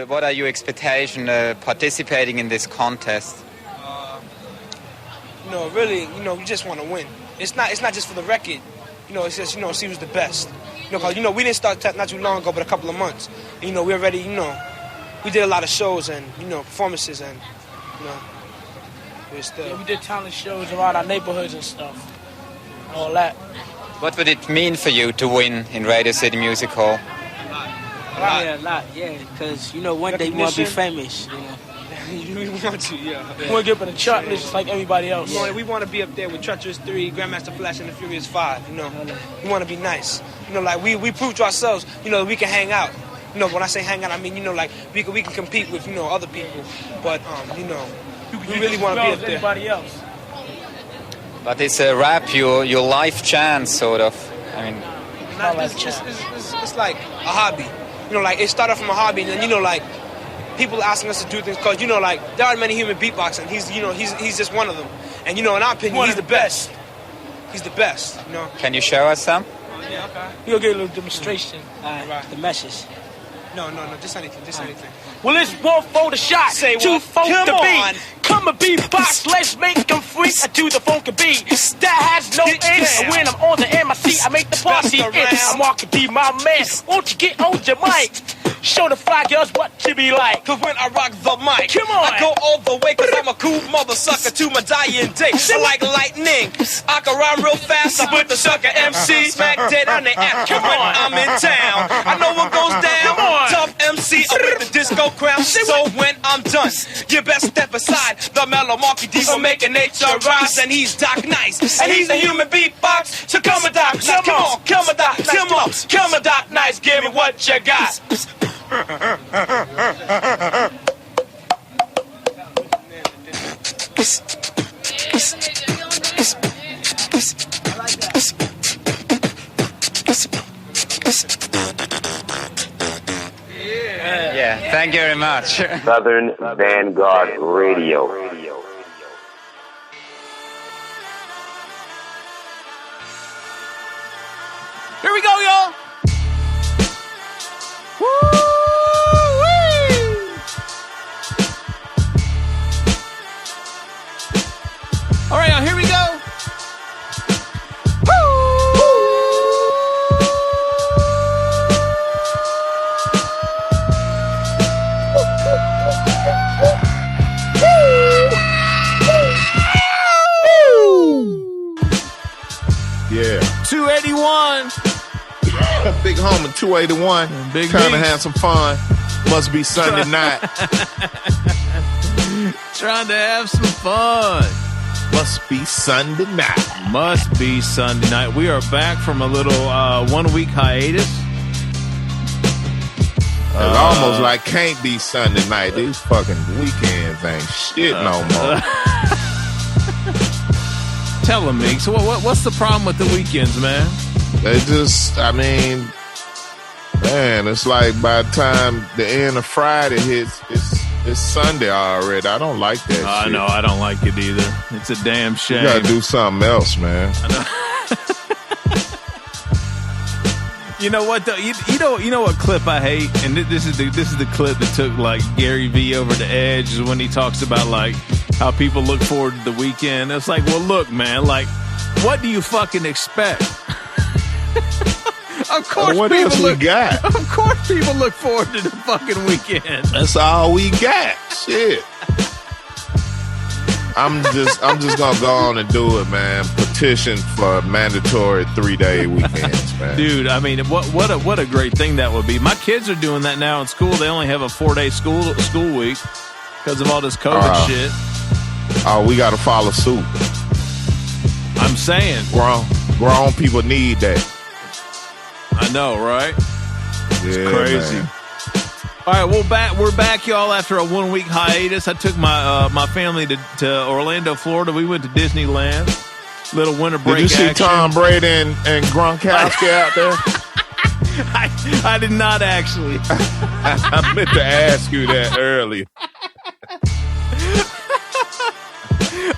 What are your expectations participating in this contest? Really, you just want to win. It's not just for the record. It's just, see who's the best. Because, we didn't start not too long ago, but a couple of months. And, we already, we did a lot of shows and, performances and, we're still... Yeah, we did talent shows around our neighborhoods and stuff. All that. What would it mean for you to win in Radio City Music Hall? A lot, because, one day you want to be famous, We want to, yeah. We want to get up in the chart list just like everybody else. We want to be up there with Treacherous 3, Grandmaster Flash, and the Furious 5, We want to be nice. We proved to ourselves, that we can hang out. When I say hang out, I mean, we can compete with, other people. But, we really want to be up there. Everybody else. But it's a rap, your life chance, sort of. I mean... It's like a hobby. It started from a hobby, and then, people asking us to do things because, there are many human beatboxing. He's just one of them. And, in our opinion, he's the best. He's the best, Can you show us some? Yeah, okay. You'll get a little demonstration. Right. The message. No, just anything, Well, it's one for the shot, say two for the beat. Come and beatbox, let's make them free. I do the funky beat that has no end. And when I'm on the MC, I make the party end. I'm Marky D, my man. Won't you get on your mic? Show the fly girls what to be like. Cause when I rock the mic, come on, I go all the way. Cause I'm a cool mother sucker to my dying day. I like lightning, I can rhyme real fast. I put the sucker MC smack dead on the app. Come on, I'm in town, I know what goes down. Tough MC up with the disco crown. So when I'm done, you best step aside. The mellow Marky D will make a nature rise. And he's Doc Nice, and he's a human beatbox. So come on, Doc, come on, come on, Doc, come on, come on, Doc Nice, give me what you got. Yeah, thank you very much. Southern Vanguard Radio. Here we go, y'all. All right, y'all, here we go. Yeah. 281. Big homie, 281. Big Kind of Meeks. had some fun. Must be Sunday night. Trying to have some fun. Must be Sunday night. Must be Sunday night. We are back from a little 1 week hiatus. It's almost like can't be Sunday night. These fucking weekends ain't shit no more. Tell them, Meeks. What's the problem with the weekends, man? They just, man, it's like by the time the end of Friday hits, it's Sunday already. I don't like that shit. I know, I don't like it either. It's a damn shame. You gotta do something else, man. You know what though? You know what clip I hate, and this is the clip that took like Gary V over the edge, is when he talks about like how people look forward to the weekend. It's like, well, look, man, like, what do you fucking expect? Of course, what else we got? Of course, people look forward to the fucking weekend. That's all we got. Shit. I'm just gonna go on and do it, man. Petition for mandatory 3-day weekends, man. Dude, I mean, what a great thing that would be. My kids are doing that now in school. They only have a 4-day school week because of all this COVID shit. Oh, we gotta follow suit. I'm saying, grown people need that. I know, right? It's crazy. Man. All right, we're back, y'all, after a 1 week hiatus. I took my family to Orlando, Florida. We went to Disneyland. Little winter break. Did you see action. Tom Brady and Gronkowski out there? I did not actually. I meant to ask you that earlier.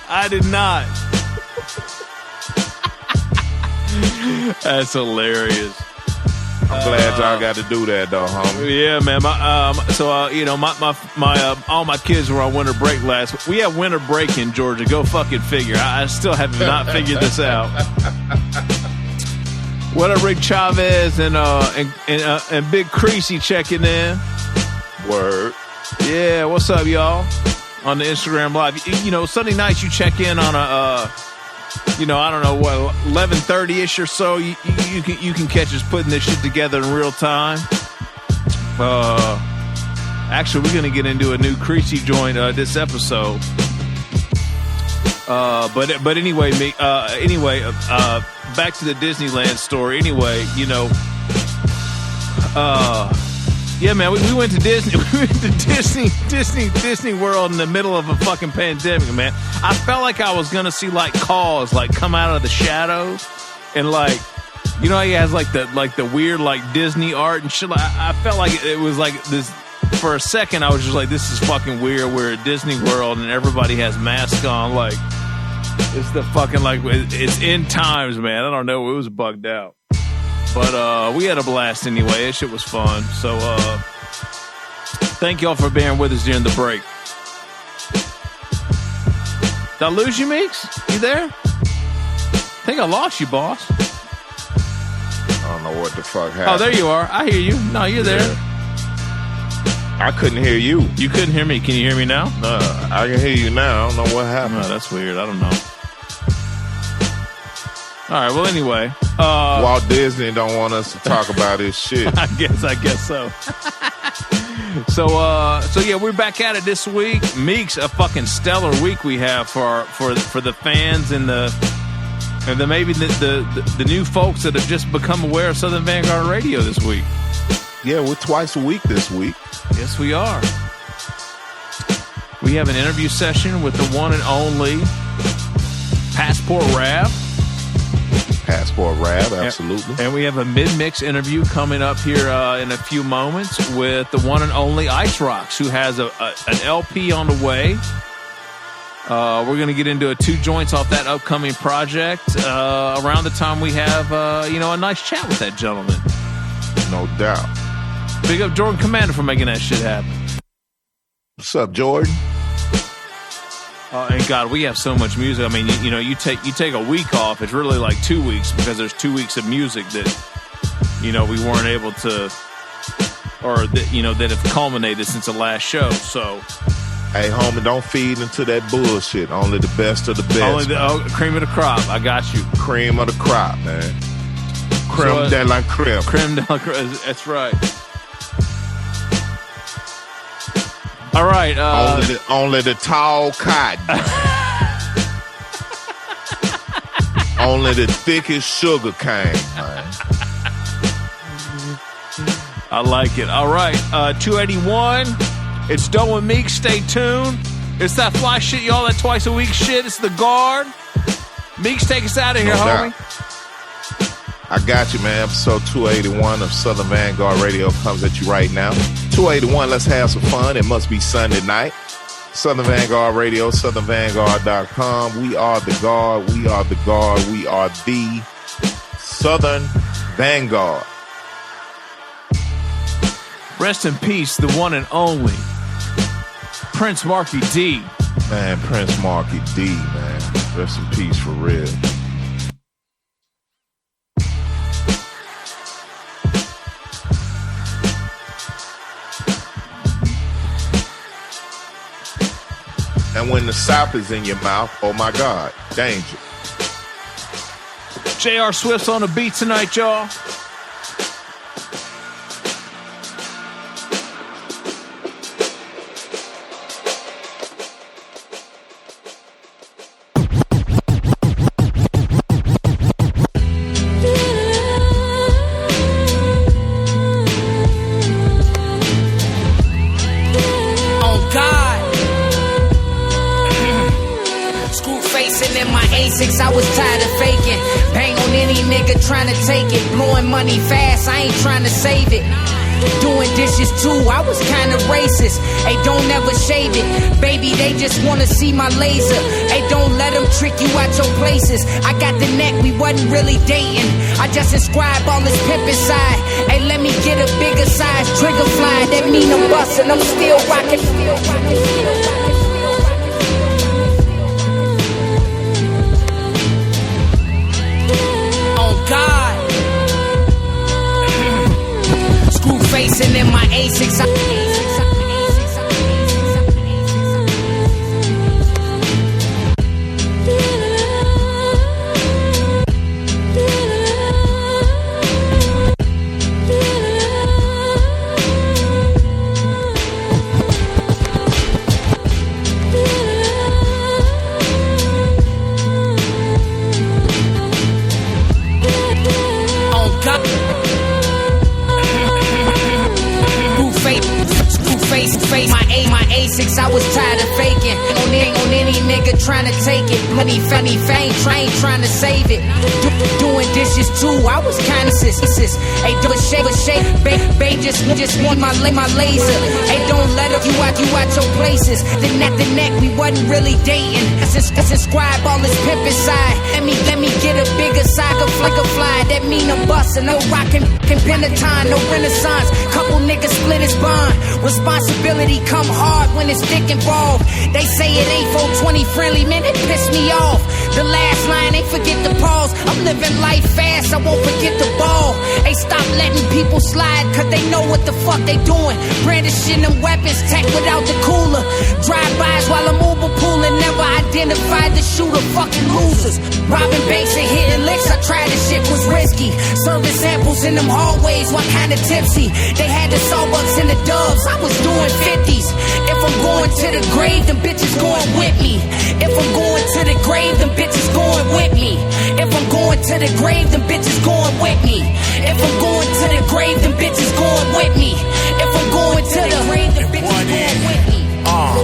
I did not. That's hilarious. I'm glad y'all got to do that though, homie. Yeah, man. All my kids were on winter break last week. We have winter break in Georgia. Go fucking figure. I still have not figured this out. What up, Rick Chavez and Big Creasy checking in. Word. Yeah, what's up, y'all? On the Instagram Live. Sunday nights you check in on I don't know what, 11:30ish or so. You can catch us putting this shit together in real time. Actually, we're gonna get into a new Creasy joint this episode. But anyway, back to the Disneyland story. Anyway, yeah, man, we went to Disney. We went to Disney World in the middle of a fucking pandemic, man. I felt like I was gonna see like Cause like come out of the shadows, and like, he has like the weird like Disney art and shit. I felt like it was like this. For a second, I was just like, this is fucking weird. We're at Disney World and everybody has masks on. Like, it's the fucking like it's end times, man. I don't know. It was bugged out. But we had a blast anyway. That shit was fun. So thank y'all for bearing with us during the break. Did I lose you, Meeks? You there? I think I lost you, boss. I don't know what the fuck happened. Oh, there you are. I hear you. No, you're there. Yeah. I couldn't hear you. You couldn't hear me. Can you hear me now? No, I can hear you now. I don't know what happened. No, that's weird. I don't know. All right. Well, anyway, Walt Disney don't want us to talk about his shit. I guess so. So yeah, we're back at it this week. Meeks, a fucking stellar week we have for the fans and maybe the new folks that have just become aware of Southern Vanguard Radio this week. Yeah, we're twice a week this week. Yes, we are. We have an interview session with the one and only Passport Rav. Passport Rav, absolutely. And we have a mid-mix interview coming up here in a few moments with the one and only IceRocks, who has an LP on the way. We're going to get into 2 joints off that upcoming project around the time we have a nice chat with that gentleman. No doubt. Big up Jordan Commander for making that shit happen. What's up, Jordan? And God, we have so much music. I mean, you take a week off. It's really like 2 weeks because there's 2 weeks of music that, we weren't able to, or that have culminated since the last show. So, hey, homie, don't feed into that bullshit. Only the best of the best. Only the cream of the crop. I got you. Cream of the crop, man. Creme de la creme. Creme de la creme. That's right. All right. Only the tall cotton. Only the thickest sugar cane, man. I like it. All right. 281. It's Doe Meeks. Stay tuned. It's that fly shit, y'all. That twice a week shit. It's the guard. Meeks, take us out of here, homie. I got you, man. Episode 281 of Southern Vanguard Radio comes at you right now. 281, let's have some fun. It must be Sunday night. Southern Vanguard Radio, southernvanguard.com. We are the guard. We are the guard. We are the Southern Vanguard. Rest in peace, the one and only Prince Markie D. Man, Prince Markie D, man. Rest in peace for real. And when the South is in your mouth, oh my God, danger. J.R. Swift's on the beat tonight, y'all. I was tired of faking. Bang on any nigga trying to take it. Blowing money fast, I ain't trying to save it. Doing dishes too, I was kinda racist. sinuses. Hey, don't ever shave it. Baby, they just wanna see my laser. Hey, don't let them trick you out your places. I got the neck, we wasn't really dating. I just inscribe all this pimp inside. Hey, let me get a bigger size trigger fly. That mean I'm bustin', I'm still rockin'. God. Screw facing in my A6. My A6, I was tired of faking. On any nigga trying to take it. Money, funny, fame, train trying to save it. Doing dishes too, I was kinda sis. Hey, do a shake, babe, just want my laser. Hey, don't let you out your places. Then at the neck, we wasn't really dating. Subscribe all this pimp inside. Let me get a bigger side, a fly. That mean I'm bustin', no rockin', Pentatone, no Renaissance. Couple niggas split his bond. Responsibility come hard when it's dick involved. They say it ain't 420 friendly, man, it pissed me off. The last line, ain't forget the pause. I'm living life fast, I won't forget the ball. Hey, stop letting people slide, cause they know what the fuck they doing. Brandishing them weapons, tech without the cooler. Drive-bys while I'm Uber pooling, never identified the shooter, fucking losers. Robbing banks and hitting licks, I tried this shit was risky. Serving samples in them hallways, what kind of tipsy? They had the Starbucks and the Dubs, I was doing 50s. If I'm going to the grave, them bitches going with me. If I'm going to the grave, them bitches going with me. If I'm going to the grave, them bitches going with me. If I'm going to the grave, them bitches going with me. If I'm going to the grave, them bitches going with me.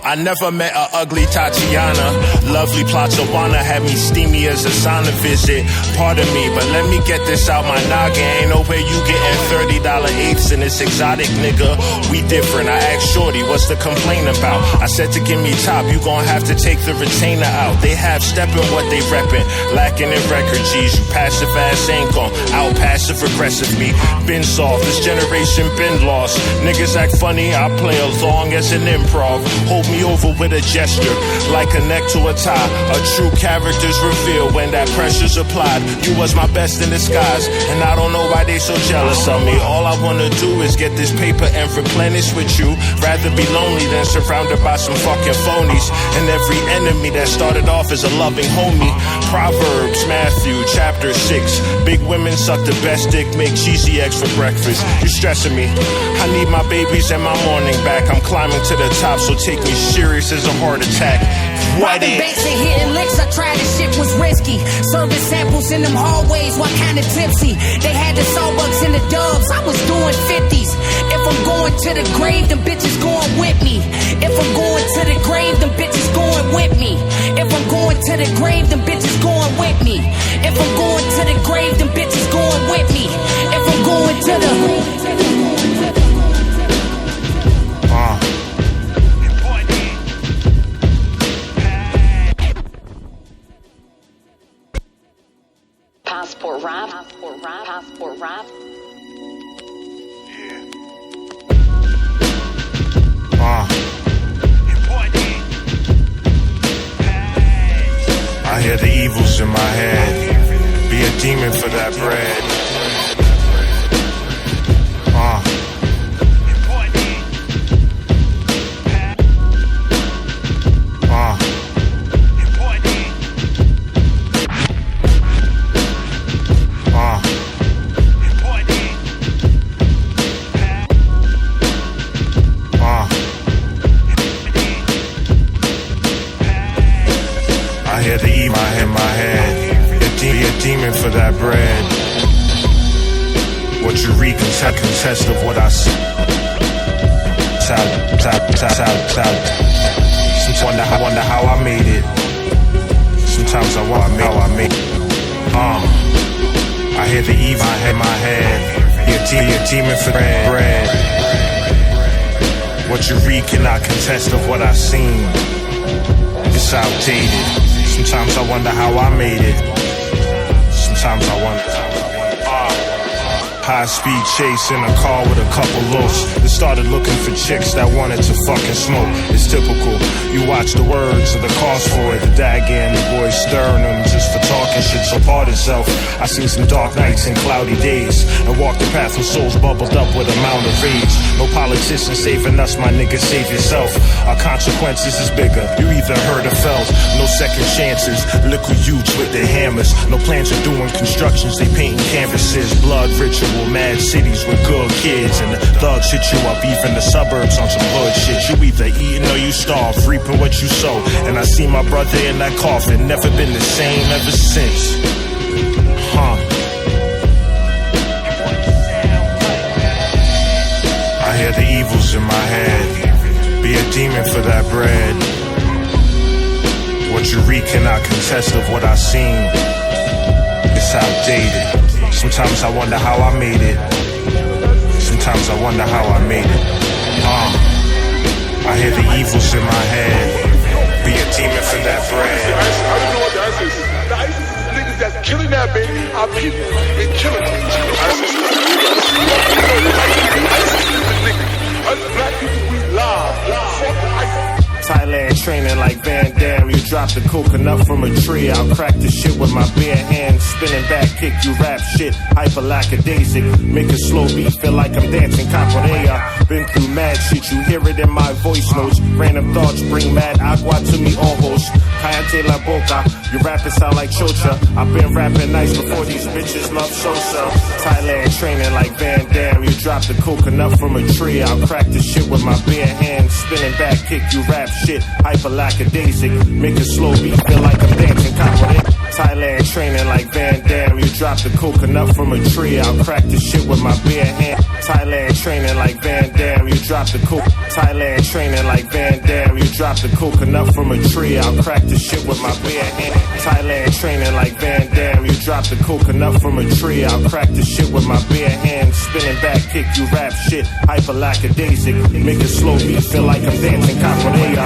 I never met a ugly Tatiana. Lovely Platawana had me steamy as a sauna visit. Pardon me, but let me get this out my noggin. Ain't no way you getting $30 eighths in this exotic nigga. We different. I asked Shorty, what's the complaint about? I said to give me top, you gon' have to take the retainer out. They have steppin' what they reppin', lacking in record G's. You passive ass ain't gon' out passive aggressive me. Been soft, this generation been lost. Niggas act funny, I play along as an improv. Hold me over with a gesture, like a neck to a tie. A true character's revealed when that pressure's applied. You was my best in disguise, and I don't know why they so jealous of me. All I wanna do is get this paper and replenish with you. Rather be lonely than surrounded by some fucking phonies. And every enemy that started off as a loving homie. Proverbs, Matthew, chapter 6. Big women suck the best dick, make cheesy eggs for breakfast. You stressing me. I need my babies and my morning back. I'm climbing to the top, so take me serious as a heart attack. Robbing banks and hitting licks, I tried this shit was risky. Serving samples in them hallways, what kind of tipsy? They had the Starbucks and the Dubs, I was doing 50s. If I'm going to the grave, them bitches going with me. If I'm going to the grave, them bitches going with me. If I'm going to the grave, them bitches going with me. If I'm going to the grave, them bitches going with me. If I'm going to the Passport RAV, Passport RAV, Passport RAV. I hear the evils in my head. Be a demon for that bread. I hear the evil in my head. Be a demon for that bread. What you read contest of what I see. Sometimes I wonder how I made it. Sometimes I wonder how I made it. I hear the evil in my head. Be a demon for bread. What you read cannot contest of what I seen. It's outdated. Sometimes I wonder how I made it. Sometimes I wonder. High speed chase in a car with a couple looks. They started looking for chicks that wanted to fucking smoke. It's typical. You watch the words of the cause for it. The dagger and the boys stirring them just for talking shit. So pardon self. I seen some dark nights and cloudy days and walked the path where souls bubbled up with a mound of rage. No politician saving us, my nigga, save yourself. Our consequences is bigger. You either heard or felt. No second chances. Liquid youths with their hammers. No plans of doing constructions. They painting canvases. Blood ritual. Mad cities with good kids, and the thugs hit you up, even the suburbs on some hood shit. You either eating or you starve, reaping what you sow. And I see my brother in that coffin, never been the same ever since. I hear the evils in my head. Be a demon for that bread. What you read cannot contest of what I seen. It's outdated. Sometimes I wonder how I made it. Sometimes I wonder how I made it. I hear the evils in my head. Be a demon for that bread. I don't know what the ISIS is. The ISIS is niggas that's killing that baby. Our people, they killing them. ISIS is the niggas. Us black people, we live. Fuck the ISIS. Thailand training like Van Damme. You drop the coconut from a tree. I'll crack the shit with my bare hands. Spinning back, kick you rap shit. Hyper lackadaisic. Make a slow beat feel like I'm dancing capoeira. Been through mad shit, you hear it in my voice notes. Random thoughts bring mad agua to me ojos. Cállate la boca. Your rapping sound like chocha. I've been rapping nice before these bitches love Sosa. Thailand training like Van Damme. You drop the coconut from a tree. I'll crack the shit with my bare hands. Spinning back, kick you rap shit. Hyper lackadaisic. Make a slow beat feel like I'm dancing capoeira. Thailand training like Van Damme. You drop the coconut from a tree. I'll crack the shit with my bare hand. Thailand training like Van Damme. You drop the Thailand training like Van Damme. You drop the coconut from a tree. I'll crack the shit with my bare hand. Thailand training like Van Damme. You drop the coconut from a tree. I'll crack the shit with my bare hand. Spinning back, kick you rap shit. Hyper lackadaisic. Make a slow beat feel like I'm dancing capoeira.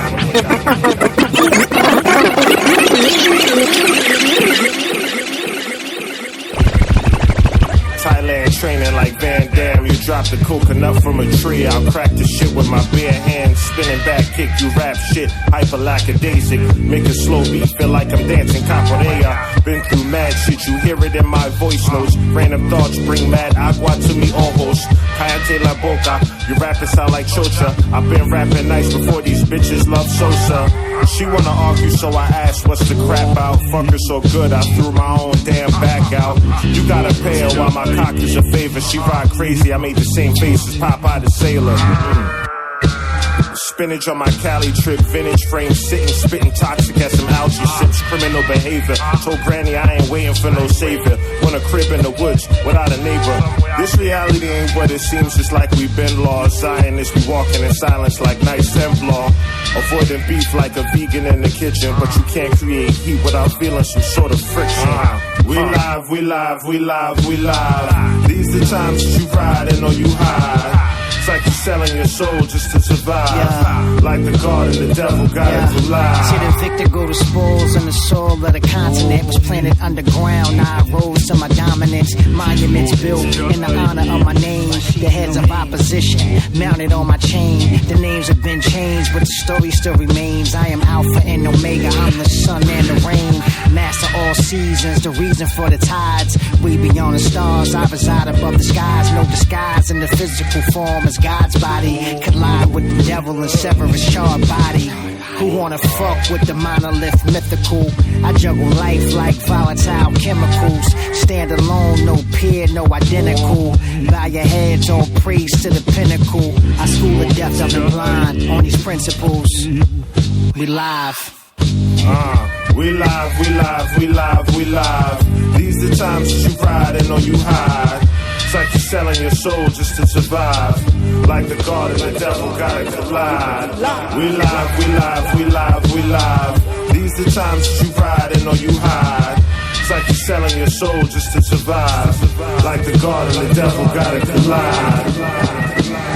Thailand training like Van Damme. You drop the coconut from a tree. I'll crack the shit with my bare hands. Spinning back, kick you rap shit. Hyper lackadaisic. Make a slow beat feel like I'm dancing capoeira. Been through mad shit, you hear it in my voice notes. Random thoughts bring mad agua to me ojos. Cállate la boca. Your rapping sound like chocha. I've been rapping nice before these bitches love Sosa. She wanna argue, so I asked what's the crap out. Fuck her so good, I threw my own damn back out. You gotta pay her while my cock is a favor. She ride crazy, I made the same face as Popeye the Sailor. Spinach on my Cali trip, vintage frame sitting, spitting toxic at some algae sips, criminal behavior. Told granny I ain't waiting for no savior. Want a crib in the woods without a neighbor. This reality ain't what it seems, it's like we've been lost. Zionists be walking in silence like Nice Templar. Avoiding beef like a vegan in the kitchen, but you can't create heat without feeling some sort of friction. We live, we live, we live, we live. These the times that you ride and know you hide. It's like you're selling your soul just to survive. Yeah. Like the God and the devil got it to lie. See the victor go to spoils and the soul of the continent was planted underground. Now I rose to my dominance. Monuments built in the honor of my name. The heads of opposition mounted on my chain. The names have been changed, but the story still remains. I am Alpha and Omega. I'm the sun and the rain. Master all seasons, the reason for the tides. We beyond the stars. I reside above the skies. No disguise in the physical form as God's body. Collide with the devil and sever his charred body. Who wanna fuck with the monolith mythical? I juggle life like volatile chemicals. Stand alone, no peer, no identical. Bow your heads, all praise to the pinnacle. I school the deaf of the blind on these principles. We live. We live, we live, we live, we live. These the times that you ride and know you hide. It's like you're selling your soul just to survive. Like the God and the devil gotta collide. We live, we live, we live, we live. These the times that you ride and know you hide. It's like you're selling your soul just to survive. Like the God and the devil gotta collide.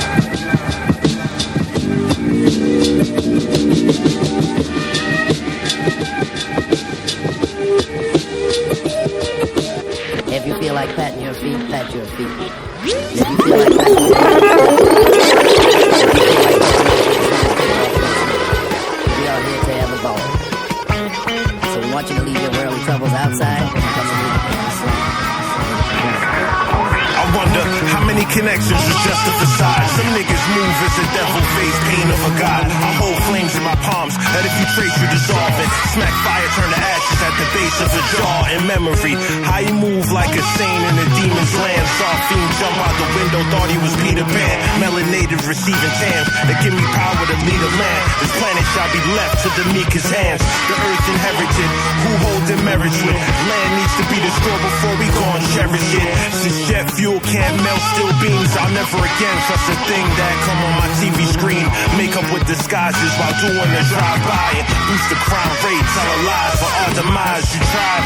connections was just a facade. Some niggas move as a devil face, pain of a god. I hold flames in my palms that if you trace you dissolve it. Smack fire, turn to ashes at the base of a jaw. In memory, how he moved like a saint in a demon's land. Saw fiend jump out the window, thought he was Peter Pan. Melanated receiving tams that give me power to lead a land. This planet shall be left to the meekest hands. The earth inherited, who hold and merits with. Land needs to be destroyed before we go and cherish it. Since jet fuel can't melt steel beams, I'll never again trust a thing that come on my TV screen. Make up with disguises while doing a drive-by and boost the crime rate. Tell a lie for our demise. You tried,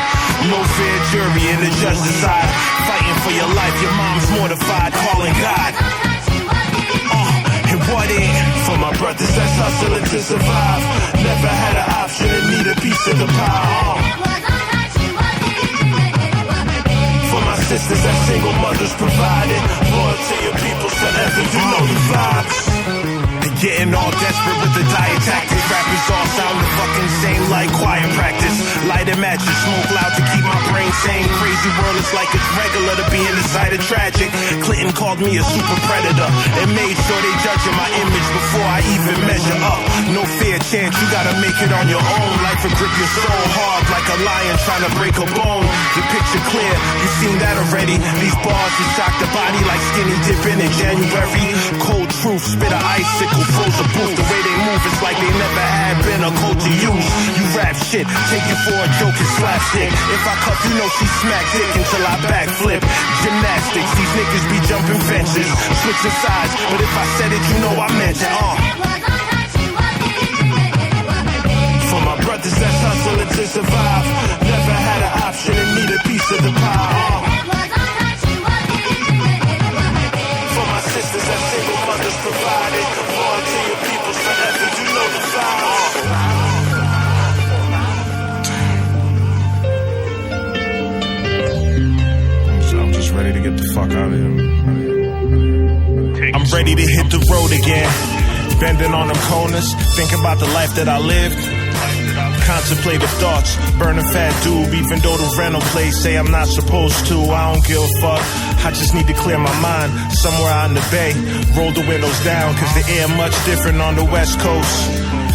no fair jury and the judge decide. Fighting for your life, your mom's mortified, calling God. And what in? For my brothers that's hustling to survive. Never had an option and need a piece of the pie. For my sisters that single mothers provided. Loyal to your people forever, you know the vibes. They're getting all desperate with the diet tactics. Rappers all sound the fucking same like choir practice. Lighting matches, smoke loud to keep my brain sane. Crazy world is like it's regular to be in the sight of tragic. Clinton called me a super predator and made sure they judging my image before I even measure up. No fair chance, you gotta make it on your own. Life will grip your soul hard like a lion trying to break a bone. The picture clear, you seen that already. These bars just shock the body like skinny dipping in January. Cold truth, spit a icicle, froze a booth. The way they move, it's like they never had been a cult to use. You rap shit, take you for a joke and slapstick. If I cuff, you know she smack dick until I backflip. Gymnastics, these niggas be jumping fences, switching sides, but if I said it, you know I meant it. For my brothers that's hustling to survive. Never had an option and need a piece of the pie. For my sisters that single mothers provided. Born to your people forever, you know the vibe. I'm just ready to get the fuck out of here. I'm ready to hit the road again. Bending on them corners, thinking about the life that I lived. Contemplative thoughts, burning fat doob. Even though the rental place say I'm not supposed to, I don't give a fuck. I just need to clear my mind. Somewhere out in the bay, roll the windows down, cause the air much different on the west coast.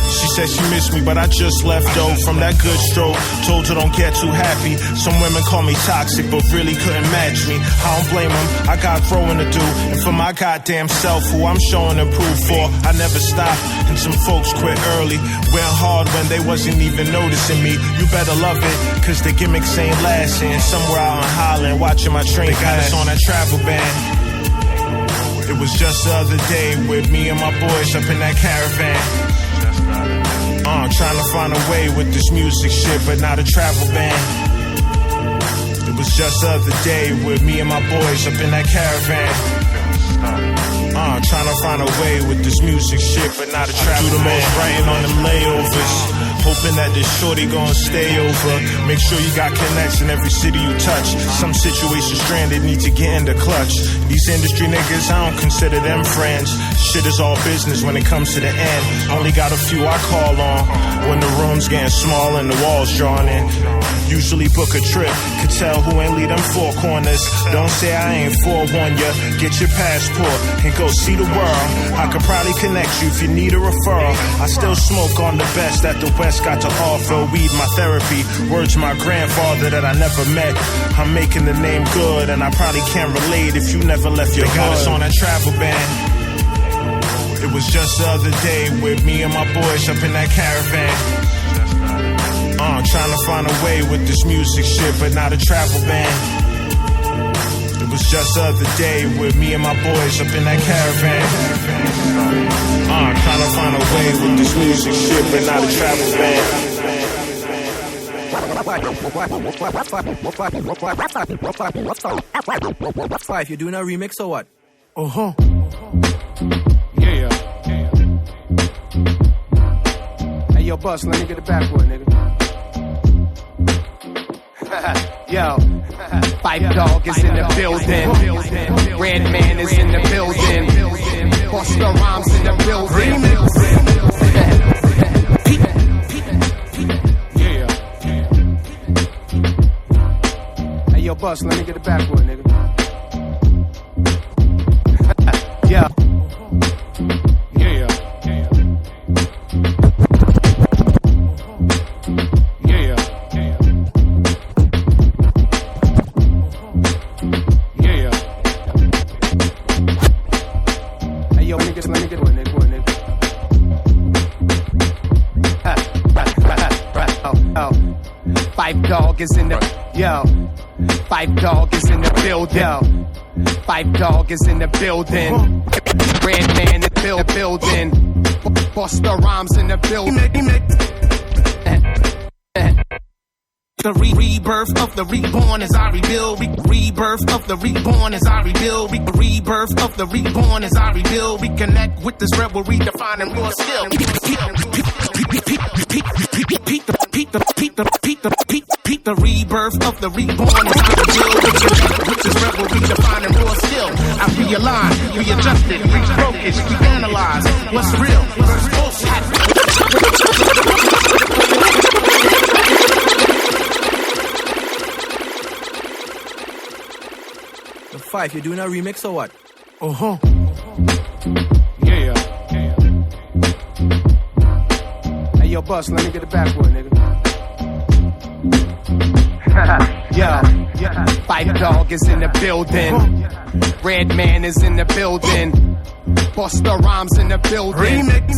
She said she missed me, but I just left though from that good stroke. Told her don't get too happy. Some women call me toxic, but really couldn't match me. I don't blame them, I got growing to do. And for my goddamn self, who I'm showing and proof for, I never stopped. And some folks quit early, went hard when they wasn't even noticing me. You better love it, cause the gimmicks ain't lasting. Somewhere out on Highland, watching my train got us on that travel ban. It was just the other day with me and my boys up in that caravan. Trying to find a way with this music shit, but not a travel ban. It was just the other day with me and my boys up in that caravan. Trying to find a way with this music shit, but not a travel ban. Do the most writing on them layovers, hoping that this shorty gon' stay over. Make sure you got connects in every city you touch. Some situations stranded, need to get in the clutch. These industry niggas, I don't consider them friends. Shit is all business when it comes to the end. Only got a few I call on when the room's getting small and the walls drawn in. Usually book a trip, could tell who ain't lead them four corners. Don't say I ain't forewarn ya. Get your passport and go see the world. I could probably connect you if you need a referral. I still smoke on the best that the West got to offer. Weed my therapy, words my grandfather that I never met. I'm making the name good and I probably can't relate if you never left your hood. They got us on that travel ban. It was just the other day with me and my boys up in that caravan. Trying to find a way with this music shit, but not a travel ban. It was just the other day with me and my boys up in that caravan. Trying to find a way with this music shit, but not a travel ban. Five, you doing a remix or what? Yeah. Hey, yo, Bus, let me get the backboard, nigga. Yo, Five Dog is in the building. Red Man is in the building. Busta Rhymes in the building. Yeah. Hey, yo, Bus, let me get the backboard, nigga. Five Dog is in the yo. Five Dog is in the building. Yo. Five Dog is in the building. Red Man in the building. Busta Rhymes in the building. The rebirth of the reborn as I rebuild. Rebirth of the reborn as I rebuild. Rebirth of the reborn as I rebuild. Reconnect with this rebel redefining raw skill. Peep the rebirth of the reborn as I rebuild. Reconnect with this rebel redefining raw skill. I realign, readjusted, refocus, reanalyze what's real versus bullshit. Five, you doing a remix or what? Yeah. Hey, yo, Bus, let me get the backboard, nigga. Yo, Five Dog is in the building. Red Man is in the building. Busta Rhymes in the building. Remix.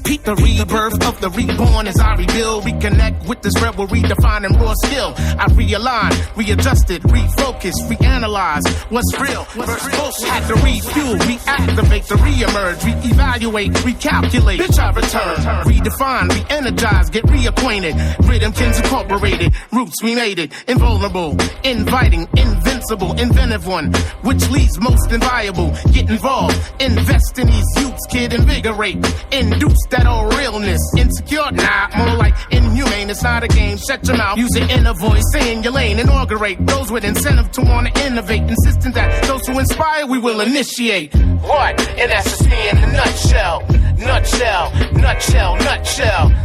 Peep the rebirth of the reborn as I rebuild. Reconnect with this rebel redefining raw skill. I realign, readjusted, refocus, reanalyze what's real versus bullshit. Had to refuel, reactivate, to reemerge, reevaluate, recalculate. Bitch, I return, redefine, reenergize, get reacquainted. Rhythmkins incorporated, roots we made it. Invulnerable, inviting, invincible, inventive one, which leads most inviolable. Get involved, invest in these youths, kid, invigorate, induce that old realness. Insecure? Nah, more like inhumane. It's not a game. Shut your mouth. Use your inner voice. Stay in your lane. Inaugurate those with incentive to want to innovate. Insistent that those who inspire, we will initiate. What? And that's just me in a nutshell. Nutshell.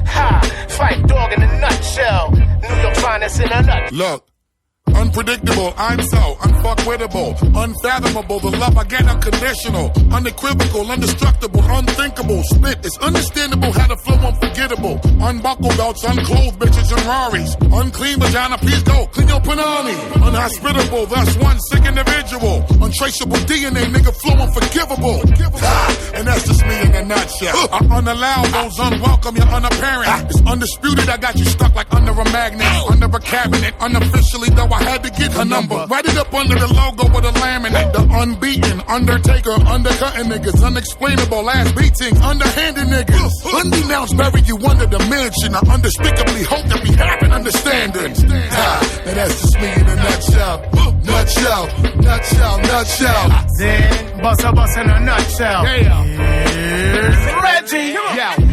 Ha! Fight Dog in a nutshell. New York finest in a nutshell. Look. Unpredictable, I'm so unfuckwittable, unfathomable, the love I get unconditional, unequivocal, indestructible, unthinkable, spit, it's understandable how to flow unforgettable, unbuckle belts, unclothed bitches and Raris, unclean vagina, please go, clean your panani, unhospitable, thus one sick individual, untraceable DNA, nigga, flow unforgivable, and that's just me in a nutshell, I unallow those unwelcome, you're unapparent, it's undisputed, I got you stuck like under a magnet, under a cabinet, unofficially though I had to get her number. Write it up under the logo with a laminate. The unbeaten, undertaker, undercutting niggas. Unexplainable ass beatings, underhanded niggas. Undenounced, bury you under the mansion. I unspeakably hope that we have an understanding. Now that's just me in a nutshell. Nutshell. Then, bust in a nutshell. Yeah. Reggie. Yo,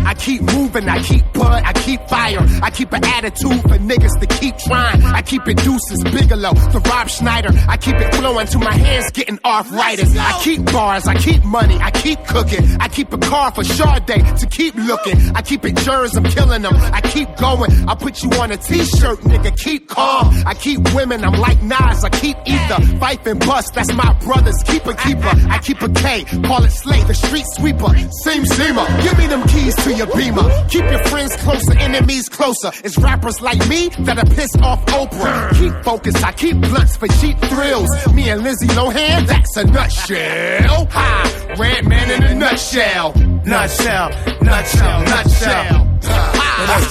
I keep moving, I keep bud, I keep fire. I keep an attitude for niggas to keep trying. I keep it Deuces, Bigelow, the Rob Schneider. I keep it flowing till my hands getting arthritis. I keep bars, I keep money, I keep cooking. I keep a car for Sade to keep looking. I keep it jurors, I'm killing them. I keep going, I put you on a t-shirt, nigga, keep calm. I keep women, I'm like Nas, I keep ether. Fife and Bust, that's my brother's keeper. I keep a K, call it Slay, the street sweeper. Seamer, give me them keys to your Beamer. Keep your friends closer, enemies closer. It's rappers like me that'll piss off Oprah. Keep focused, I keep blunts for cheap thrills. Me and Lizzie Lohan, that's a nutshell. Ha! Red Man in a nutshell. Nutshell. And that's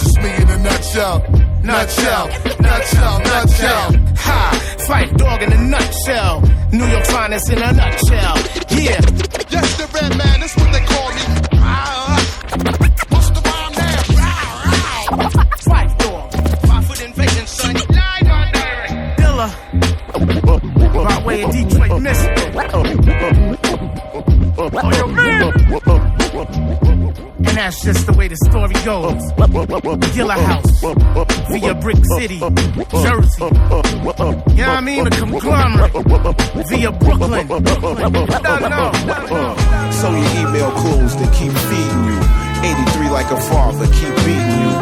just me in a nutshell. Nutshell. Ha! Fight Dog in a nutshell. New York finest in a nutshell. Yeah. Yes, the Red Man, that's what they call me. What's the rhyme now? Fight Dog. 5 foot invasion, son. Live on direct. Dilla. By way of Detroit, Michigan. Oh, yo, man. And that's just the way the story goes. Gilla House, via Brick City, Jersey. You know what I mean? The conglomerate, via Brooklyn. So your email closed and keep feeding you. 83 like a father, keep beating you.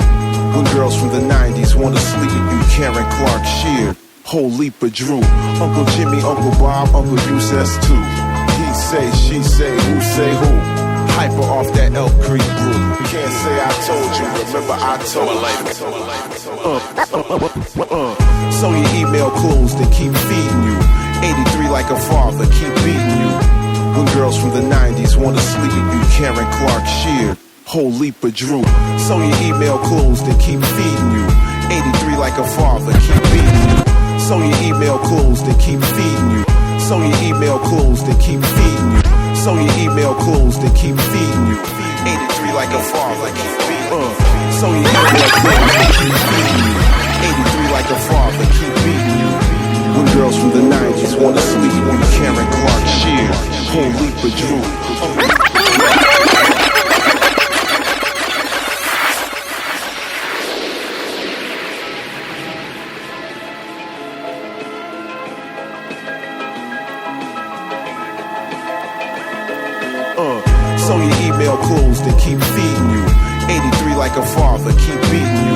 When girls from the 90s wanna sleep with you, Karen Clark Sheard, whole leap of Drew. Uncle Jimmy, Uncle Bob, Uncle Deuce too. He say, she say, who say who? Hyper off that Elk Creek brew. You can't say I told you, remember I told you. So your email closed and keep feeding you. 83 like a father, keep beating you. When girls from the 90s wanna sleep with you, Karen Clark Sheard, whole leap of Drew. So your email closed and keep feeding you. 83 like a father, keep beating you. So your email closed and keep feeding you. So your email closed and keep feeding you. So your email closed and keep feeding you. 83 like a father, keep beating you. So your email closed and keep feeding you. 83 like a father, keep beating you. When girls from the 90s wanna sleep on the Karen Clark sheer, whole leap of droop. So your email closed and keep feeding you. 83 like a father, keep beating you.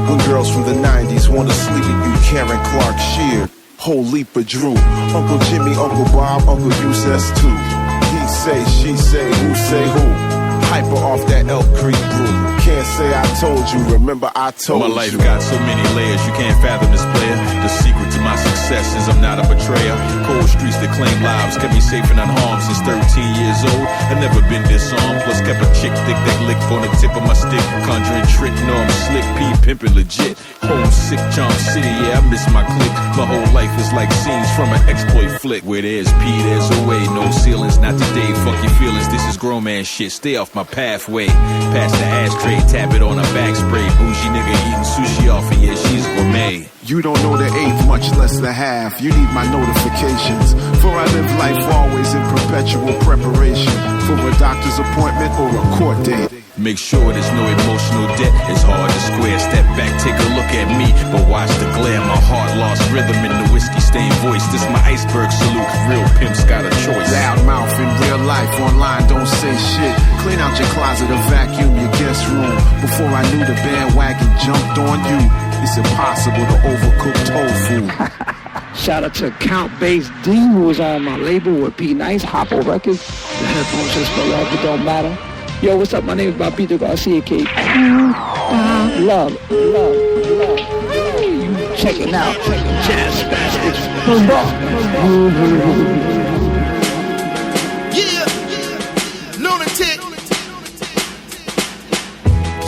When girls from the 90s wanna sleep at you, Karen Clark sheer, whole leap of droop. Uncle Jimmy, Uncle Bob, Uncle Yusef too. He say, she say, who say who? Hyper off that Elk Creek brew. Can't say I told you, remember I told you. My life got so many layers, you can't fathom this player. The secret to my success is I'm not a betrayer. Cold streets that claim lives kept me safe and unharmed since 13 years old. I've never been disarmed, plus kept a chick thick that lick on the tip of my stick. Conjuring trick, no I'm slick, P pimpin' legit. Homesick, Charm City, yeah I miss my clique. My whole life is like scenes from an exploit flick. Where there's P, there's a way, no ceilings, not today. Fuck your feelings, this is grown man shit. Stay off my pathway. Pass the ashtray, tap it on a back spray. Bougie nigga eating sushi off and yeah, she's gourmet. You don't know the eighth, much less the half. You need my notifications. For I live life always in perpetual preparation for a doctor's appointment or a court date. Make sure there's no emotional debt. It's hard to square. Step back, take a look at me, but watch the glare. My heart lost rhythm in the whiskey-stained voice. This my iceberg salute. Real pimps got a choice. Loud mouth in real life, online don't say shit. Clean out your closet or vacuum your guest room. Before I knew the bandwagon jumped on you. It's impossible to overcook tofu. Shout out to Count Bass D, who was on my label with P Nice, Hoppo Records. The headphones just for love, it don't matter. Yo, what's up? My name is Bobito Garcia, K. Love. You checking out, Jazz Bastards. Yeah, lunatic.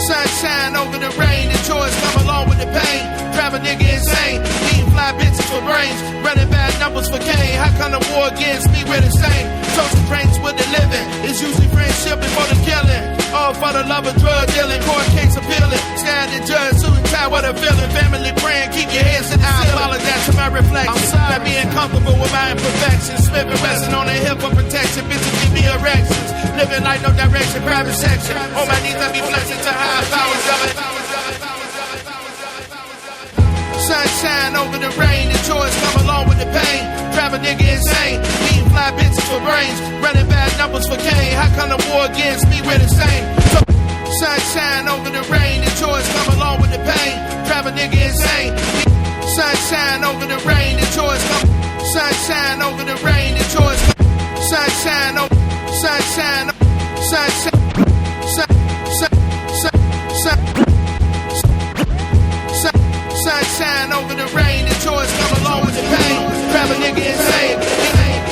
Sunshine over the rain, the joys come along with the pain. Drive a nigga insane, eating fly bitches for brains, running bad numbers for Kane. How come the war against me, we're the same? Toasting drinks with the living, it's usually friendship before the killing. All for the love of drug dealing, court case appealing. Standing judge, suit and tie, what a feeling. Family praying, keep your heads in the ceiling. I apologize for my reflection, not being comfortable with my imperfections. Slipping, resting on the hip of protection, bitches give me erections. Living like no direction, private section. On my knees, I be blessed to high powers of it. Sunshine over the rain, the joys come along with the pain. Drive a nigga insane, eating fly bitches for brains, running bad numbers for Kane. How come the war against me, we're the same? Sunshine over the rain, the joys come along with the pain. Drive a nigga insane. Sunshine over the rain, the joys come. Sunshine over the rain, the joys come. Sunshine over, sunshine, sunshine, sunshine over the rain, the joys come along with the pain. Grab a nigga insane.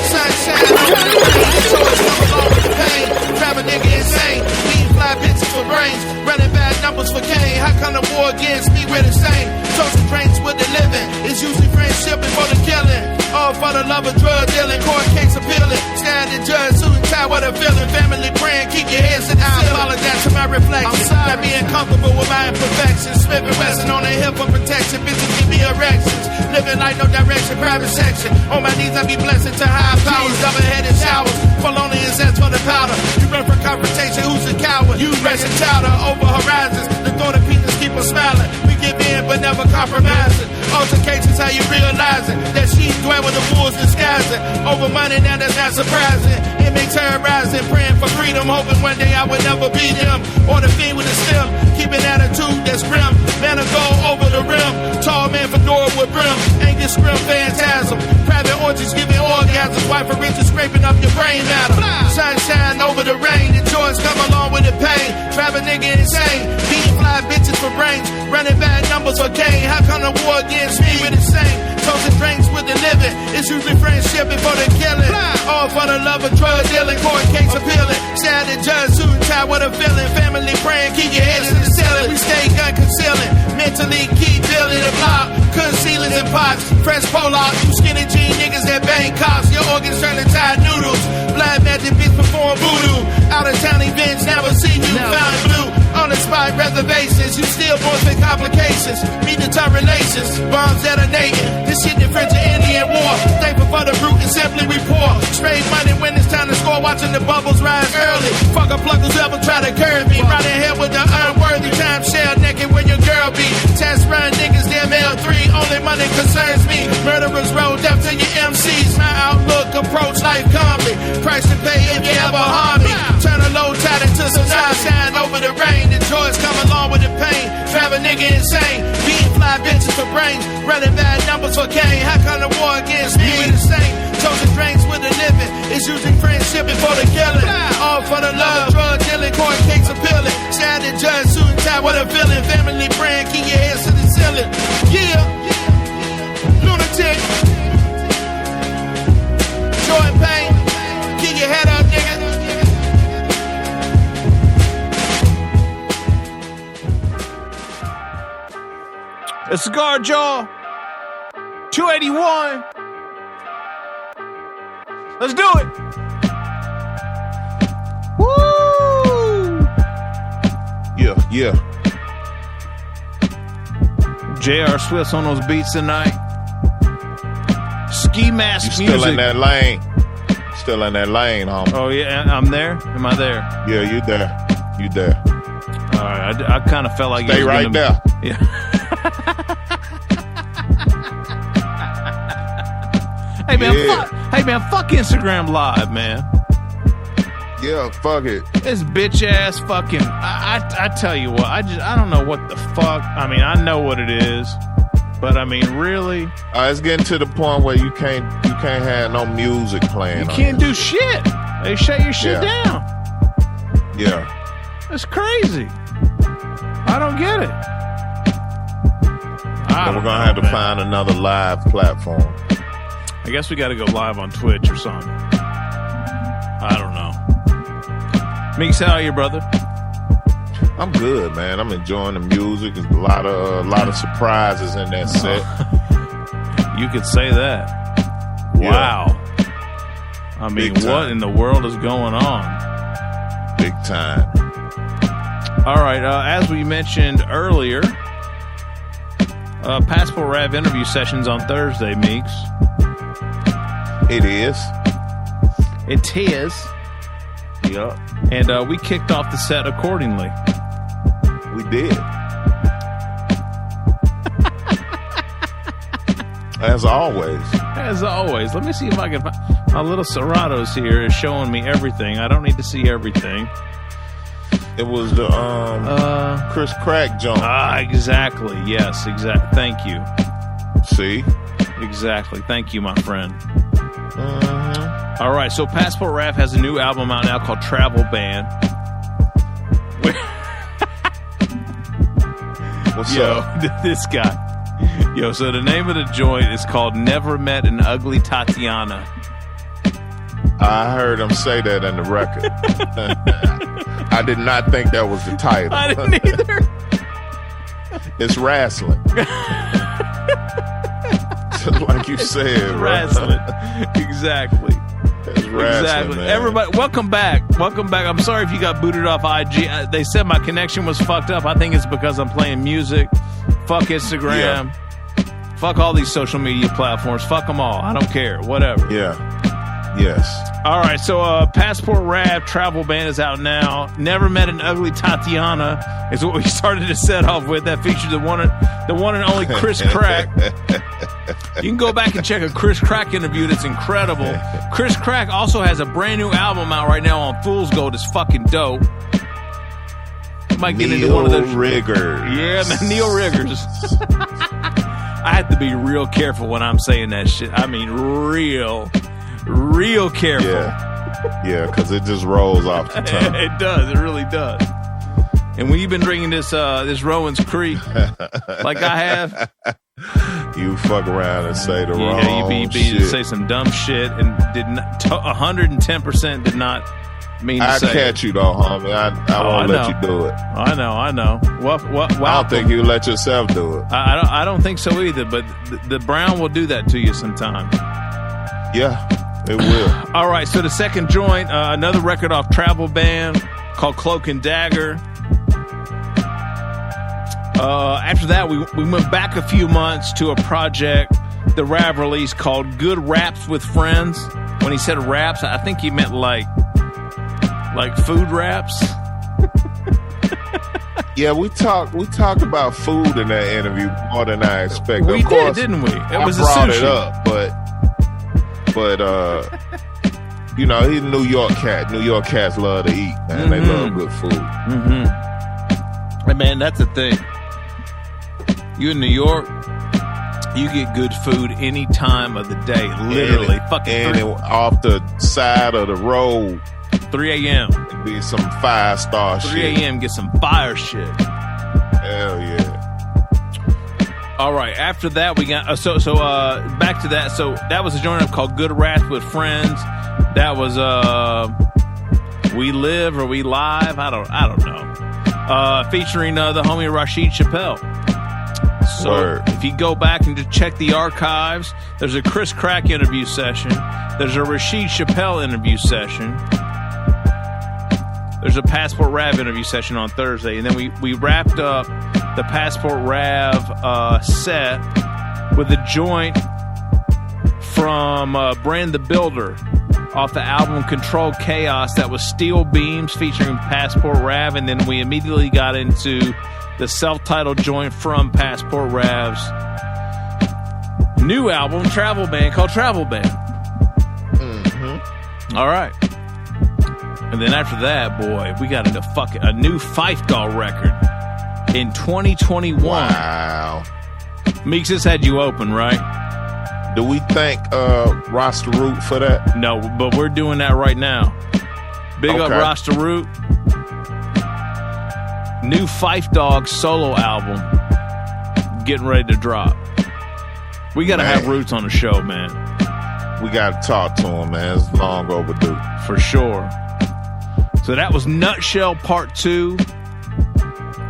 Sunshine over the rain, the joys come along with the pain. Grab a nigga insane. Eating fly bitches for brains, running bad numbers for Kane. How come the war against me, we're the same? Toasting drinks with the living, it's usually friendship before the killing. All for the love of drug dealing, court case appealing. Standing judge, suit and tie, what a feeling. Family praying, keep your heads in the ceiling. I apologize for my reflection, not being comfortable with my imperfections. Slipping, resting on the hip of protection, bitches give me erections. Living like no direction, private section. On my knees I be blessed to high powers, double-headed showers. Polonius as for the powder. You run for confrontation, who's a coward? You racing chowder over horizons. The thought of peanuts keep us smiling. We give in but never compromising. Altercations, how you realizing that she's dwell with the wolves disguising. Over money, now that's not surprising. It may terrorizing, praying for freedom, hoping one day I would never be them. Or the fiend with a stem, keep an attitude that's grim. Man, I go over the rim. Tall man, fedora with brim. Angus scrim, phantasm. Private orgies giving orgasms. Wife of riches scraping up your brain matter. Sunshine over the rain, the joys come along with the pain. Drive a nigga insane. Beating fly bitches for brains. Running bad numbers for Kane. How come the war against me, we're the same? Toasting drinks with the living, it's usually friendship before the killing. All for the love of drug dealing, court case appealing. Shattered judge, suit and tie, what a feeling. Family praying, keep your heads in the ceiling. We stay gun concealing, mentally keep dealing. pots, fresh Pollock, you skinny jean niggas that bang cops, your organs turn to Thai noodles. Black magic bitch perform voodoo. Out of town events, never see you found blue. On the spot reservations, you still born with complications. Meet the top relations, bombs detonating. This shit different to Indian war. Thankful for the brute and simply we pour. Straight money when it's time to score, watching the bubbles rise early. Fuck a plug who's ever try to curve me. Riding here with the unworthy time share naked when your girl be. Test run niggas, damn L3, only money concerns me. Murderers roll death to your MCs. My outlook, approach life calmly. Price to pay if you ever harm me. Turn a low tide into some sunshine over the rain. The joys come along with the pain. Drive a nigga insane. Beating fly bitches for brains. Running bad numbers for Kane. How come the war against me? We the same. Chosen drinks with the living. It's using friendship before the killing. All for the love. Drug dealing, court case appealing. Sad and judge, suit and tie, what a villain. Family brand, keep your heads to the ceiling. Yeah. Lunatic. Joy and pain. Keep your head up, nigga. A cigar jaw. 281. Let's do it. Woo! Yeah. J.R. Swift's on those beats tonight. Ski mask You music. still in that lane. Still in that lane, homie. Oh, yeah, I'm there? Am I there? Yeah, you there. You there. All right, I kind of felt like Stay right there. Yeah. Hey man, fuck Instagram Live, man. Yeah, fuck it. This bitch ass fucking. I tell you what, I don't know what the fuck. I mean, I know what it is, but I mean, really, it's getting to the point where you can't have no music playing. You can't do shit. They shut your shit down. Yeah, it's crazy. I don't get it. So we're gonna have to find another live platform. I guess we got to go live on Twitch or something. I don't know. Meeks, how are you, brother? I'm good, man. I'm enjoying the music. There's a lot of surprises in that set. You could say that. Wow. I mean, what in the world is going on? Big time. All right. As we mentioned earlier, Passport RAV interview sessions on Thursday, Meeks. It is. It is. Yep. And we kicked off the set accordingly. We did. As always. As always. Let me see if I can find... My little Serratos here is showing me everything. I don't need to see everything. It was the Chris Crack jump. Exactly. Yes, exactly. Thank you. See? Exactly. Thank you, my friend. All right, so Passport RAV has a new album out now called Travel Ban. What's up? This guy. Yo, so the name of the joint is called Never Met an Ugly Tatiana. I heard him say that in the record. I did not think that was the title. I didn't either. It's wrestling. Just like you said, wrestling. Exactly. It's wrestling, exactly. Man. Everybody, welcome back. Welcome back. I'm sorry if you got booted off IG. They said my connection was fucked up. I think it's because I'm playing music. Fuck Instagram. Yeah. Fuck all these social media platforms. Fuck them all. I don't care. Whatever. Yeah. Yes. All right. So Passport RAV Travel Ban is out now. Never Met an Ugly Tatiana is what we started to set off with. That featured the one and only Chris Crack. You can go back and check a Chris Crack interview that's incredible. Chris Crack also has a brand new album out right now on Fool's Gold. It's fucking dope. Might get into one of those Riggers. Yeah, man, Neil Riggers. I have to be real careful when I'm saying that shit. I mean, real careful. Yeah, because it just rolls off the tongue. It does. It really does. And when you've been drinking this Rowan's Creek, like I have, you fuck around and say the wrong you shit. say some dumb shit and did not 110% did not mean to I say. catch you though, homie. I won't let you do it. I know. I don't think you let yourself do it. I don't think so either. But the Brown will do that to you sometime. Yeah, it will. All right. So the second joint, another record off Travel Ban called Cloak and Dagger. After that, we went back a few months to a project the Rav released called Good Raps with Friends. When he said raps, I think he meant like food raps. Yeah, we talked about food in that interview more than I expected. We did, didn't we? It was brought a sushi. it up, but you know, he's a New York cat. New York cats love to eat, man. They love good food. Hey, man, that's the thing. You in New York, you get good food any time of the day. Literally, off the side of the road. 3 a.m. It'd be some 5-star shit. 3 a.m. Get some fire shit. Hell yeah. All right. After that, we got back to that. So that was a joint called Good Raps with Friends. That was We Live or We Live. I don't know. Featuring the homie Rashid Chappelle. So Word. If you go back and just check the archives, there's a Chris Crack interview session. There's a Rashid Chappelle interview session. There's a Passport Rav interview session on Thursday. And then we wrapped up the Passport Rav set with a joint from Brand the Builder off the album Controlled Chaos. That was Steel Beams featuring Passport Rav. And then we immediately got into the self-titled joint from Passport Rav's new album, Travel Ban, called Travel Ban. All right. And then after that, boy, we got into a new Fife Dog record in 2021. Wow. Meeks has had you open, right? Do we thank Rasta Root for that? No, but we're doing that right now. Big up Rasta Root. New Fife Dog solo album getting ready to drop. We got to have Roots on the show, man. We got to talk to him, man. It's long overdue. For sure. So that was Nutshell Part 2.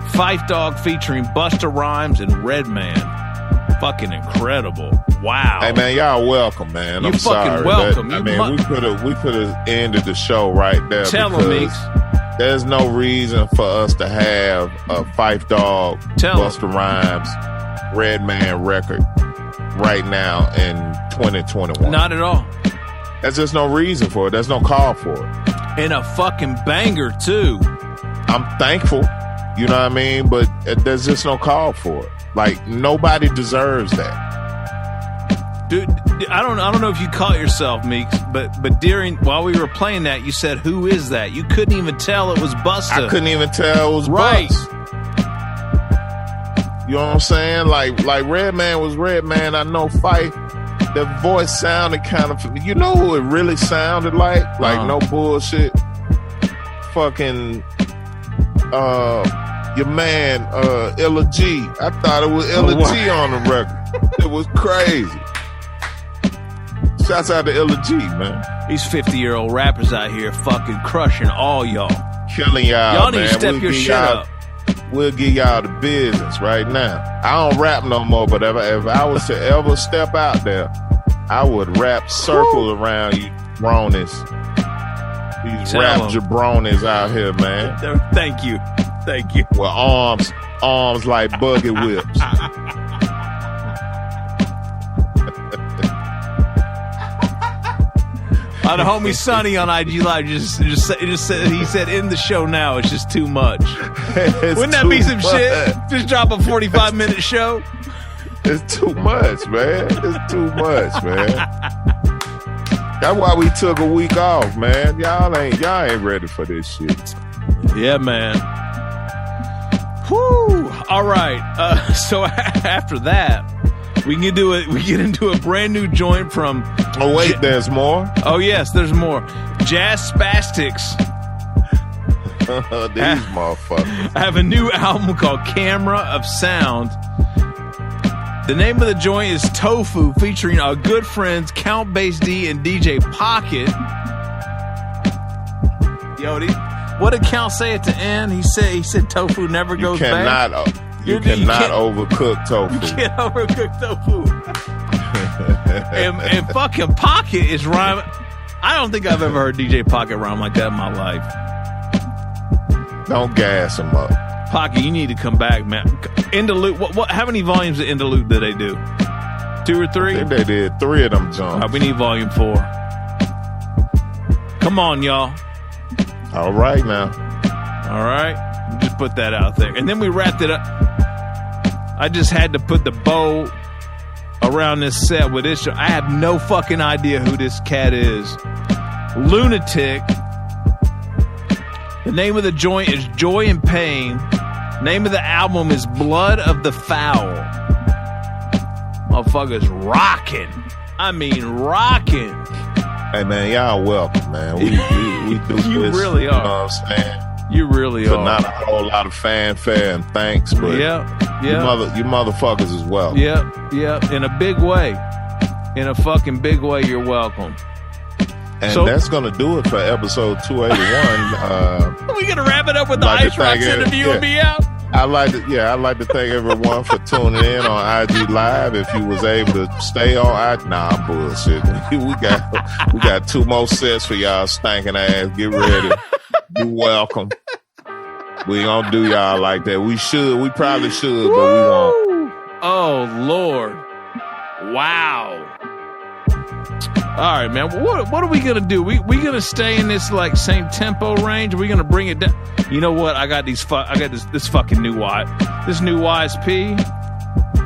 Fife Dog featuring Busta Rhymes and Redman. Fucking incredible. Wow. Hey, man, y'all welcome, man. You I'm fucking sorry. welcome. We could have ended the show right there. Tell them, Meeks. There's no reason for us to have a Fife Dog, Busta Rhymes, Redman record right now in 2021. Not at all. There's just no reason for it. There's no call for it. And a fucking banger, too. I'm thankful, you know what I mean? But there's just no call for it. Like, nobody deserves that. Dude, I don't know if you caught yourself, Meeks, but while we were playing that, you said, "Who is that?" You couldn't even tell it was Busta. I couldn't even tell it was right. Bust. You know what I'm saying? Like Redman was Redman. I know Fife. The voice sounded kind of. You know who it really sounded like? Like no bullshit. Fucking your man Illa G. I thought it was Illa G on the record. It was crazy. Shouts out to Illa G, man. These 50-year-old rappers out here fucking crushing all y'all. Killing y'all, Y'all need man. to step your shit up. We'll give y'all the business right now. I don't rap no more, but if I was to ever step out there, I would rap circles around you bronies. These rap jabronis out here, man. Thank you. With arms like buggy whips. The homie Sonny on IG Live just said, he said, "In the show now, it's just too much." Wouldn't that be some shit? Just drop a 45-minute show. It's too much, man. It's too much, man. That's why we took a week off, man. Y'all ain't ready for this shit. Yeah, man. Whew. All right. So after that, we get into a brand new joint from. Oh wait, there's more. Oh yes, there's more. Jazz Spastics. These motherfuckers. I have a new album called Camera of Sound. The name of the joint is Tofu, featuring our good friends Count Bass D and DJ Pocket. Yo, what did Count say at the end? He said tofu never goes bad. You cannot overcook tofu. You can't overcook tofu. and fucking Pocket is rhyming. I don't think I've ever heard DJ Pocket rhyme like that in my life. Don't gas him up. Pocket, you need to come back, man. Interlude. What? How many volumes of Interlude did they do? 2 or 3? I think they did 3 of them jumps. All right, we need volume 4. Come on, y'all. All right now. All right. Just put that out there. And then we wrapped it up. I just had to put the bow around this set with this show. I have no fucking idea who this cat is. Lunatic. The name of the joint is Joy and Pain. Name of the album is Blood of the Foul. Motherfuckers rocking. I mean rocking. Hey man, y'all welcome, man. We do you this. Really are. You know what I'm saying? You really so are. Not a whole lot of fanfare and thanks, but yeah. You motherfuckers as well. Yeah. In a big way. In a fucking big way, you're welcome. And that's gonna do it for episode 281. We gonna wrap it up with the IceRocks interview and be out. I'd like to thank everyone for tuning in on IG Live. If you was able to stay on, nah, bullshit. We got 2 more sets for y'all stinking ass. Get ready. You're welcome. We gonna do y'all like that. We probably should, but we won't. Oh Lord! Wow. All right, man. What are we gonna do? We gonna stay in this like same tempo range? Are we gonna bring it down? You know what? I got this fucking new this new YSP.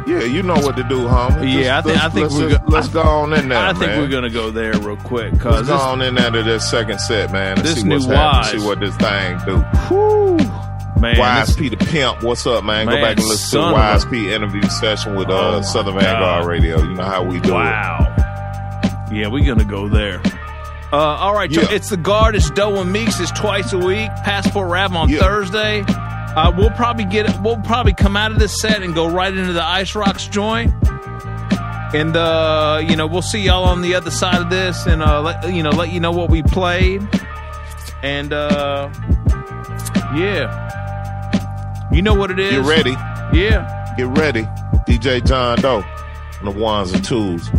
Yeah, you know what to do, homie. Yeah, I think let's go on in there. I think we're gonna go there real quick. Let's go on in there to this second set, man. And see what's happening. See what this thing do. Whew. Man, YSP the Pimp, what's up, man? Go back and listen to the YSP interview session with Southern Vanguard Radio. You know how we do it. Wow. Yeah, we're gonna go there. All right, it's the Guard. It's Doe Meeks. It's twice a week. Passport RAV on Thursday. We'll probably come out of this set and go right into the IceRocks joint. And we'll see y'all on the other side of this, and let you know what we played. And you know what it is. Get ready. Yeah. Get ready. DJ John Doe on the ones and twos.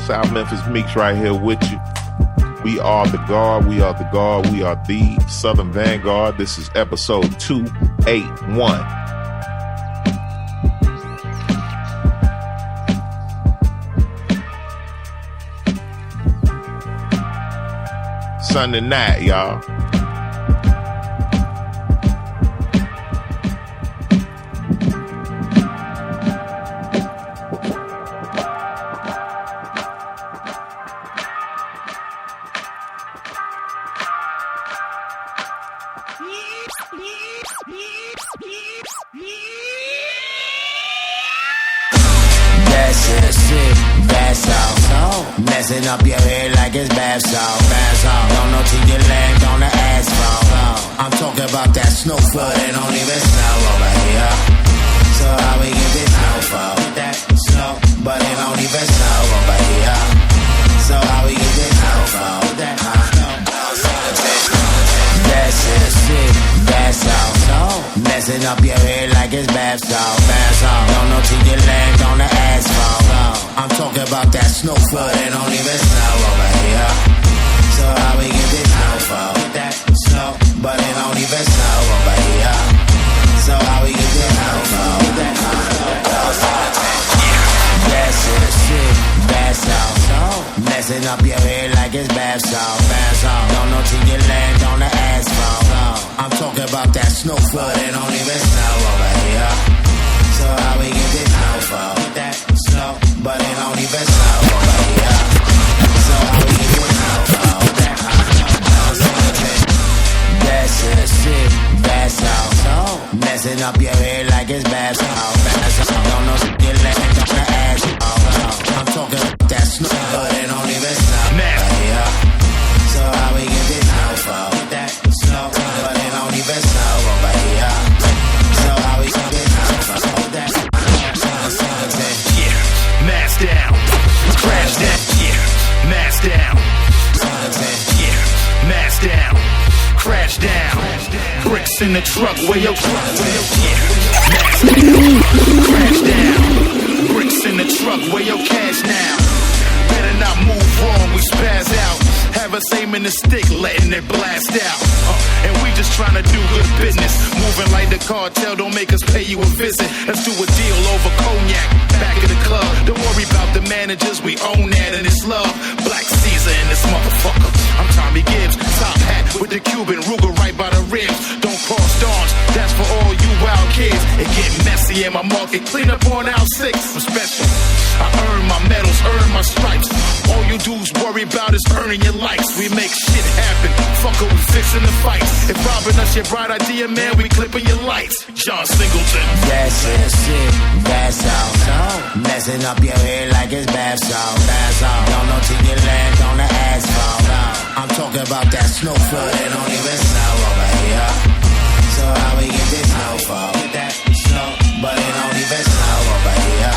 South Memphis Meeks right here with you. We are the Guard. We are the Guard. We are the Southern Vanguard. This is episode 281. Sunday night, y'all. Messing up your head like it's bath salt. Don't know till you land on the asphalt. I'm talking about that snow flood. It don't even snow over here. So how we get this snowfall? That snow, but it don't even snow over here. So how we get this snowfall? That that's it, that's all. Messing up your head like it's bath salt. Don't know till you land on the asphalt. I'm talking about that snow flood. It don't even snow over here. So how we get this snowfall? That snow, but it don't even snow over here. So how we get this snowfall? That's it, that's all. Messing up your head like it's bath salt. Don't know till you land on the asphalt. I'm talking about that snow flood. It don't even snow over here. So how we get this snowfall? That snow, but it don't even snow over here. So how we get this snowfall? That's it, that's all. Messing up your head like it's bath salt. Don't know if you land on the asphalt. I'm talking about that snow, but it don't even snow over here. So how we get this snowfall? That snow, but it don't even snow over here. So how we get this snowfall? Mask down, crash down, mask down, mask down, crash Bricks in the truck, where your crash down. Bricks in the truck, where your cash now? Better not move wrong, we spaz out. Have us aiming the stick, letting it blast out. And we just trying to do good business. Moving like the cartel, don't make us pay you a visit. Let's do a deal over cognac, back of the club. Don't worry about the managers, we own that and it's love. Black Caesar in this motherfucker. I'm Tommy Gibbs, top hat with the Cuban Ruger right by the ribs. Don't cross dawns, that's for all you wild kids. It get messy in my market, clean up on aisle 6. I'm special. I earn my medals, earn my stripes. All you dudes worry about is earning your likes. We make shit happen, fuck it, we fixing the fights. If robbing us your bright idea, man, we clipping your lights. John Singleton. That's shit, that's all. Messing up your head like it's bath salt. Don't know till you land on the asphalt. I'm talking about that snow flood that don't even snow over here. So how we get this snowfall? Get that snow, but it don't even snow over here.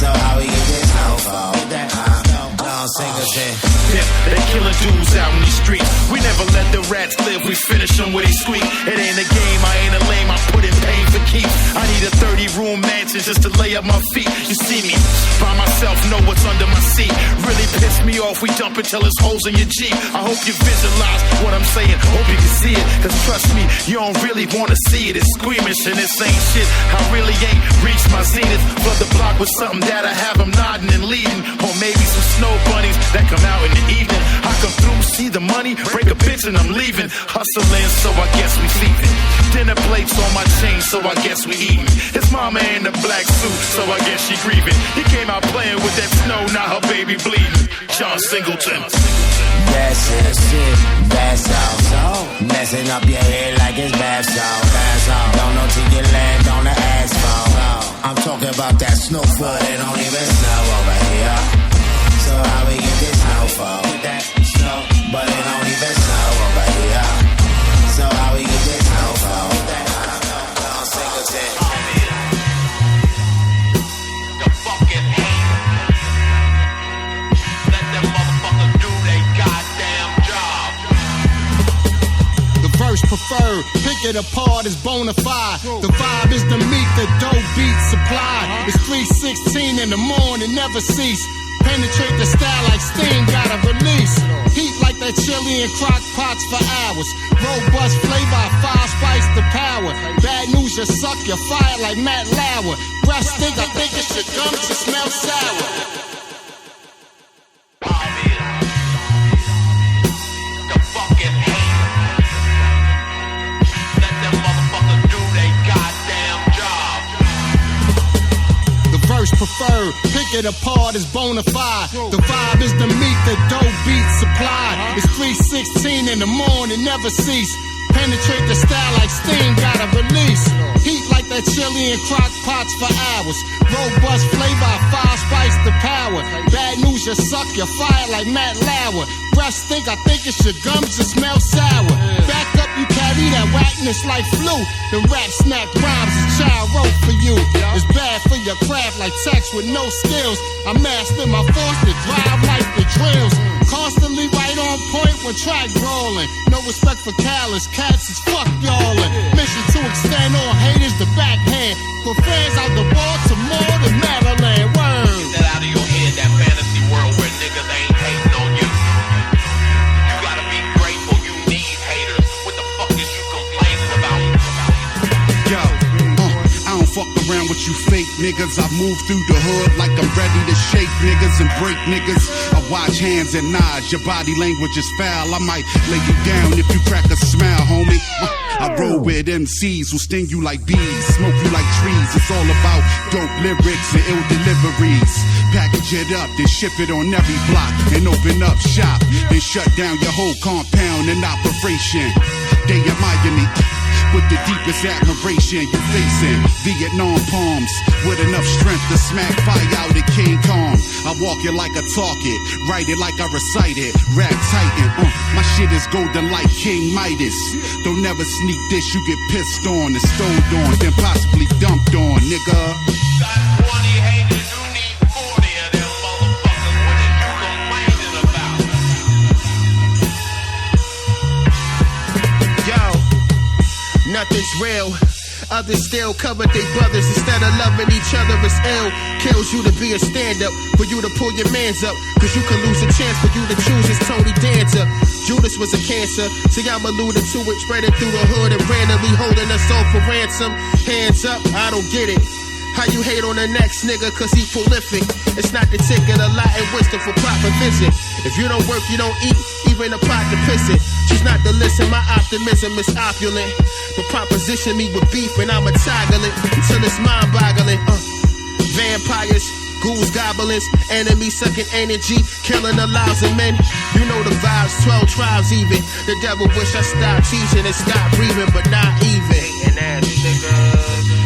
So how we get this snowfall? Get that John Singleton. Yeah, they killing dudes out in these streets. We never let the rats live, we finish them where they squeak. It ain't a game, I ain't a lame, I put in pain for keeps. I need a 30-room mansion just to lay up my feet. You see me, by myself, know what's under my seat. Really piss me off, we jump until there's holes in your Jeep. I hope you visualize what I'm saying, hope you can see it. Cause trust me, you don't really wanna see it. It's squeamish and this ain't shit. I really ain't reached my zenith. Flood the block with something that'll have them nodding and leading. Or maybe some snow bunnies that come out in the evening. I come through, see the money, break a bitch and I'm leaving. Hustling, so I guess we feeding. Dinner plates on my chain, so I guess we eating. His mama in the black suit, so I guess she grieving. He came out playing with that snow, now her baby bleeding. John Singleton. That's shit, that's all. Messing up your head like it's bath salt. Don't know till you land on the asphalt. I'm talking about that snow flood that don't even snow over here. So how we get this snowfall? Get that snow, but it don't even snow over here. So how we get this snowfall? Get that John Singleton. The fucking hate. Let them motherfuckers do their goddamn job. The verse preferred, pick it apart is bona fide. The vibe is the meat, the dope beat supply. It's 3:16 in the morning, never cease. Penetrate the style like steam, gotta release. Heat like that chili and crock pots for hours. Robust flavor, 5 spice the power. Bad news, you suck, you fire like Matt Lauer. Breath stink, I think it's your gums to smell sour. The fucking hate. Let them motherfuckers do their goddamn job. The verse preferred, pick it apart is bona fide. The vibe is the meat, the dope beat supply. It's 3:16 in the morning, never cease. Penetrate the style like steam, gotta release. Heat like that chili and crock pots for hours. Robust flavor, 5 spice the power. Bad news, you suck, you fire like Matt Lauer. Breath stink, I think it's your gums to smell sour. Back up, you carry that whackness like flu. The rap snack rhymes a child wrote for you. It's bad for your craft like text with no skills. I master my force to drive like the drills. Constantly right on point when track rolling. No respect for callous cats, is fuck y'allin'. Mission to extend all haters to backhand. For fans out the Baltimore to Maryland. Word. Get that out of your head, that fantasy world where niggas ain't hating on you. You gotta be grateful you need haters. What the fuck is you complaining about? Yo, I don't fuck around with you fake niggas. I move through the hood like I'm ready to shake niggas and break niggas. I watch hands and nods. Your body language is foul. I might lay you down if you crack a smile, homie. I roll with MCs who sting you like bees, smoke you like trees. It's all about dope lyrics and ill deliveries. Package it up, then ship it on every block and open up shop. Then shut down your whole compound in operation. They admire me with the deepest admiration. You facing Vietnam palms with enough strength to smack fire out at King Kong. I walk it like a target, write it like I recite it. Rap Titan, my shit is golden like King Midas. Don't never sneak this, you get pissed on and stoned on, then possibly dumped on, nigga. nothing's real. Others still cover their brothers instead of loving each other is ill. Kills you to be a stand-up, for you to pull your mans up. Cause you can lose a chance for you to choose as Tony Danza. Judas was a cancer, see I'm alluding to it. Spread it through the hood and randomly holding us all for ransom. Hands up, I don't get it. How you hate on the next nigga cause he prolific? It's not the ticket, a lot and wisdom for proper visit. If you don't work, you don't eat, even a pot to piss it. Choose not to listen, my optimism is opulent. But proposition me with beef and I'ma toggle it until it's mind-boggling. Vampires, ghouls, goblins, enemies sucking energy, killing the lives of men. You know the vibes, 12 tribes even. The devil wish I stopped teaching and stopped breathing, but not even. And ass niggas.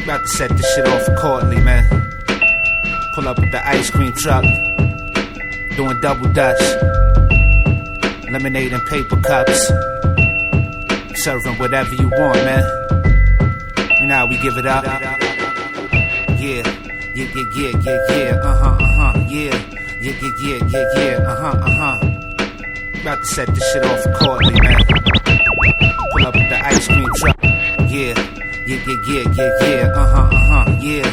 About to set this shit off accordingly, man. Pull up with the ice cream truck, doing double dutch, lemonade and paper cups, serving whatever you want, man. You know how we give it up. Yeah, About to set this shit off accordingly, man. Pull up with the ice cream truck. Yeah. Yeah.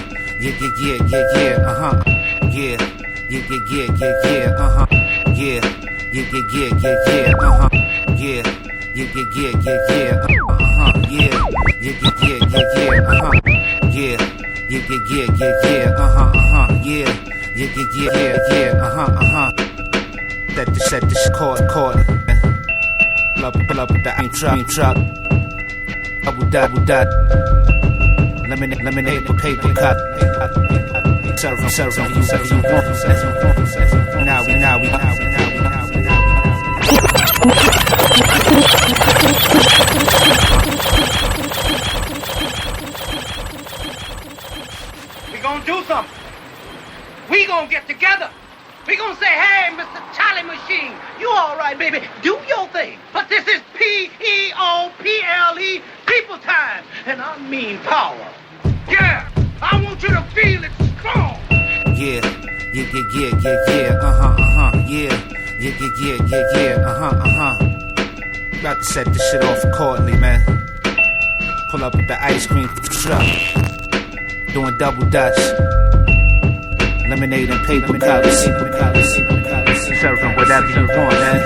Set this chord. Pull up with the ice cream truck. Double dot. Lemonade with paper cup. Serving you want. Now we. We gonna do something. We gonna get together. We gonna say, hey, Mr. Charlie Machine, you all right, baby? Do your thing. But this is P-E-O-P-L-E, people time, and I mean power. Yeah, I want you to feel it strong. Yeah. About to set this shit off accordingly, man. Pull up with the ice cream truck, doing double dutch, lemonade and paper cups, serving whatever you want, man.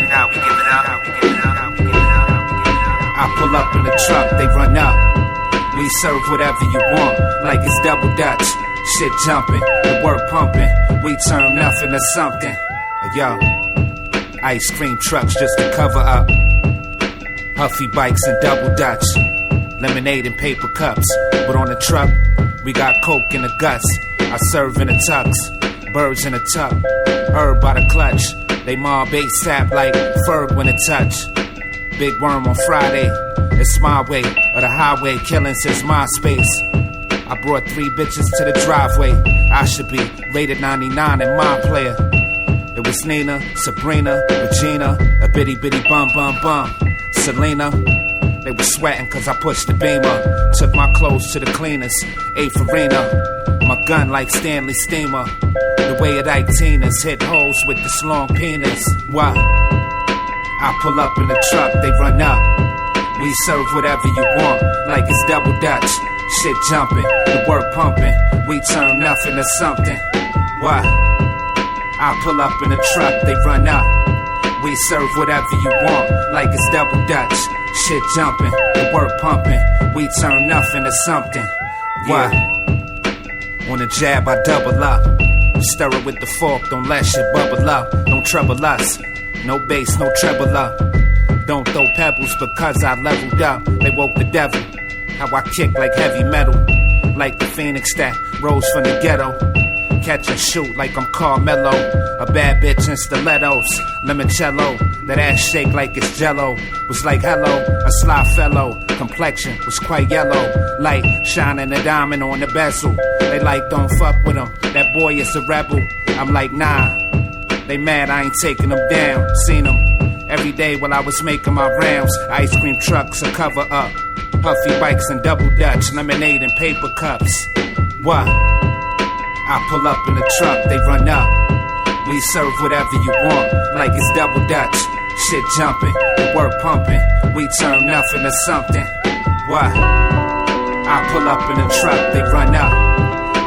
Now we give it up. I pull up in the truck, they run up. We serve whatever you want, like it's double dutch. Shit jumping, the work pumping. We turn nothing to something. Yo, ice cream trucks just to cover up. Huffy bikes and double dutch. Lemonade and paper cups. But on the truck, we got coke in the guts. I serve in the tux, birds in the tuck. Herb by the clutch. They mob ASAP like Ferg when it touch. Big worm on Friday. It's my way, or the highway, killing since MySpace. I brought 3 bitches to the driveway. I should be rated 99 in my player. It was Nina, Sabrina, Regina, a bitty bum. Selena, they were sweating cause I pushed the beamer. Took my clothes to the cleaners, ate farina. My gun like Stanley Steamer. The way it Ike Tina's hit holes with this long penis. What? I pull up in the truck, they run up. We serve whatever you want, like it's double dutch. Shit jumping, the work pumping. We turn nothing to something. What? I pull up in the truck, they run up. We serve whatever you want, like it's double dutch. Shit jumping, the work pumping. We turn nothing to something. What? On a jab, I double up. Stir it with the fork, don't let shit bubble up. Don't trouble us. No bass, no treble up. Don't throw pebbles because I leveled up. They woke the devil. How I kick like heavy metal. Like the phoenix that rose from the ghetto. catch and shoot like I'm Carmelo. A bad bitch in stilettos, limoncello. That ass shake like it's jello. Was like hello, a sly fellow. Complexion was quite yellow. Light shining a diamond on the bezel. They like don't fuck with him, that boy is a rebel. I'm like nah, they mad I ain't taking them down. Seen them every day while I was making my rounds. Ice cream trucks a cover up. Puffy bikes and double dutch, lemonade and paper cups. What? I pull up in the truck, they run up. We serve whatever you want, like it's double dutch. Shit jumping, the work pumping. We turn nothing to something. What? I pull up in the truck, they run up.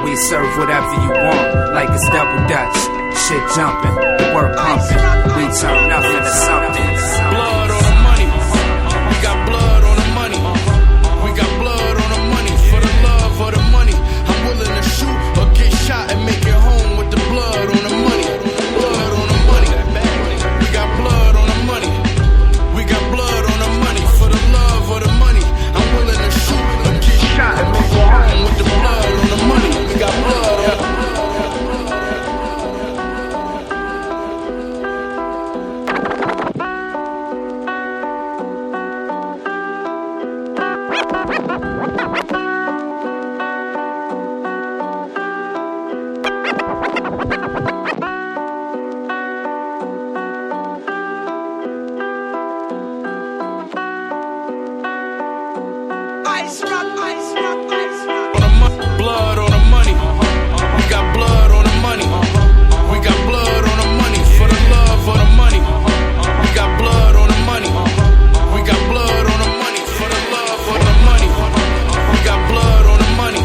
We serve whatever you want, like it's double dutch. Shit jumping, the work pumping. We turn nothing to something. Blood on the money. We got blood on the money. We got blood on the money. For the love of the money, I'm willing to shoot or get shot and make it home with the blood on the money. Blood on the money. We got blood on the money. We got blood on the money. For the love of the money, I'm willing to shoot or get shot and make it home with the blood on the money. We got blood on the money. Blood on the money. We got blood on the money. We got blood on the money. For the love of the money. We got blood on the money. We got blood on the money. For the love of the money. We got blood on the money.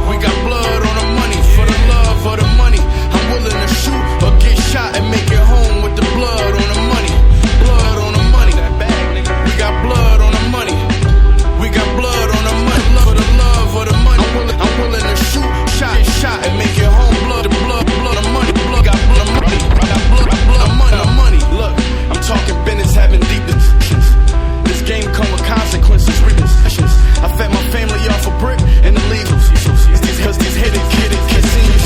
We got blood on the money. For the love of the money. I'm willing to shoot or get shot and make it home with the blood on the money. Blood on the money. We got blood on the money. We got blood on the money. For the love of the money. I'm willing to shoot, shot, and make it home. Blood, the money. Blood, got blood, money. I got blood, money. Look, I'm talking business, having deep discussions. This game come with consequences, repercussions. I fed my family off a brick and the legals. Cause these hidden kids can't see me.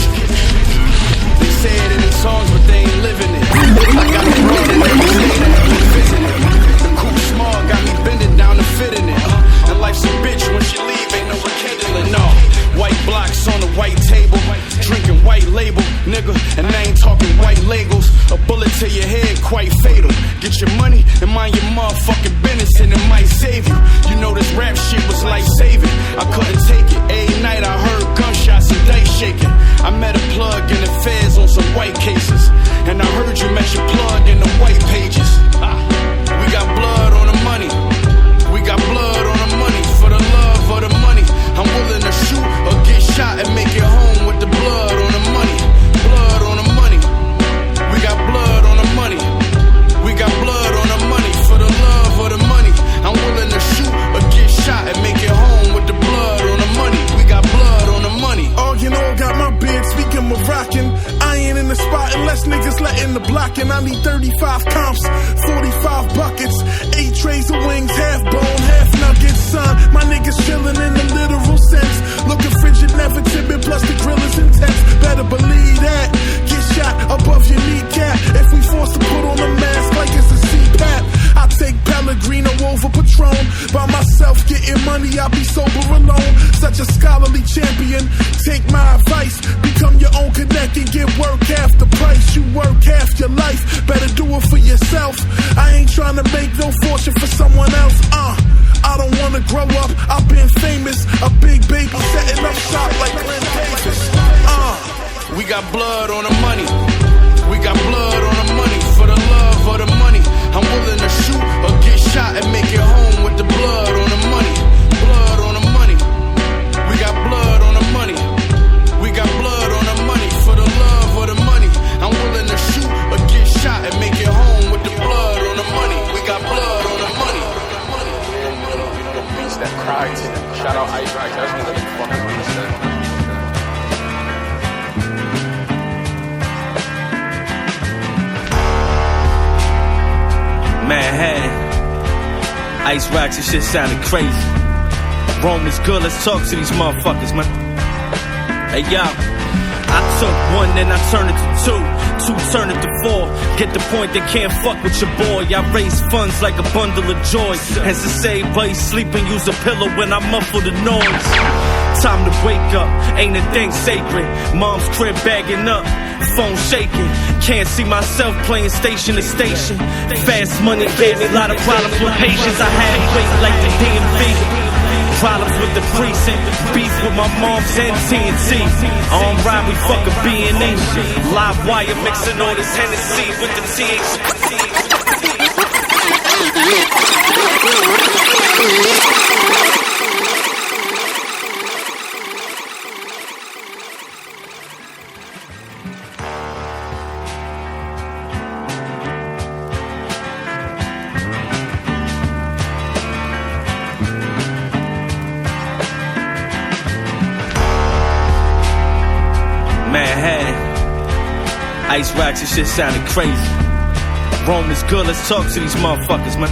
They say it in the songs, but they ain't living it. I got a road and they say that I'm visiting it. The coupe small got me bending down to fit in it. And life's a bitch when she leave, ain't no rekindling, no. White blocks on the white table, drinking white label, nigga, and I ain't talking white labels. A bullet to your head, quite fatal. Get your money and mind your motherfucking business, and it might save you. You know this rap shit was life-saving. I couldn't take it. Every night I heard gunshots and dice shaking. I met a plug in the feds on some white cases, and I heard you met your plug in the white pages. We got blood on the money. We got blood on the money. For the love of the money, I'm willing to shoot or get shot and make it home with the blood on the money. Blood on the money. We got blood on the money. We got blood on the money. For the love of the money, I'm willing to shoot or get shot and make it home with the blood on the money. We got blood on the money. Oh, you know, got my beard speaking Moroccan. I ain't in the spot unless niggas letting the block in. I need 35 comps, 45 buckets, 8 trays of wings, half bone, half nuggets, son. My niggas chillin' in the literal sense. Looking frigid, never timid, plus the grill is intense. Better believe that. Get shot above your kneecap. If we forced to put on a mask like it's a CPAP, I take Pellegrino over Patron. By myself getting money, I'll be sober alone. Such a scholarly champion. Take my advice, become your own connect and get work half the price. You work half your life, better do it for yourself. I ain't trying to make no fortune for someone else. I don't wanna grow up, I've been famous. A big baby setting up shop like Clint Davis. We got blood on the money. We got blood on the money. For the love of the money, I'm willing to shoot or get shot and make it home with the blood on the money. Blood on the money. We got blood on the money. We got blood on the money. For the love of the money, I'm willing to shoot or get shot and make it home with the blood on the money. We got blood on the money. Beats that cried. Shout out IceRocks. That's one of the fucking beats that. Manhattan, IceRocks, this shit sounded crazy. Rome is good, let's talk to these motherfuckers, man. Hey, yo, I took one, then I turned it to two. Two turn it to four. Get the point, they can't fuck with your boy. I raise funds like a bundle of joy. As to say, buddy, sleep and use a pillow when I muffle the noise. Time to wake up, ain't a thing sacred. Mom's crib bagging up, phone shaking. Can't see myself playing station to station. Fast money gave me a lot of problems with patience. I had weight like the DMV. Problems with the precinct, beef with my mom's and TNT. On ride, we fuck a B&E. Live wire mixing all this Hennessy with the THC. Manhattan, IceRocks, this shit sounded crazy. Rome is good, let's talk to these motherfuckers, man.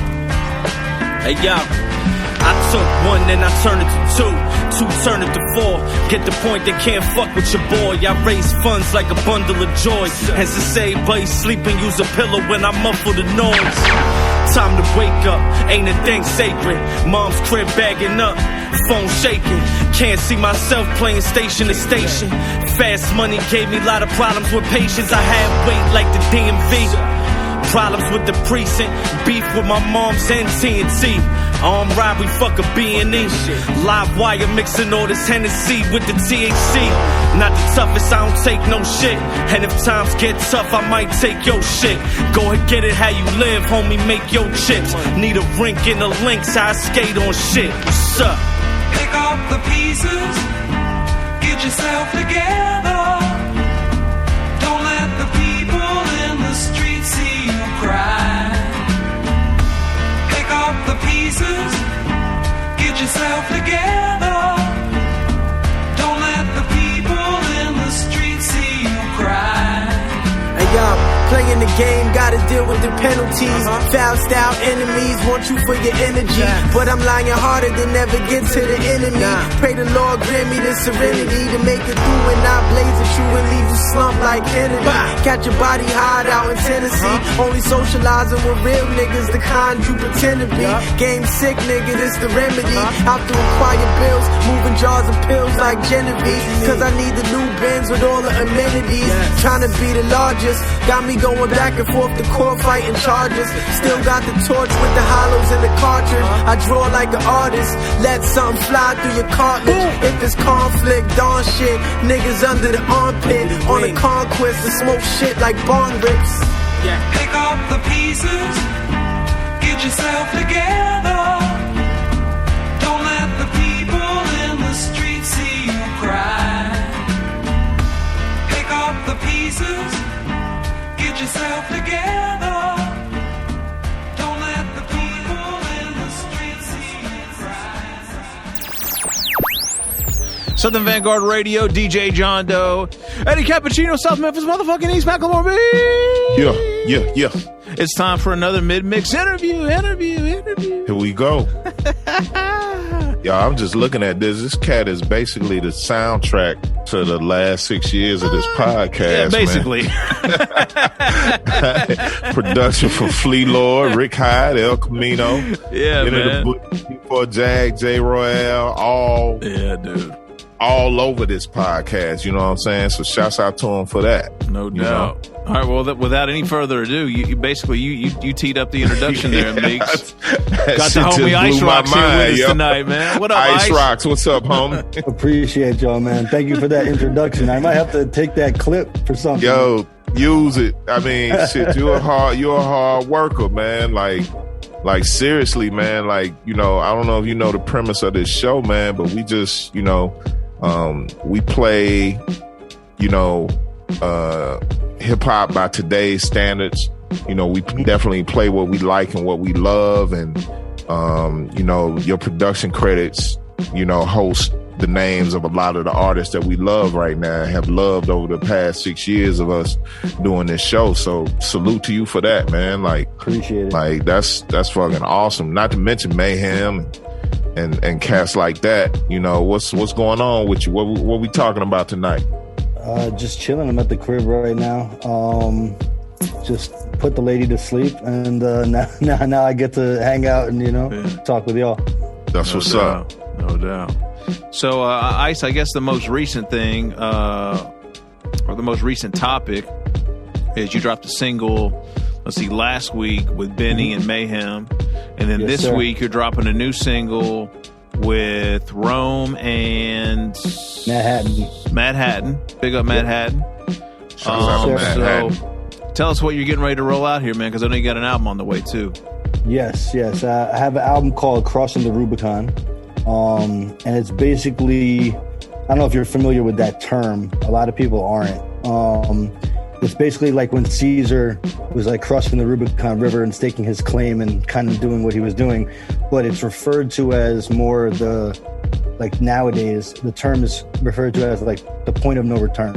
Hey, yo, I took one, then I turned it to two. Two turn it to four. Get the point, they can't fuck with your boy. I raise funds like a bundle of joy. As to say, buddy, sleep and use a pillow when I muffle the noise. Time to wake up, ain't a thing sacred. Mom's crib bagging up, phone shaking. Can't see myself playing station to station. Fast money gave me a lot of problems with patience. I had weight like the DMV. Problems with the precinct, beef with my mom's and TNT. Armed robbery, fuck a B&E. Live wire mixing all this Hennessy with the THC. Not the toughest, I don't take no shit. And if times get tough, I might take your shit. Go and get it how you live, homie, make your chips. Need a rink in the links, I skate on shit. What's up? Pick up the pieces, get yourself together. Don't let the people in the street see you cry. Pick up the pieces, get yourself together. Don't let the people in the street see you cry. Hey yo, playing the game, gotta deal with the penalties. Foul style enemies want you for your energy, but I'm lying harder than ever get to the enemy. Pray the Lord grant me the serenity to make it through and not blaze at you and leave you slumped like Kennedy. Catch your body hide out in Tennessee. Only socializing with real niggas, the kind you pretend to be. Game sick nigga, this the remedy. Out to acquire bills, moving jars of pills like Genevieve. Cause I need the new Benz with all the amenities. Trying to be the largest, got me going back and forth to court fighting charges. Still got the torch with the hollows in the cartridge. I draw like an artist, let something fly through your cartilage. If there's conflict, dawn shit, niggas under the armpit. On a conquest to smoke shit like bong rips. Pick up the pieces, get yourself together. Don't let the people in the street see you cry. Pick up the pieces, get yourself together. Don't let the people in the street see you cry. Southern Vanguard Radio, DJ John Doe, Eddie Cappuccino, South Memphis, motherfucking East Macklemore. Yeah. It's time for another mid-mix interview. Here we go. Y'all, I'm just looking at this. This cat is basically the soundtrack to the last 6 years of this podcast. Yeah, basically. Production for Flea Lord, Rick Hyde, El Camino. Yeah, man. For Jag, J. Royale, all. Yeah, dude. All over this podcast, you know what I'm saying? So shouts out to him for that. No doubt. All right, well, without any further ado, you basically teed up the introduction there, Meeks. Got the homie IceRocks here with us tonight, man. What up, IceRocks? What's up, homie? Appreciate y'all, man. Thank you for that introduction. I might have to take that clip for something. Yo, use it. I mean, shit, you're a hard worker, man. Like seriously, man. Like, you know, I don't know if you know the premise of this show, man, but we just, you know, we play, you know, hip hop by today's standards. You know, we definitely play what we like and what we love. And, you know, your production credits, you know, host the names of a lot of the artists that we love right now, have loved over the past 6 years of us doing this show. So salute to you for that, man. Like, appreciate it. Like, that's fucking awesome. Not to mention Mayhem and cats like that. You know, what's going on with you? What we talking about tonight? Just chilling. I'm at the crib right now. Just put the lady to sleep, and now I get to hang out and talk with y'all. That's what's up. No doubt. So, Ice, I guess the most recent thing, or the most recent topic, is you dropped a single. Let's see, last week with Benny and Mayhem, and then this week you're dropping a new single with Rome and Madhattan. Big up Madhattan. So tell us what you're getting ready to roll out here, man, because I know you got an album on the way too. Yes. I have an album called Crossing the Rubicon, and it's basically, I don't know if you're familiar with that term. A lot of people aren't. It's basically like when Caesar was like crossing the Rubicon River and staking his claim and kind of doing what he was doing, but it's referred to as more like nowadays, the term is referred to as like the point of no return.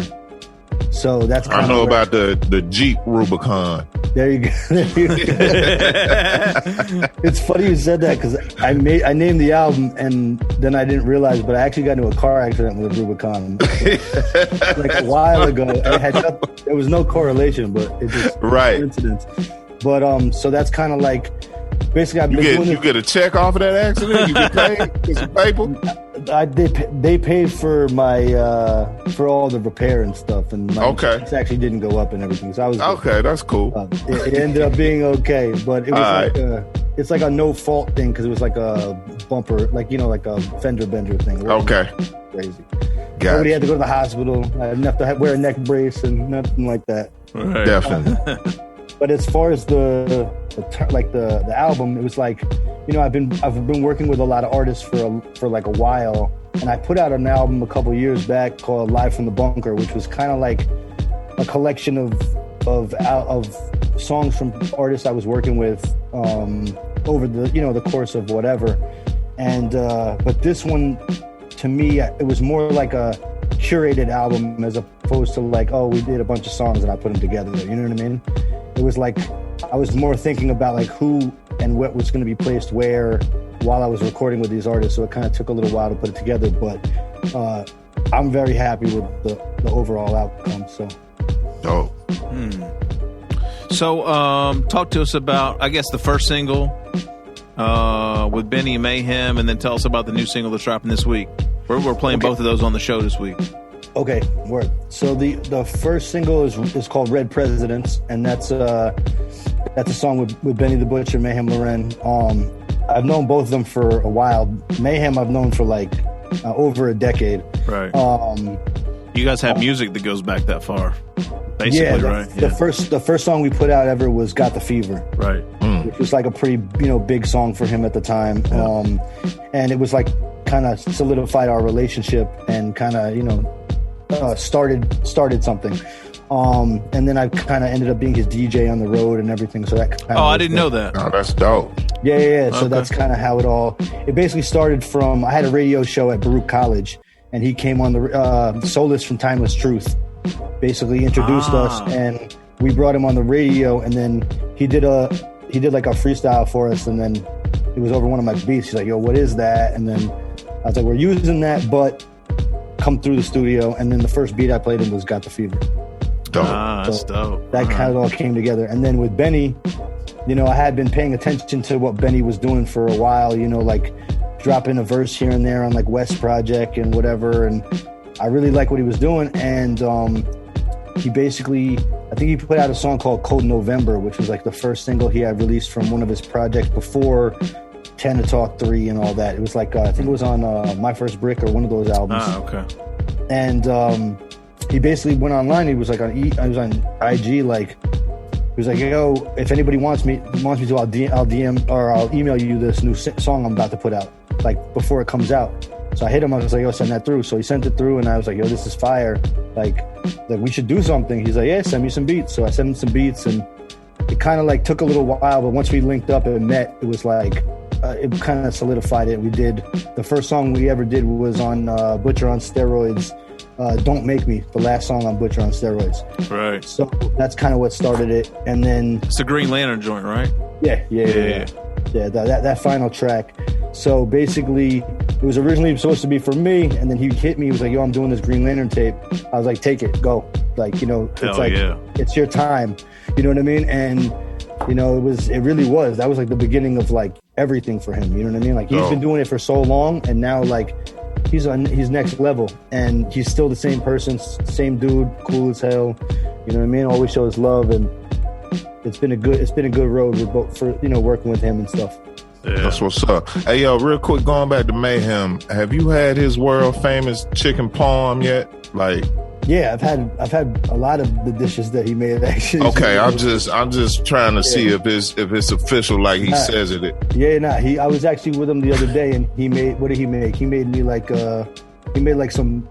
So that's kind I know about the Jeep Rubicon. There you go. It's funny you said that because I named the album and then I didn't realize, but I actually got into a car accident with a Rubicon like a while ago. There was no correlation, but it just coincidence. But so that's kind of like basically I've been doing you get a check off of that accident. You get paid. Get some paper. They paid for my for all the repair and stuff, and my insurance actually didn't go up and everything. So I was that's cool. It ended up being okay, but it was it's like a no fault thing because it was like a bumper, like like a fender bender thing. Crazy. Nobody had to go to the hospital. I didn't have to wear a neck brace and nothing like that. Right. Definitely. But as far as the album, it was like, I've been working with a lot of artists for like a while, and I put out an album a couple years back called Live from the Bunker, which was kind of like a collection of songs from artists I was working with over the course of whatever. And but this one, to me, it was more like a curated album as opposed to like, we did a bunch of songs and I put them together. You know what I mean? It was like I was more thinking about like who and what was going to be placed where while I was recording with these artists. So it kind of took a little while to put it together, but I'm very happy with the overall outcome. So dope. So talk to us about, I guess, the first single with Benny and Mayhem, and then tell us about the new single that's dropping this week. We're playing both of those on the show this week. Okay, word. So the first single is called Red Presidents, and that's a song with Benny the Butcher, Mayhem Lauren. I've known both of them for a while. Mayhem I've known for like over a decade. Right. You guys have music that goes back that far, basically, right? The first song we put out ever was Got the Fever. Right. Which was like a pretty big song for him at the time. And it was like kind of solidified our relationship and kind of started something. And then I kind of ended up being his DJ on the road and everything. So that I didn't know that. Oh, that's dope. Yeah. So that's kind of how it basically started from, I had a radio show at Baruch College, and he came on the Solus from Timeless Truth, basically introduced us, and we brought him on the radio, and then he did like a freestyle for us, and then it was over one of my beats. He's like, yo, what is that? And then I was like, we're using that, but come through the studio. And then the first beat I played him was Got the Fever. Dope. That's dope. That kind of all came together. And then with Benny, I had been paying attention to what Benny was doing for a while, like dropping a verse here and there on like West Project and whatever. And I really like what he was doing. And he basically, I think he put out a song called Cold November, which was like the first single he had released from one of his projects before 10 to Talk 3 and all that. It was like, I think it was on My First Brick or one of those albums. Okay. And he basically went online. He was like I was on IG, like, he was like, yo, if anybody wants me to, I'll DM or I'll email you this new song I'm about to put out, like before it comes out. So I hit him. I was like, yo, send that through. So he sent it through, and I was like, yo, this is fire. Like we should do something. He's like, yeah, send me some beats. So I sent him some beats, and it kind of like took a little while, but once we linked up and met, it was like, it kind of solidified it. We did, the first song we ever did was on Butcher on Steroids, Don't Make Me, the last song on Butcher on Steroids. Right. So that's kind of what started it. And then it's the Green Lantern joint, right? Yeah. That final track. So basically it was originally supposed to be for me, and then he hit me. He was like, "Yo, I'm doing this Green Lantern tape." I was like, "Take it, go!" Like, you know, it's like it's your time. You know what I mean? And you know, it really was. That was like the beginning of like everything for him. You know what I mean? Like he's been doing it for so long, and now like he's next level, and he's still the same person, same dude, cool as hell. You know what I mean? Always shows love, and it's been a good road with both for, you know, working with him and stuff. Yeah. That's what's up. Hey, yo, real quick, going back to Mayhem, have you had his world famous chicken palm yet? Like, yeah, I've had a lot of the dishes that he made actually. Okay, I'm just trying to see if it's official like he says it. Yeah, I was actually with him the other day, and he made, what did he make? He made me like some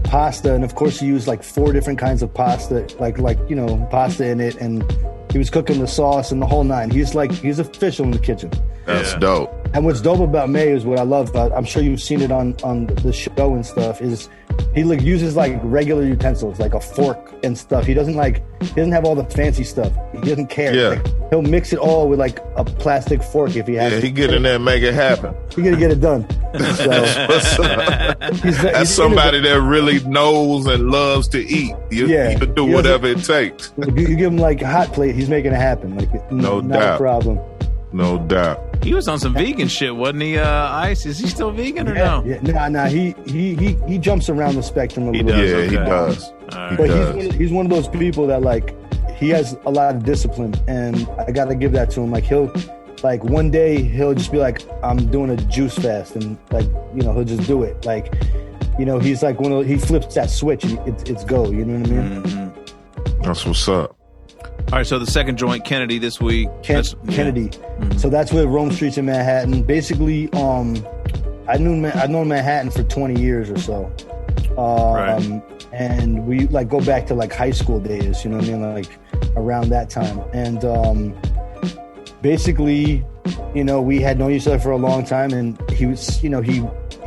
pasta, and of course he used like 4 different kinds of pasta, like you know, pasta in it, and he was cooking the sauce and the whole nine. He's official in the kitchen. That's dope. And what's dope about May is what I love about, I'm sure you've seen it on the show and stuff, is he uses like regular utensils, like a fork and stuff. He doesn't have all the fancy stuff. He doesn't care. Yeah. Like, he'll mix it all with like a plastic fork if he has to. Yeah, he get in there and make it happen. He gonna get it done. So, that's somebody that really knows and loves to eat. He can do whatever it takes. You give him like a hot plate, he's making it happen. Like no not doubt. a problem. No doubt. He was on some vegan shit, wasn't he? Ice, is he still vegan or no? Yeah, nah. He jumps around the spectrum a little bit. Yeah, he does. Right. But he's one of those people that like he has a lot of discipline, and I gotta give that to him. Like he'll like one day he'll just be like, I'm doing a juice fast, and like, you know, he'll just do it. Like, you know, he's like he flips that switch and it's go. You know what I mean? Mm-hmm. That's what's up. All right, so the second joint, Kennedy, this week. Kennedy. Mm-hmm. So that's with Rome Streetz in Manhattan. Basically, I've known Manhattan for 20 years or so. Right. And we like go back to like high school days, you know what I mean? Like around that time. And basically, you know, we had known each other for a long time, and he was, you know, he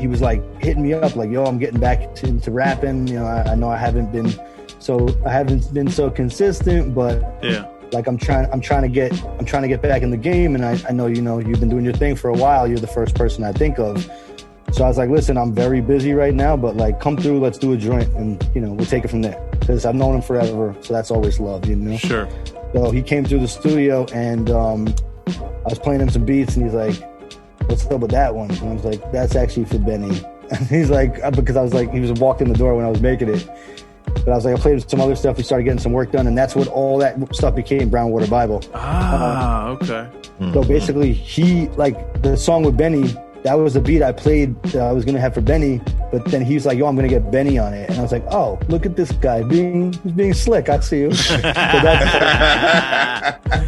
was like hitting me up like, yo, I'm getting back into rapping. You know, I know I haven't been so consistent, but yeah, like I'm trying to get back in the game, and I know, you know, you've been doing your thing for a while. You're the first person I think of. So I was like, listen, I'm very busy right now, but like come through, let's do a joint, and you know, we'll take it from there, because I've known him forever, so that's always love, you know. Sure. So he came through the studio, and I was playing him some beats, and he's like, what's up with that one? And I was like, that's actually for Benny. And he's like, because I was like, he was walked in the door when I was making it. But I was like, I played some other stuff. We started getting some work done, and that's what all that stuff became, Brown Water Bible. Okay. So basically, he, like, the song with Benny, that was the beat I played that I was going to have for Benny, but then he was like, yo, I'm going to get Benny on it. And I was like, oh, look at this guy he's being slick. I see you. So that's,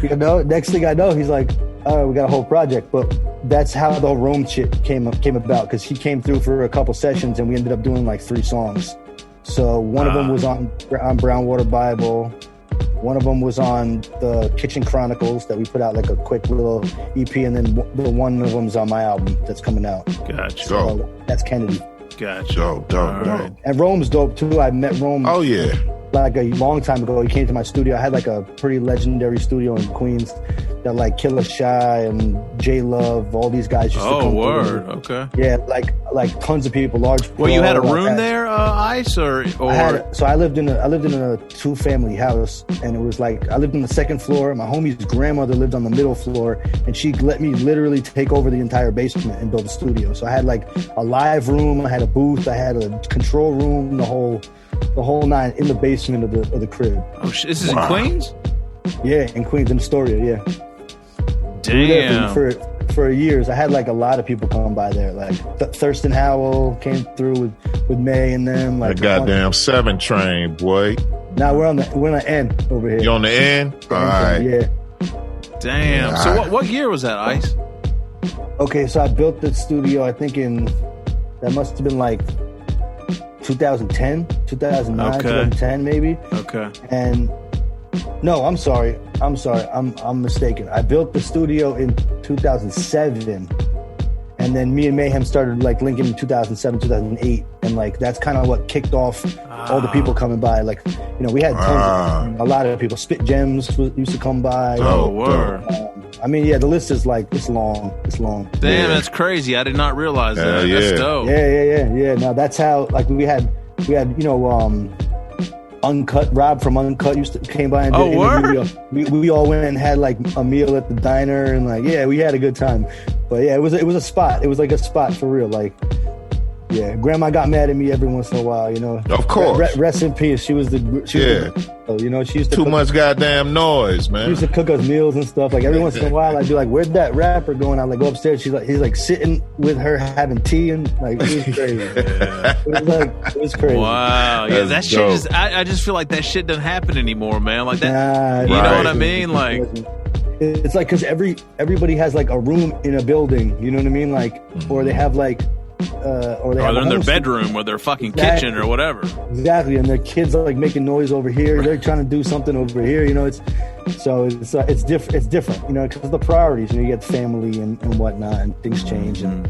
you know, next thing I know, he's like, all right, we got a whole project. But that's how the whole Rome shit came about, because he came through for a couple sessions, and we ended up doing like 3 songs. So one of them was on Brown Water Bible. One of them was on the Kitchen Chronicles that we put out, like a quick little EP, and then the one of them's on my album that's coming out. Gotcha. So that's Kennedy. Gotcha. Dope. Right. And Rome's dope too. I met Rome. Oh yeah. Like a long time ago, he came to my studio. I had like a pretty legendary studio in Queens that like Killer Shy and J Love, all these guys used to come word. through. Okay. Yeah, like tons of people, large. Well, you had a room there, Ice, or I lived in a 2-family house, and it was like I lived on the second floor. My homie's grandmother lived on the middle floor, and she let me literally take over the entire basement and build a studio. So I had like a live room, I had a booth, I had a control room, the whole nine in the basement of the crib. Oh, this is in Queens? Yeah, in Queens, in Astoria, yeah. Damn. For years, I had like a lot of people come by there. Like Thurston Howell came through with May and them. Like the goddamn 7 train, boy. Now we're on the end over here. You on the end? All right. Yeah. Damn. Yeah. So what year was that, Ice? Okay, so I built the studio, I think that must have been like 2010, 2009, 2010 maybe. Okay. And no, I'm sorry. I'm mistaken. I built the studio in 2007, and then me and Mayhem started like linking in 2007, 2008, and like that's kind of what kicked off all the people coming by. Like, you know, we had a lot of people. Spit Gems used to come by. Oh, word. I mean, yeah, the list is like it's long. It's long. Damn, that's crazy. I did not realize that. That's dope. Yeah. Now that's how like we had Uncut. Rob from Uncut came by and did we all went and had like a meal at the diner and like we had a good time. But yeah, it was a spot. It was like a spot for real. Like Grandma got mad at me every once in a while. You know, of course. Rest in peace. She was the you know, she used to too much goddamn noise, man. She used to cook us meals and stuff. Like every once in a while, I'd be like, "Where'd that rapper going?" I'd like go upstairs. He's like sitting with her having tea and like it was crazy. It was crazy. Wow, yeah, that shit is. I just feel like that shit doesn't happen anymore, man. Like that. You know what I mean? Like it's like because everybody has like a room in a building. You know what I mean? Like or they have like. Or they're in their bedroom or their fucking kitchen or whatever. Exactly, and their kids are like making noise over here. They're trying to do something over here. You know, it's different. It's different. You know, because of the priorities. You know, you get family and whatnot, and things change, and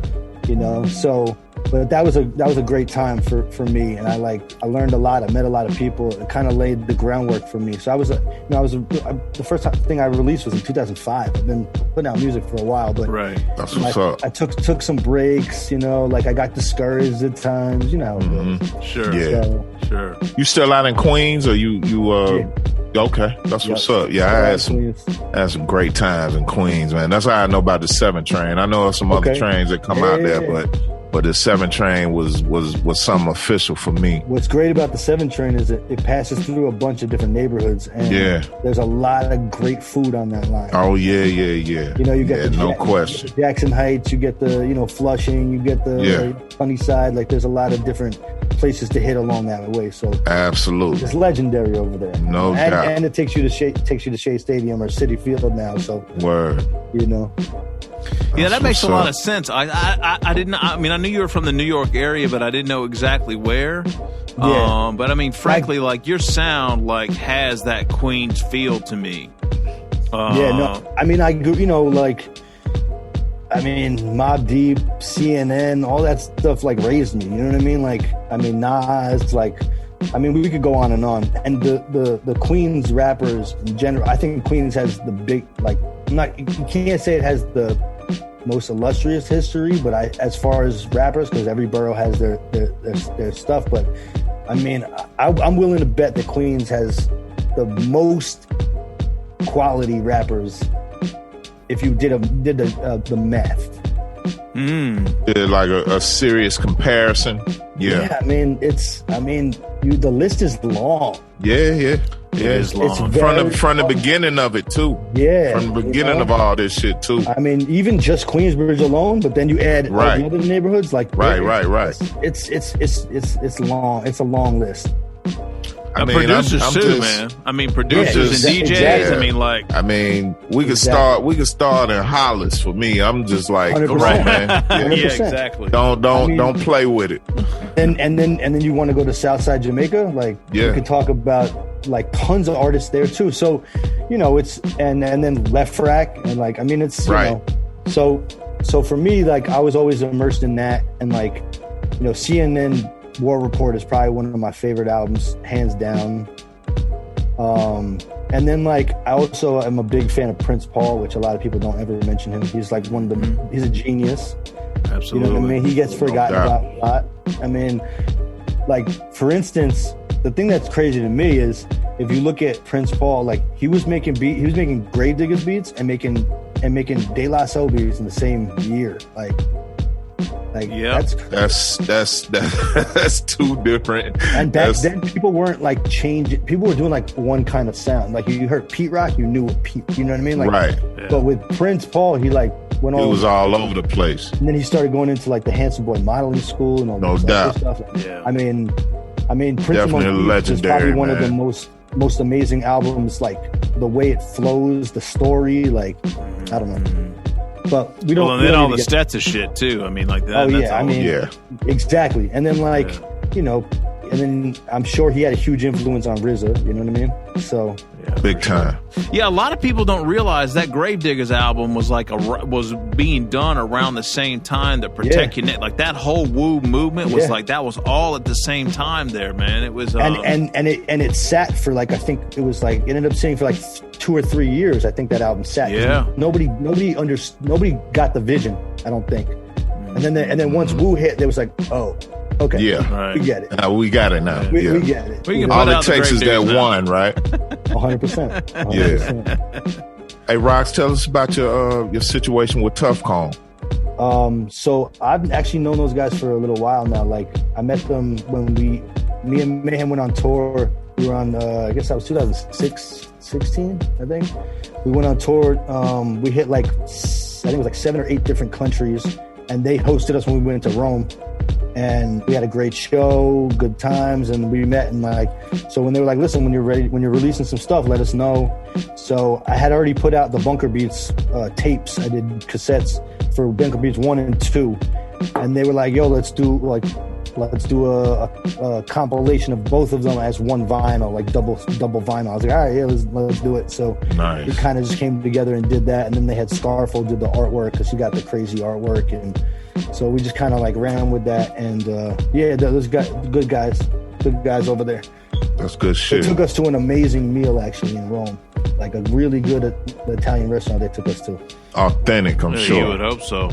you know. So, but that was a great time for me, and I learned a lot. I met a lot of people. It kind of laid the groundwork for me. So the first thing I released was in 2005. I've been putting out music for a while, but that's what's up. I took some breaks. You know, like I got discouraged at times. You know, sure, sure. You still out in Queens, or you? Okay, that's what's up. Yeah, I had some great times in Queens, man. That's how I know about the 7 train. I know of some other trains that come out there, but the 7 train was something official for me. What's great about the 7 train is it passes through a bunch of different neighborhoods, and there's a lot of great food on that line. Oh yeah. You know, you get no question. Jackson Heights, you get the Flushing, you get the Sunnyside. Like there's a lot of different places to hit along that way. So absolutely, it's legendary over there. No doubt. And it takes you to Shea Stadium or Citi Field now. So word. You know. Yeah, that makes a lot of sense. I didn't. I mean, I knew you were from the New York area, but I didn't know exactly where. Yeah. But I mean, frankly, like your sound like has that Queens feel to me. No, I mean, I grew, you know, like, I mean, Mobb Deep, CNN, all that stuff like raised me. You know what I mean? Like, I mean, Nas, like, I mean, we could go on. And the Queens rappers in general, I think Queens has the big, like, you can't say it has the most illustrious history, but as far as rappers, because every borough has their stuff. But I mean, I'm willing to bet that Queens has the most quality rappers. If you did the math, did like a serious comparison. Yeah. I mean, the list is long. Yeah. It's long. From the beginning of it too. Yeah. From the beginning of all this shit too. I mean, even just Queensbridge alone, but then you add all the other neighborhoods, like right. It's long. It's a long list. I mean, producers I'm too, just, man. I mean, producers and DJs. Exactly. I mean, we could start in Hollis for me. I'm just like, 100%. come on, man. Yeah, exactly. Don't play with it. And then you want to go to Southside Jamaica, like you could talk about like tons of artists there too. So, you know, it's and then Left Rack and like I mean it's you know, so for me, like I was always immersed in that, and like, you know, CNN War Report is probably one of my favorite albums, hands down. And then like I also am a big fan of Prince Paul, which a lot of people don't ever mention him. He's like he's a genius. Absolutely. You know what I mean? He gets forgotten about a lot. I mean, like for instance, the thing that's crazy to me is if you look at Prince Paul, like he was making Gravediggers beats and making De La Soul beats in the same year. Like that's too different. And back then, people weren't like changing. People were doing like one kind of sound. Like you heard Pete Rock, you knew what Pete. You know what I mean? Like, But with Prince Paul, he like went all. He was all over the place. And then he started going into like the Handsome Boy modeling school and all that other stuff. Like, I mean, Prince definitely is probably one of the most amazing albums. Like the way it flows, the story. Like I don't know. But we don't. Well, and then all the Stetson shit too. I mean, like that. Oh yeah, exactly. And then like you know, and then I'm sure he had a huge influence on RZA. You know what I mean? So big time. Yeah, a lot of people don't realize that Gravediggers album was like was being done around the same time that Protect Your Neck, like that whole Woo movement was like that was all at the same time there, man. It was and it sat for like I think it was like it ended up sitting for like 2 or 3 years. I think that album sat. Yeah. Nobody got the vision. I don't think. And then once Wu hit, they was like, oh, okay, Yeah. we get it. We got it now. We Yeah. get it. We can All put it out the takes is great that news now. one, right? 100%. 100%. Hey, Rox, tell us about your situation with Tough Cone. So I've actually known those guys for a little while now. Like I met them when me and Mayhem went on tour. We were on, I guess that was 2016, I think. We went on tour. We hit like, I think it was like 7 or 8 different countries, and they hosted us when we went into Rome. And we had a great show, good times, and we met. And like, so when they were like, "Listen, when you're ready, when you're releasing some stuff, let us know." So I had already put out the Bunker Beats tapes. I did cassettes for Bunker Beats 1 and 2, and they were like, "Yo, let's do a compilation of both of them as one vinyl, like double vinyl." I was like, "All right, yeah, let's do it." So nice. We kind of just came together and did that. And then they had Scarfo did the artwork because he got the crazy artwork, and so we just kind of like ran with that. And yeah, those guys, good guys over there. That's good shit. They took us to an amazing meal actually in Rome, like a really good Italian restaurant. They took us to. Authentic, I'm sure. You would hope so.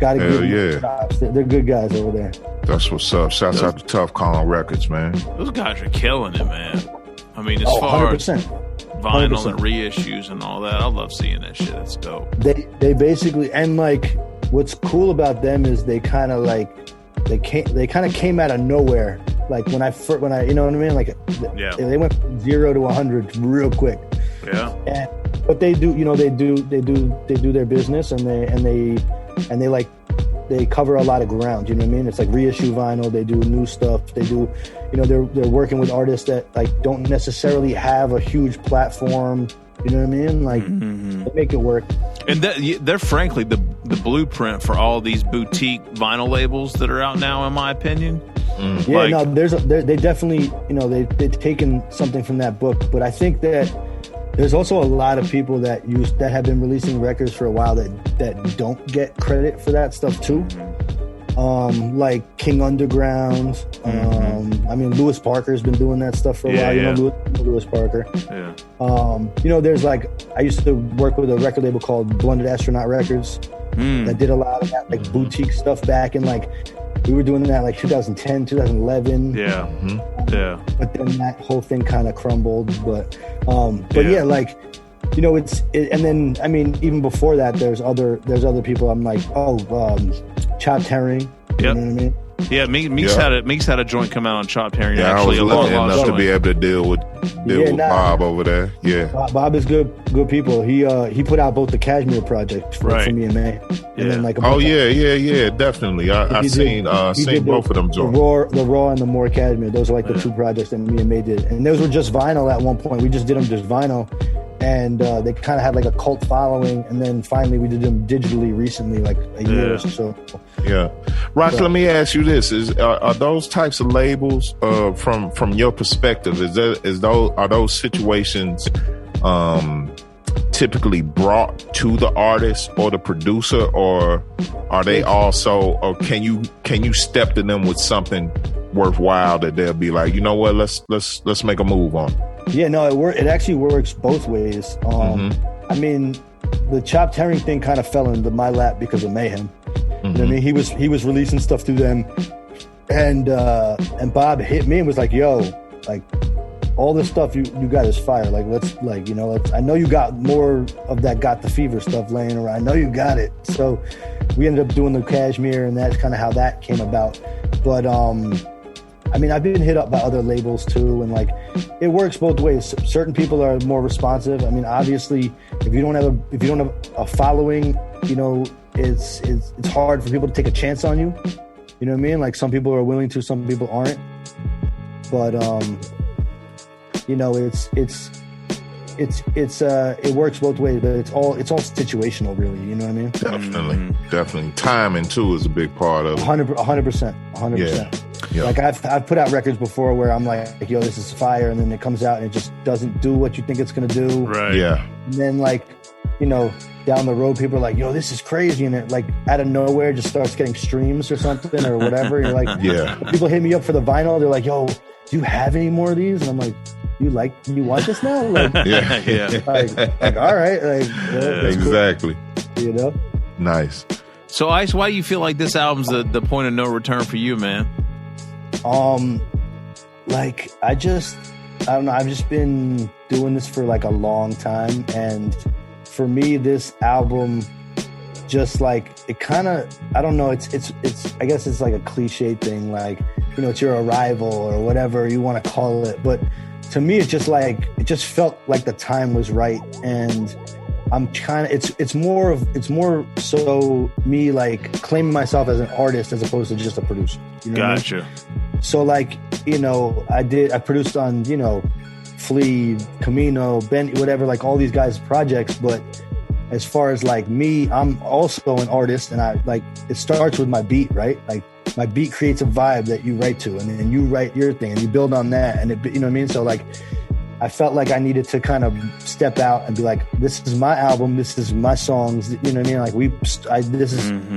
Gotta Hell give yeah. them props. They're good guys over there. That's what's up. Shouts out to Tough Cone Records, man. Those guys are killing it, man. I mean, as far as 100%. vinyl 100%. and reissues and all that, I love seeing that shit. It's dope. They basically, and like what's cool about them is they kind of like they kind of came out of nowhere. Like when I you know what I mean, like they went from 0 to 100 real quick. Yeah. But they do, you know, they do their business, and they like they cover a lot of ground. You know what I mean? It's like reissue vinyl. They do new stuff. They do, you know, they're working with artists that like don't necessarily have a huge platform. You know what I mean? Like they make it work. And they're frankly the blueprint for all these boutique vinyl labels that are out now, in my opinion. Yeah, no, they definitely, you know, they've taken something from that book, but I think that there's also a lot of people that have been releasing records for a while that don't get credit for that stuff too. Like King Underground. I mean, Lewis Parker's been doing that stuff for a while. You know Lewis Parker. Yeah. You know, there's like, I used to work with a record label called Blunted Astronaut Records that did a lot of that like boutique stuff back in like, we were doing that like 2010, 2011. Yeah. Yeah. But then that whole thing kind of crumbled. But yeah, like, you know, and then, I mean, even before that, there's other people. I'm like, Chopped Herring. Yep. You know what I mean? Yeah, Meeks had a joint come out on Chopped Herring. Yeah, actually, I was lucky enough to be able to deal with Bob over there. Yeah, Bob is good people. He put out both the Cashmere project for me and May. And then like definitely. I seen both of them joints. The Raw and the More Cashmere. Those are like the two projects that me and May did, and those were just vinyl at one point. We just did them just vinyl. And they kind of had like a cult following, and then finally we did them digitally recently, like a year or so. Yeah, Rox, let me ask you this: are those types of labels, from your perspective, are those situations typically brought to the artist or the producer, or are they also, or can you step to them with something worthwhile that they'll be like, you know what, let's make a move on? Yeah, no, it actually works both ways. I mean, the Chopped Herring thing kind of fell into my lap because of Mayhem. You know what I mean? He was releasing stuff through them, and Bob hit me and was like, "Yo, like all this stuff you got is fire. Like let's I know you got more of that Got the Fever stuff laying around. I know you got it." So we ended up doing the Cashmere, and that's kind of how that came about. But I mean, I've been hit up by other labels too, and like it works both ways. Certain people are more responsive. I mean, obviously, if you don't have a following, you know, it's hard for people to take a chance on you. You know what I mean? Like some people are willing to, some people aren't. But you know, it works both ways, but it's all situational, really. You know what I mean? Definitely. Timing too is a big part of it. 100%. Yeah. Like I've put out records before where I'm like, yo, this is fire, and then it comes out and it just doesn't do what you think it's gonna do. Right. Yeah. And then like, you know, down the road, people are like, yo, this is crazy, and it like out of nowhere just starts getting streams or something or whatever. You're like, yeah. People hit me up for the vinyl. They're like, yo, do you have any more of these? And I'm like, you want this now? Like, yeah. like all right, like exactly. Cool. You know, nice. So, Ice, why do you feel like this album's the point of no return for you, man? Like I don't know. I've just been doing this for like a long time, and for me, this album, just like it kind of, I don't know. It's. I guess it's like a cliche thing, like, you know, it's your arrival or whatever you want to call it. But to me, it's just like it just felt like the time was right, and I'm kind of. It's more so me like claiming myself as an artist as opposed to just a producer. You know Gotcha. What I mean? So like, you know, I produced on, you know, Flea, Camino, Ben, whatever, like all these guys' projects. But as far as like me, I'm also an artist, and I like, it starts with my beat, right? Like my beat creates a vibe that you write to, and then you write your thing and you build on that, and it, you know what I mean? So like, I felt like I needed to kind of step out and be like, this is my album, this is my songs, you know what I mean? Like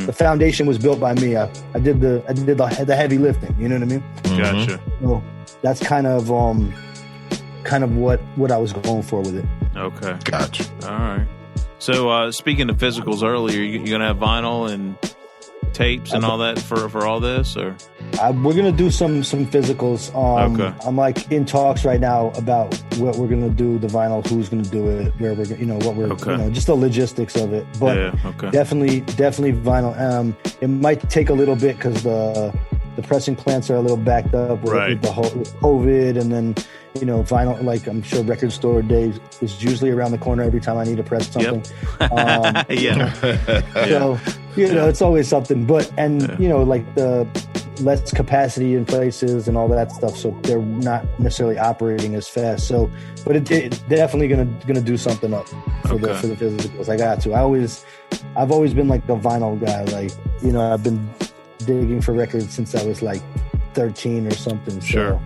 the foundation was built by me. I did the heavy lifting, you know what I mean? Gotcha. So that's kind of what I was going for with it. Okay. Gotcha. All right. So speaking of physicals earlier, you gonna have vinyl and tapes and all that for all this, or? We're gonna do some physicals. Okay. I'm like in talks right now about what we're gonna do, the vinyl, who's gonna do it, where we're, you know, what we're, you know, just the logistics of it. But definitely vinyl. It might take a little bit because the pressing plants are a little backed up with the whole COVID, and then, you know, vinyl, like I'm sure record store day is usually around the corner every time I need to press something. So, you know, it's always something, you know, like the less capacity in places and all that stuff, so they're not necessarily operating as fast. So, but it definitely gonna do something up for the physicals. I got to. I've always been like the vinyl guy. Like, you know, I've been digging for records since I was like 13 or something. Sure. So,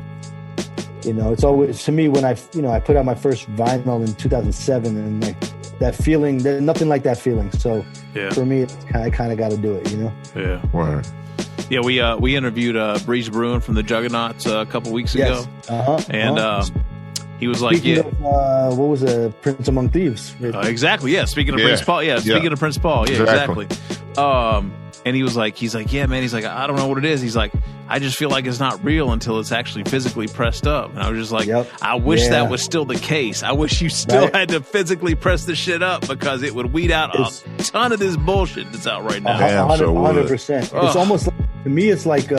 you know, it's always, to me, when I put out my first vinyl in 2007, and like that feeling, there's nothing like that feeling. So for me, I kind of got to do it, you know? Yeah. Word. Yeah, we interviewed Breeze Bruin from the Juggernauts a couple weeks ago. And he was like, Speaking of, what was it? Prince Among Thieves. Exactly, yeah. Speaking of Prince Paul, speaking of Prince Paul, exactly. And he's like, yeah, man, he's like, I don't know what it is. He's like, I just feel like it's not real until it's actually physically pressed up. And I was just like, I wish that was still the case. I wish you still had to physically press the shit up, because it would weed out a ton of this bullshit that's out right now. 100%. It's almost like, to me, it's like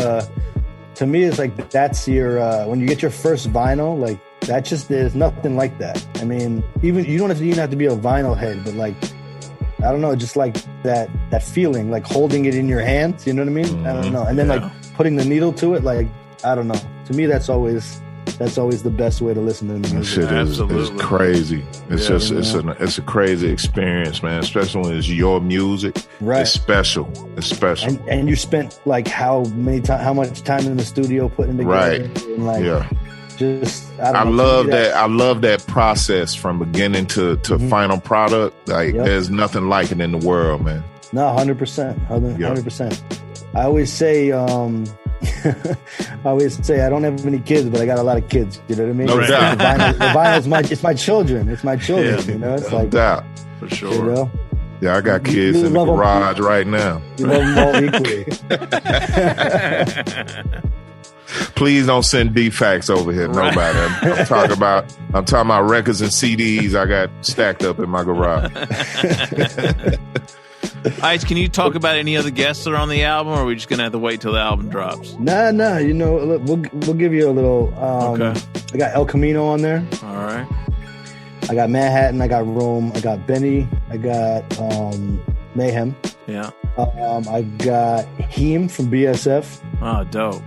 that's your when you get your first vinyl, like that just, there's nothing like that. I mean, even you don't even have to be a vinyl head, but like, I don't know, just like that feeling, like holding it in your hands, you know what I mean? I don't know. And then like putting the needle to it, like, I don't know. To me, that's always the best way to listen to the music. That shit is crazy. It's it's a crazy experience, man, especially when it's your music. Right. It's special. It's special. And you spent like how much time in the studio putting it together. Right. And like, just, I love that. I love that process from beginning to final product. Like there's nothing like it in the world, man. No, 100%. 100%. I always say, I don't have any kids, but I got a lot of kids. You know what I mean? No doubt. The vinyl's it's my children. It's my children. You know, it's like, doubt. For sure. You know? Yeah, I got kids in the garage right now. You love them all equally. Please don't send defacts over here. Nobody. I'm talking about records and CDs I got stacked up in my garage. Ice, can you talk about any other guests that are on the album, or are we just gonna have to wait till the album drops? Nah. You know, we'll give you a little. I got El Camino on there. All right. I got Manhattan. I got Rome. I got Benny. I got Mayhem. Yeah. I got Heem from BSF. Oh, dope.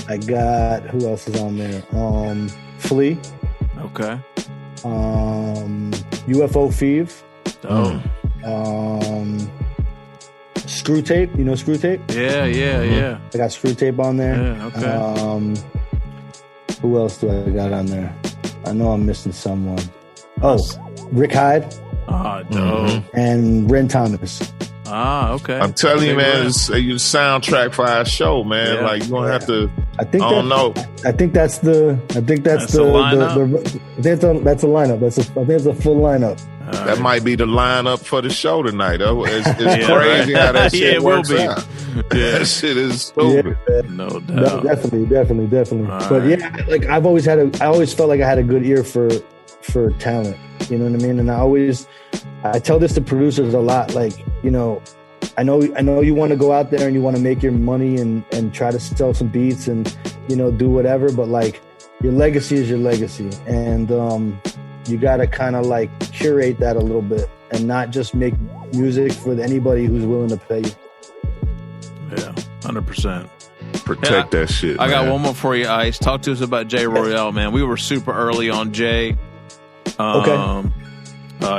I got, who else is on there? Flea. Okay. UFO Feeve. Dope. Screw Tape. You know Screw Tape? Yeah. I got Screw Tape on there. Yeah, okay. Who else do I got on there? I know I'm missing someone. Oh, Rick Hyde. Oh, dope. And Ren Thomas. Okay. I'm telling you, man, it's a soundtrack for our show, man. Like you gonna have to. I think I don't know. I think that's the lineup. That's a lineup. I think it's a full lineup. That might be the lineup for the show tonight. It's crazy how that shit works out. That shit is stupid. No doubt. Definitely. But yeah, like I always felt like I had a good ear for talent. You know what I mean? And I tell this to producers a lot. Like, you know, I know you want to go out there and you want to make your money and try to sell some beats and, you know, do whatever. But like, your legacy is your legacy, and you got to kind of like curate that a little bit and not just make music for anybody who's willing to pay you. Yeah, 100%. Protect that shit. I got one more for you, Ice. Talk to us about Jay Royale, man. We were super early on Jay. Okay.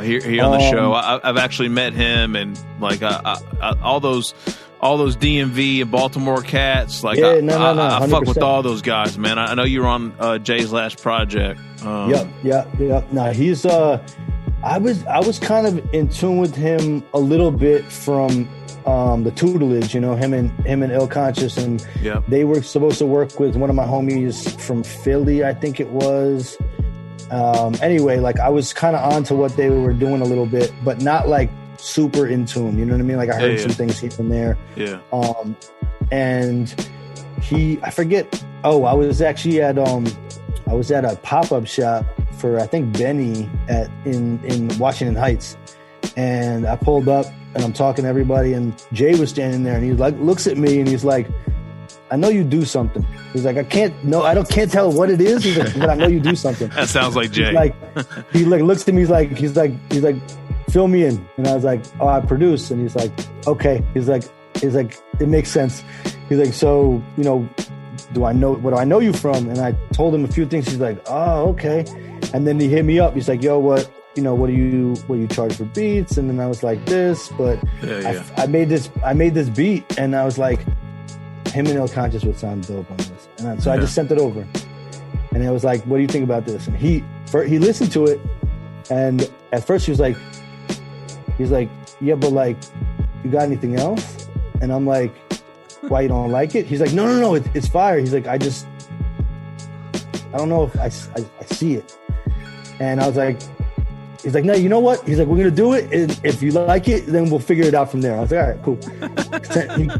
Here on the show, I've actually met him, and like all those DMV and Baltimore cats. Like I fuck with all those guys, man. I know you were on Jay's last project. Yep. Now he's I was kind of in tune with him a little bit from the tutelage, you know, him and Ill Conscious, and they were supposed to work with one of my homies from Philly, I think it was. Anyway, like I was kind of onto what they were doing a little bit, but not like super in tune. You know what I mean? Like I heard some things here and there. Yeah. And I forget. Oh, I was actually at a pop-up shop for, I think, Benny in Washington Heights, and I pulled up and I'm talking to everybody, and Jay was standing there, and he like looks at me and he's like, I know you do something. He's like, I can't tell what it is. He's like, but I know you do something. That sounds like Jay. He looks to me. He's like, fill me in. And I was like, oh, I produce. And he's like, okay. He's like, it makes sense. He's like, so, you know, what do I know you from? And I told him a few things. He's like, oh, okay. And then he hit me up. He's like, yo, what do you charge for beats? And then I was like, this, but I made this beat, and I was like, him and Ill Conscious would sound dope on this. And so I just sent it over. And I was like, what do you think about this? And he listened to it. And at first he was like, yeah, but like, you got anything else? And I'm like, why, you don't like it? He's like, no, it's fire. He's like, I don't know if I see it. And I was like, he's like, no, you know what? He's like, we're going to do it. And if you like it, then we'll figure it out from there. I was like, all right, cool.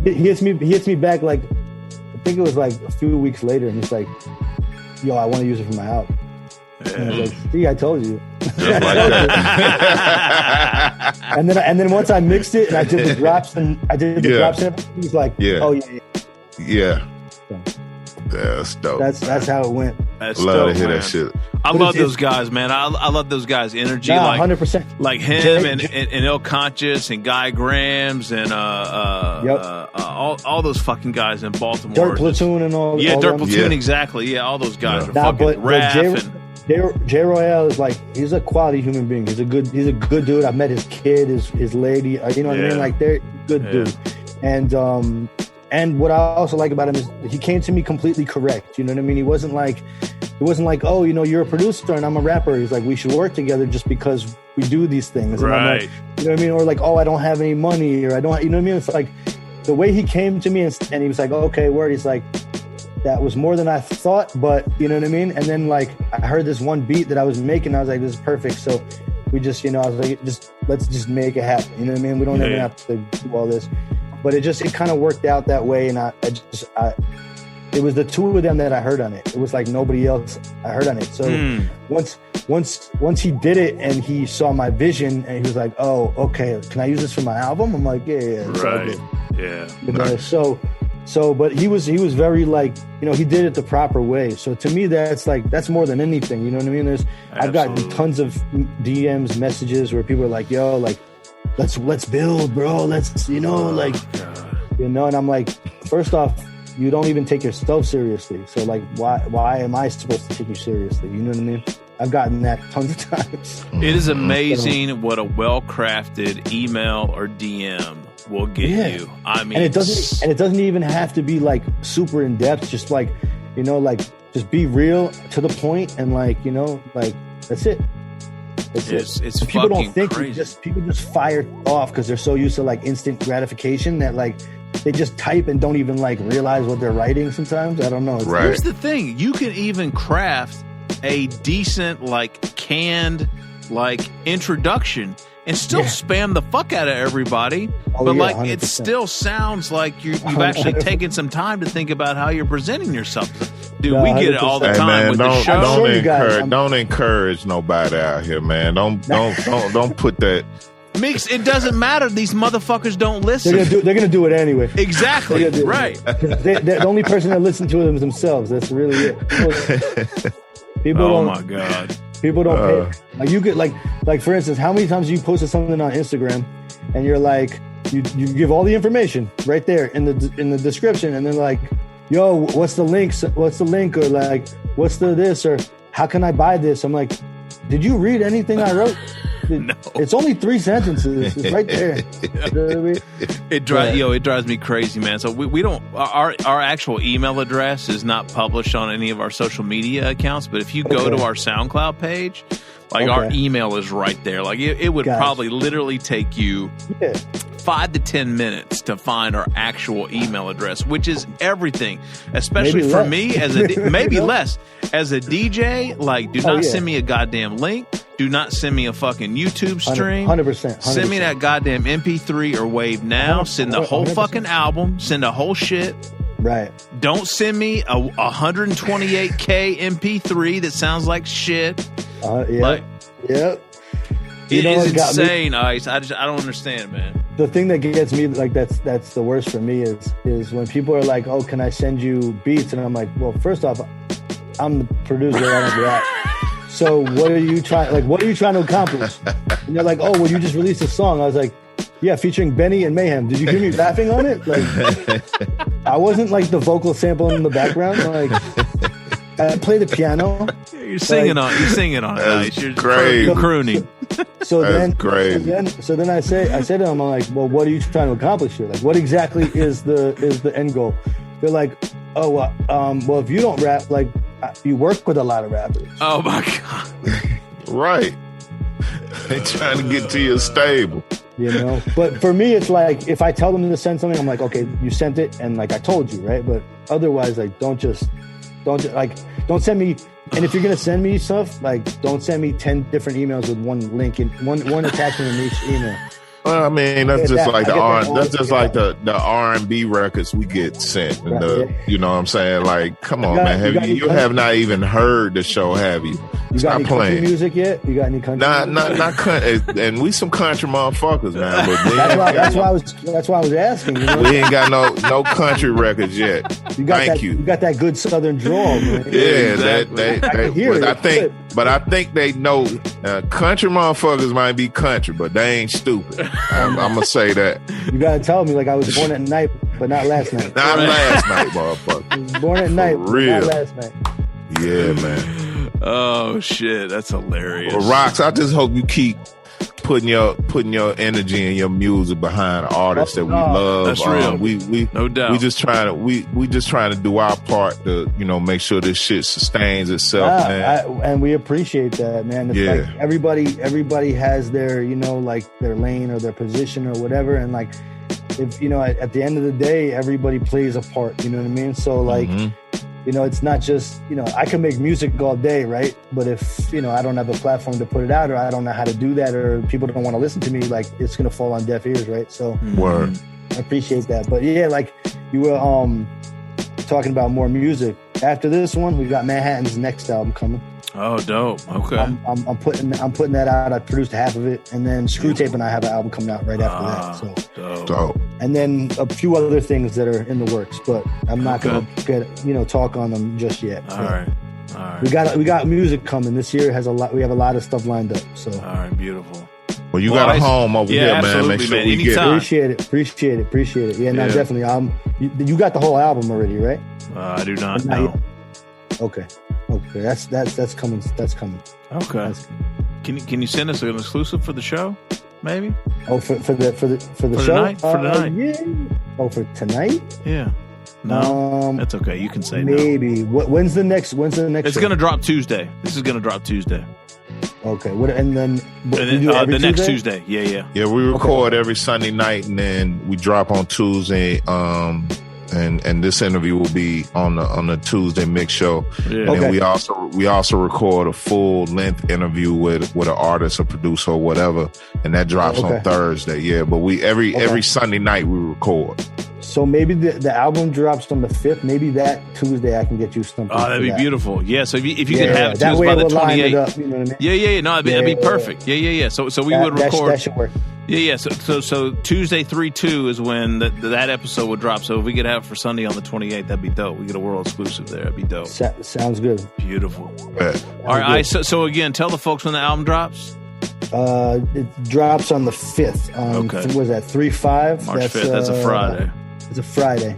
He hits me back, like, I think it was like a few weeks later. And he's like, yo, I want to use it for my album. Yeah. And I was like, see, I told you. And then once I mixed it and I did the drops and he's like, oh yeah. So, that's dope. That's how it went. That's love dope, to hear man. that shit. I love those guys, man. I love those guys' energy. Nah, 100%. Like him and Ill Conscious and Guy Grams and all those fucking guys in Baltimore. Dirt Platoon and all. Yeah, all Dirt them. Platoon, exactly. Yeah, all those guys are fucking rap. Jay Royale is like, he's a quality human being. He's a good dude. I've met his kid, his lady. You know what I mean? Like, they're good dude. And what I also like about him is he came to me completely correct. You know what I mean? He wasn't like, oh, you know, you're a producer and I'm a rapper. He's like, we should work together just because we do these things. And I'm like, you know what I mean? Or like, oh, I don't have any money, or I don't, you know what I mean? It's like the way he came to me and he was like, okay, word. He's like, that was more than I thought, but you know what I mean? And then like, I heard this one beat that I was making. I was like, this is perfect. So we just, you know, I was like, let's just make it happen. You know what I mean? We don't even have to do all this. But it kind of worked out that way, and it was the two of them that I heard on it. It was like nobody else I heard on it. So once he did it and he saw my vision and he was like, oh, okay, can I use this for my album? I'm like, yeah. Right. Yeah. You know, so, but he was very like, you know, he did it the proper way. So to me, that's more than anything. You know what I mean? I've gotten tons of DMs, messages where people are like, yo, like, let's build, bro. Let's, you know, like, you know, and I'm like, first off, you don't even take yourself seriously. So like, why am I supposed to take you seriously? You know what I mean? I've gotten that tons of times. It is amazing what a well-crafted email or DM will get you. I mean, and it doesn't even have to be like super in depth. Just like, you know, like just be real to the point and like, you know, like that's it. It's people don't fucking think crazy. people just fire off because they're so used to like instant gratification that like they just type and don't even like realize what they're writing sometimes. I don't know. Here's the thing. You can even craft a decent, like, canned, like, introduction and still spam the fuck out of everybody. But, like, 100%. It still sounds like you've actually taken some time to think about how you're presenting yourself. Dude, we get it all the time man, with the show. Don't encourage nobody out here, man. Don't put that. Meeks, it doesn't matter. These motherfuckers don't listen. They're gonna do it anyway. Exactly. Right. The only person that listens to them is themselves. That's really it. People oh don't, my god. People don't pay. Like you could like for instance, how many times you posted something on Instagram and you're like you give all the information right there in the description and then like, yo, what's the link? What's the link? Or like, what's the this? Or how can I buy this? I'm like, did you read anything I wrote? No. It's only 3 sentences. It's right there. You know what I mean? It drives me crazy, man. So we don't our actual email address is not published on any of our social media accounts, but if you go to our SoundCloud page, like our email is right there. Like it would probably literally take you 5 to 10 minutes to find our actual email address, which is everything. Especially maybe for less. Me as a maybe less as a DJ. Like, do not send me a goddamn link. Do not send me a fucking YouTube stream. 100%. Send me that goddamn MP3 or Wave now. Send the whole 100%. Fucking album. Send the whole shit. Right. Don't send me a 128K MP3 that sounds like shit. Yep. It is insane, Ice. I don't understand, man. The thing that gets me, like that's the worst for me is when people are like, "Oh, can I send you beats?" And I'm like, "Well, first off, I'm the producer. I don't do that. So what are you trying? Like, what are you trying to accomplish?" And they're like, "Oh, well, you just released a song." I was like, "Yeah, featuring Benny and Mayhem. Did you hear me rapping on it? Like, I wasn't like the vocal sample in the background. Like, I play the piano. You're singing on it, Ice. You're crooning." So then I said to them, I'm like, "Well, what are you trying to accomplish here? Like, what exactly is the end goal?" They're like, "Oh, well, if you don't rap, like, you work with a lot of rappers." Oh my god! Right? They trying to get to your stable, you know. But for me, it's like if I tell them to send something, I'm like, "Okay, you sent it," and like I told you, right? But otherwise, like, don't send me. And if you're gonna send me stuff, like, don't send me 10 different emails with one link and one attachment in each email. Well, I mean, that's just like the R&B records we get sent. And you know what I'm saying? Like, come on, man. You have not even heard the show, have you? You got any country music yet? You got any country music? Not country. And we some country motherfuckers, man. But that's why I was asking. You know? We ain't got no country records yet. Thank you. You got that good southern drawl, man. Yeah, I think they know country motherfuckers might be country, but they ain't stupid. I'm gonna say that. You gotta tell me, like, I was born at night, but not last night. Not last night, motherfucker. I was born at night, but not last night. Yeah, man. Oh shit, that's hilarious. Well, Rocks, I just hope you keep putting your energy and your music behind artists that we love. That's real. We no doubt. We just trying to do our part to, you know, make sure this shit sustains itself, man. And we appreciate that, man. It's like everybody has their, you know, like their lane or their position or whatever, and like, if you know, at the end of the day, everybody plays a part. You know what I mean? So like. You know, it's not just, you know, I can make music all day, right? But if, you know, I don't have a platform to put it out, or I don't know how to do that, or people don't want to listen to me, like, it's going to fall on deaf ears, right? So Word. I appreciate that. But yeah, like you were talking about more music. After this one, we got Manhattan's next album coming. Oh, dope. Okay. I'm putting that out. I produced half of it, and then Screw Tape and I have an album coming out right after that. So dope. And then a few other things that are in the works, but I'm not gonna talk on them just yet. All right. We got music coming this year. Has a lot. We have a lot of stuff lined up. So all right, beautiful. Well, you got a home over here, man. Make sure we get it. Appreciate it. Yeah, no, definitely. You got the whole album already, right? I do not know. Okay. That's coming. Okay. Can you send us an exclusive for the show? Maybe. Oh, for the show tonight? For tonight. Yeah. Oh, for tonight? Yeah. No, that's okay. You can say maybe. no. When's the next? It's going to drop Tuesday. This is going to drop Tuesday. Okay. What? And then the next Tuesday. Yeah. Yeah, we record every Sunday night, and then we drop on Tuesday. And this interview will be on the Tuesday mix show. Yeah. And then we also record a full length interview with an artist, a producer, or whatever, and that drops on Thursday. Yeah, but every Sunday night we record. So maybe the album drops on the 5th. Maybe that Tuesday I can get you something. Oh, that'd be beautiful. Yeah. So if you could have it to us by the 28th. You know what I mean? Yeah. No, that'd be perfect. Yeah. So we would record. That should work. Yeah. So Tuesday 3/2 is when that episode would drop. So if we could have it for Sunday on the 28th, that'd be dope. We get a world exclusive there. That'd be dope. Sounds good. Beautiful. All right. So again, tell the folks when the album drops. It drops on the 5th. Okay. What was that? 3/5. March 5th. That's a Friday. It's a Friday.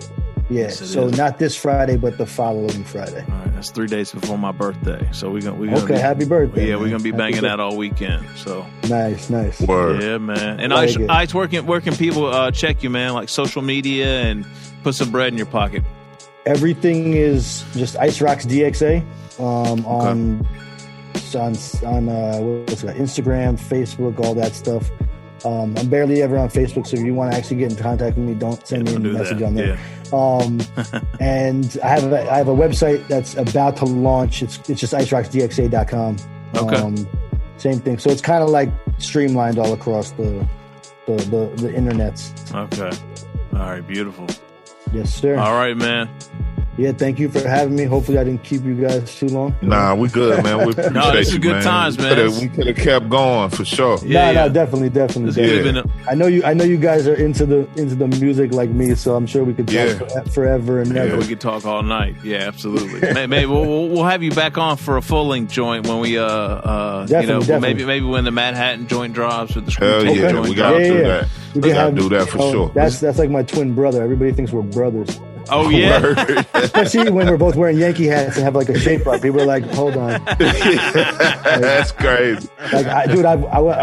Yeah. Yes, so is. Not this Friday, but the following Friday. All right. That's 3 days before my birthday. So we're gonna okay. Happy birthday. Yeah, we're gonna be banging that all weekend. So nice. Word. Yeah, man. And Ice, where can people check you, man? Like social media and put some bread in your pocket. Everything is just IceRocks DXA on what's it, Instagram, Facebook, all that stuff. I'm barely ever on Facebook, so if you want to actually get in contact with me, don't send me a message on there. Yeah. And I have a website that's about to launch. It's just icerocksdxa.com. Okay. Same thing. So it's kind of like streamlined all across the internets. Okay. All right. Beautiful. Yes, sir. All right, man. Yeah, thank you for having me. Hopefully, I didn't keep you guys too long. Nah, we good, man. We appreciate this is good man. times, man. We could have kept going for sure. No, definitely. I know you guys are into the music like me, so I'm sure we could talk forever and ever. We could talk all night. Yeah, absolutely. Maybe we'll have you back on for a full length joint when we definitely. maybe when the Manhattan joint drops or the Hell Screw yeah, joint we gotta do that. We gotta do that for sure. That's like my twin brother. Everybody thinks we're brothers. Oh yeah, especially when we're both wearing Yankee hats and have like a shape up. People are like, "Hold on." That's crazy. Like, I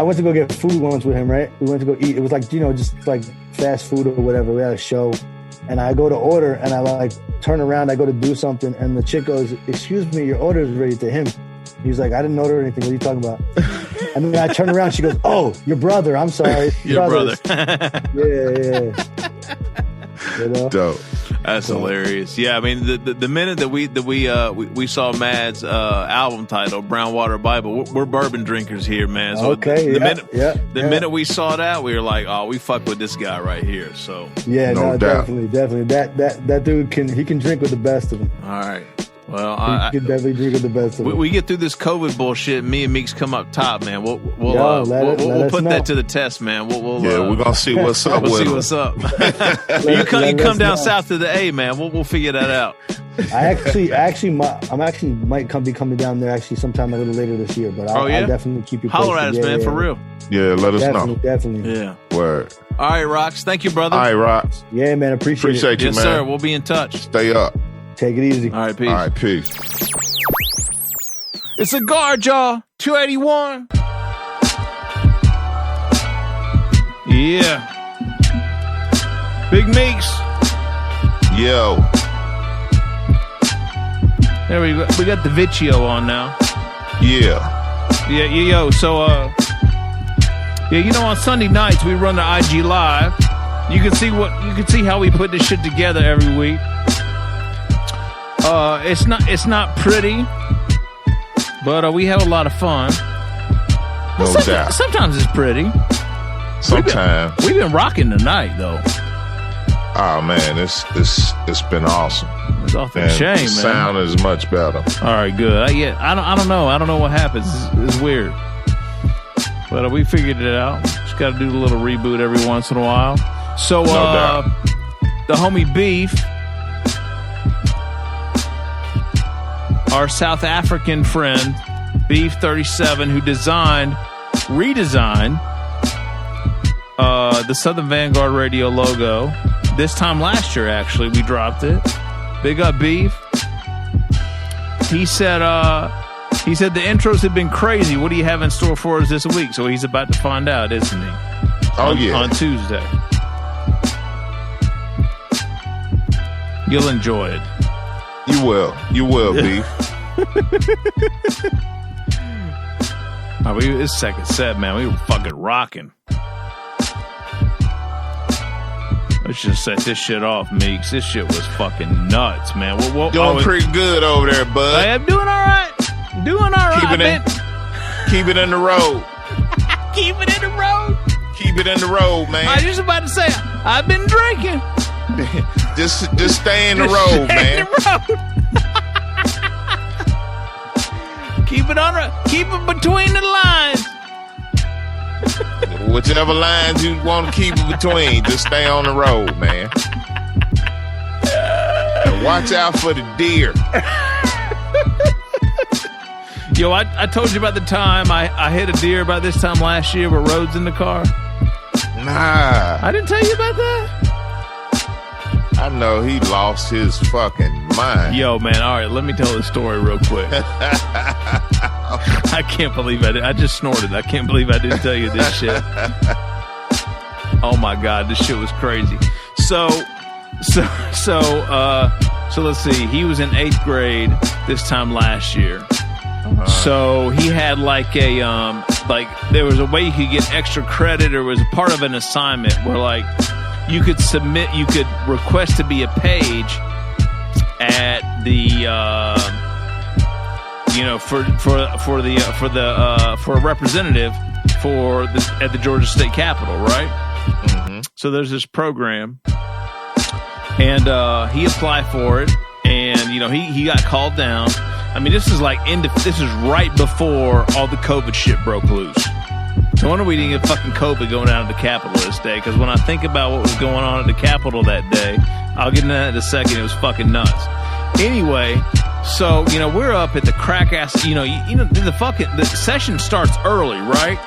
went to go get food once with him. Right, we went to go eat. It was like just like fast food or whatever. We had a show, and I go to order, and I like turn around. I go to do something, and the chick goes, "Excuse me, your order is ready." To him, he's like, "I didn't order anything. What are you talking about?" And then I turn around. She goes, "Oh, your brother. I'm sorry, your brother." Yeah. You know? Dope. That's hilarious. Yeah, I mean, the minute that we saw Mad's album title, Brown Water Bible, we're bourbon drinkers here, man. So the minute we saw that, we were like, oh, we fuck with this guy right here. So yeah, no doubt. Definitely. That dude can drink with the best of them. All right. Well, you can definitely drink with the best of them. We get through this COVID bullshit. Me and Meeks come up top, man. We'll put that to the test, man. We're gonna see what's up. We'll see what's up. you come down south to the A, man. We'll figure that out. I'm might be coming down there actually sometime a little later this year. But I'll definitely keep you posted. Holler at us, man, for real. Yeah, let us know. Definitely. Yeah. Word. All right, Rocks. Thank you, brother. All right, Rocks. Yeah, man. Appreciate it. You, man. Yes, sir. We'll be in touch. Stay up. Take it easy. All right, peace. All right, peace. It's a guard, y'all. 281. Yeah. Big Meeks. Yo. There we go. We got the Viccio on now. Yeah. Yeah, yo. So, on Sunday nights we run the IG Live. You can see how we put this shit together every week. It's not pretty, but we have a lot of fun. No doubt. Sometimes it's pretty. Sometimes we've been rocking tonight though. Oh man, it's been awesome. It's off the chain, man. The sound is much better. All right, good. I don't know. I don't know what happens. It's weird, but we figured it out. Just got to do a little reboot every once in a while. So, no doubt. The homie Beef. Our South African friend, Beef 37, who redesigned the Southern Vanguard Radio logo. This time last year, actually, we dropped it. Big up, Beef. He said the intros have been crazy. What do you have in store for us this week? So he's about to find out, isn't he? On Tuesday. You'll enjoy it. You will, Beef. It's second set, man. We were fucking rocking. Let's just set this shit off, Meeks. This shit was fucking nuts, man. Doing pretty good over there, bud. I'm doing all right. Keep it in the road. Keep it in the road. Keep it in the road, man. I was just about to say, I've been drinking. just stay in the road, man. In the road. Keep it between the lines. Whichever lines you want to keep it between, just stay on the road, man. And watch out for the deer. Yo, I told you about the time I hit a deer about this time last year with Rhodes in the car. Nah. I didn't tell you about that? I know he lost his fucking mind. Yo, man, all right, let me tell the story real quick. I can't believe I did. I just snorted. I can't believe I didn't tell you this shit. Oh my God, this shit was crazy. So let's see. He was in 8th grade this time last year. So he had like a there was a way you could get extra credit, or it was part of an assignment where like you could request to be a page at the for a representative at the Georgia State Capitol, right? Mm-hmm. So there's this program, and he applied for it, and he got called down. I mean, this is right before all the COVID shit broke loose. So I wonder we didn't get fucking COVID going down to the Capitol this day, because when I think about what was going on at the Capitol that day, I'll get into that in a second. It was fucking nuts. Anyway, so we're up at the crack ass. The session starts early, right?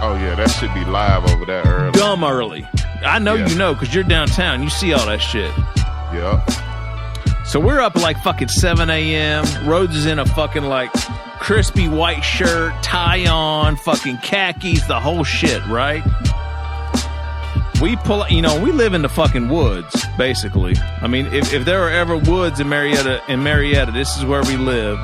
Oh yeah, that should be live over there early. Dumb early. I know because you're downtown. You see all that shit. Yeah. So we're up at like fucking 7 a.m. Rhodes is in a fucking like crispy white shirt, tie on, fucking khakis, the whole shit, right? We pull, we live in the fucking woods, basically. I mean, if there were ever woods in Marietta, this is where we live.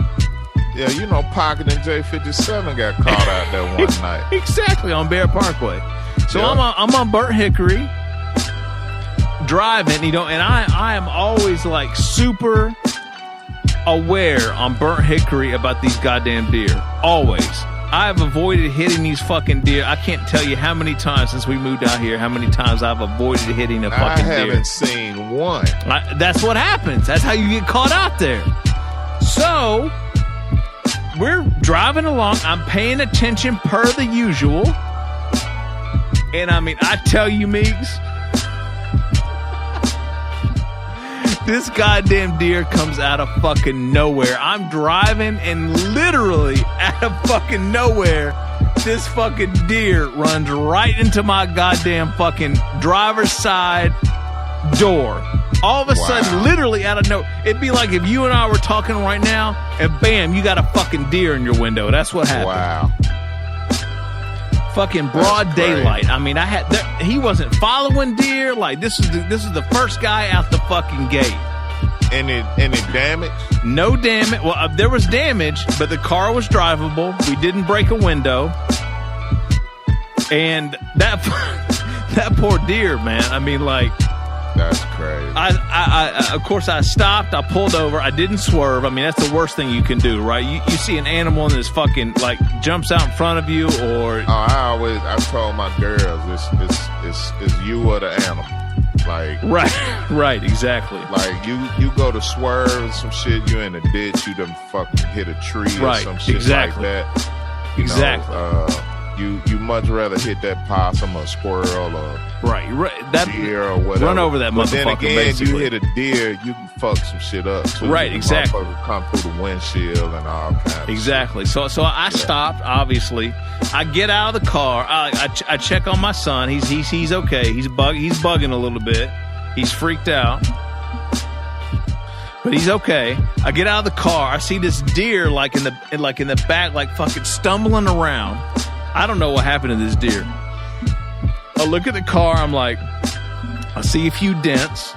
Yeah, Pocket and J57 got caught out there one night. Exactly, on Bear Parkway. So I'm on Burnt Hickory, driving, and I am always like super aware on Burnt Hickory about these goddamn deer. Always. I have avoided hitting these fucking deer. I can't tell you how many times since we moved out here, how many times I've avoided hitting a fucking deer. I haven't seen one. That's what happens. That's how you get caught out there. So, we're driving along. I'm paying attention per the usual. And I mean, I tell you, Meeks, this goddamn deer comes out of fucking nowhere. I'm driving, and literally out of fucking nowhere, this fucking deer runs right into my goddamn fucking driver's side door. All of a sudden, literally out of nowhere. It'd be like if you and I were talking right now, and bam, you got a fucking deer in your window. That's what happened. Wow. Fucking broad daylight. I mean, he wasn't following deer. Like this is the first guy out the fucking gate. Any damage? No damage. Well, there was damage, but the car was drivable. We didn't break a window. And that poor deer, man. I mean, like, that's crazy. I of course I stopped. I pulled over. I didn't swerve. I mean, that's the worst thing you can do, right? You see an animal that's fucking like jumps out in front of you, or I told my girls it's you or the animal. Like right, exactly. Like you go to swerve some shit, you in a ditch, you done fucking hit a tree or some shit like that. You much rather hit that possum or squirrel or that deer or whatever. Run over that motherfucker. Then again, basically. you hit a deer, you can fuck some shit up too. Right, exactly. Come through the windshield and all kinds. Exactly. So I stopped. Obviously, I get out of the car. I check on my son. He's okay. He's bugging a little bit. He's freaked out. But he's okay. I get out of the car. I see this deer like in the back, like fucking stumbling around. I don't know what happened to this deer. I look at the car. I'm like, I see a few dents.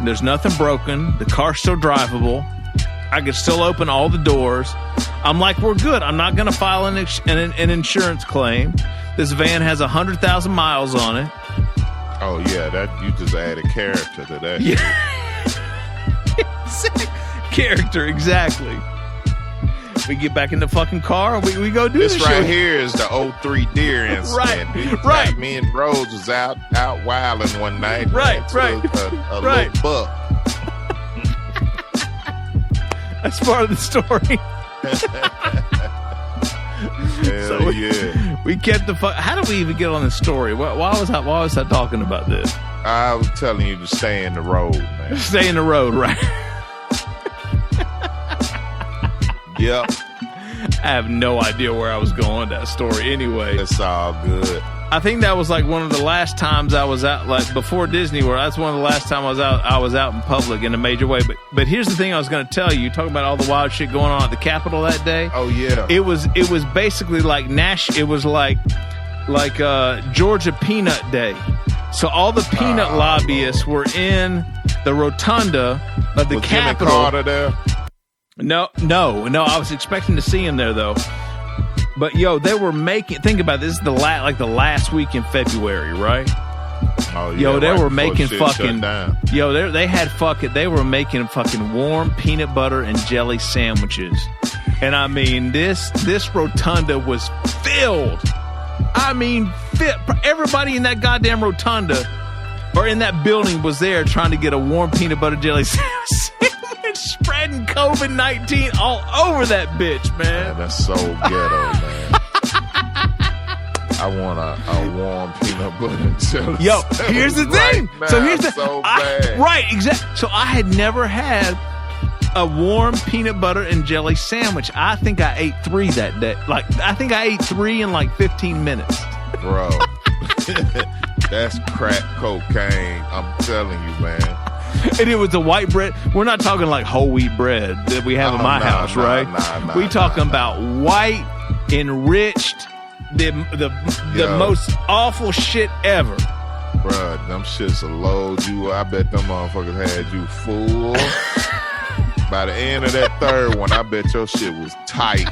There's nothing broken. The car's still drivable. I could still open all the doors. I'm like, we're good. I'm not going to file an insurance claim. This van has 100,000 miles on it. Oh, yeah, that you just added character to that. Yeah. Character, exactly. We get back in the fucking car and we go do this right shit. Here is the 03 deer incident. Right. Me and Rhodes was out wilding one night. Right. A little buck. That's part of the story. Hell yeah. We kept the fuck. How did we even get on this story? Why was I talking about this? I was telling you to stay in the road, man. Stay in the road, right? Yep. I have no idea where I was going with that story anyway. It's all good. I think that was like one of the last times I was out, like before Disney World. That's one of the last times I was out in public in a major way. But here's the thing I was going to tell you, talking about all the wild shit going on at the Capitol that day. Oh yeah. It was basically like it was like Georgia Peanut Day. So all the peanut lobbyists were in the rotunda of the Capitol. Jimmy Carter there? No. I was expecting to see him there though. But yo, they were making. Think about this. This is the last week in February, right? Oh yeah. Yo, they right were making fucking. Yo, they were making fucking warm peanut butter and jelly sandwiches, and I mean this rotunda was filled. I mean, everybody in that goddamn rotunda or in that building was there trying to get a warm peanut butter jelly sandwich. Spreading COVID-19 all over that bitch, man. That's so ghetto, man. I want a warm peanut butter jelly. Yo, here's the thing. Now, so here's the so bad. Right, exactly. So I had never had a warm peanut butter and jelly sandwich. I think I ate 3 that day. I think I ate 3 in like 15 minutes. Bro, that's crack cocaine. I'm telling you, man. And it was the white bread. We're not talking like whole wheat bread that we have in my house, right? We talking about white, enriched, the most awful shit ever. Bruh, them shits will load you. I bet them motherfuckers had you full. By the end of that third one, I bet your shit was tight.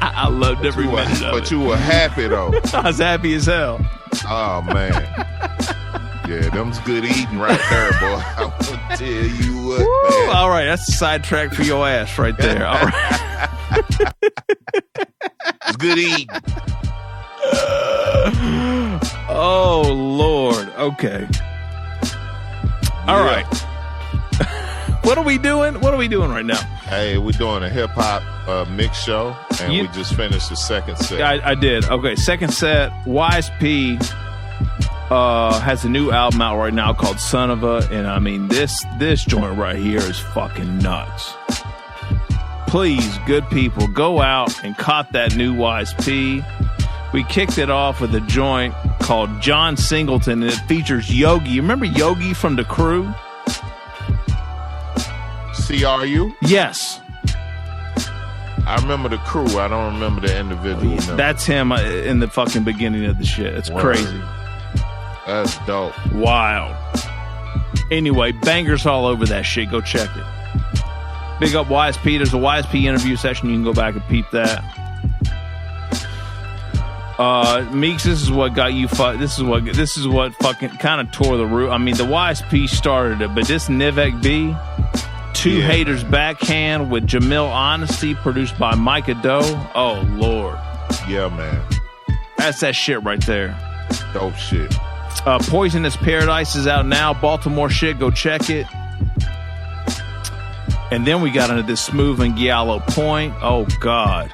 I loved every minute of it. But you were happy, though. I was happy as hell. Oh, man. Yeah, them's good eating right there, boy. I'm gonna tell you what, man. All right, that's a sidetrack for your ass right there. All right. It's good eating. Oh, Lord. Okay. All right. What are we doing? What are we doing right now? Hey, we're doing a hip-hop mix show, and we just finished the second set. I did. Okay, second set. Wise P has a new album out right now called Son of a, and I mean this joint right here is fucking nuts. Please, good people, go out and cop that new Wise P. We kicked it off with a joint called John Singleton, and it features Yogi. You remember Yogi from The Crew? CRU? Yes. I remember The Crew. I don't remember the individual. That's him in the fucking beginning of the shit. It's crazy. That's dope. Wild. Anyway, bangers all over that shit. Go check it. Big up Wise P. There's a Wise P interview session. You can go back and peep that. Meeks, this is what got you this is what fucking kind of tore the roof. I mean, the Wise P started it, but this Nivek B, Two Haters Backhand with Jamil Honesty, produced by Micah Doe. Oh Lord. Yeah, man. That's that shit right there. Dope shit. Poisonous Paradise is out now. Baltimore shit. Go check it. And then we got into this Smooth and Giallo Point. Oh, God.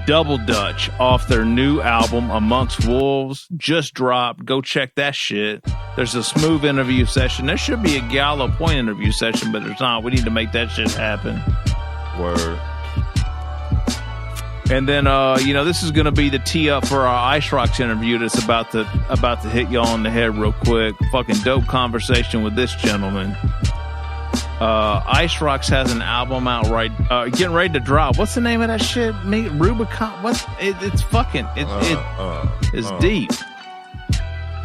Double Dutch off their new album, Amongst Wolves. Just dropped. Go check that shit. There's a Smooth interview session. There should be a Giallo Point interview session, but there's not. We need to make that shit happen. Word. And then, this is going to be the tee up for our IceRocks interview that's about to hit y'all on the head real quick. Fucking dope conversation with this gentleman. IceRocks has an album out getting ready to drop. What's the name of that shit? Rubicon? It's fucking, it's deep.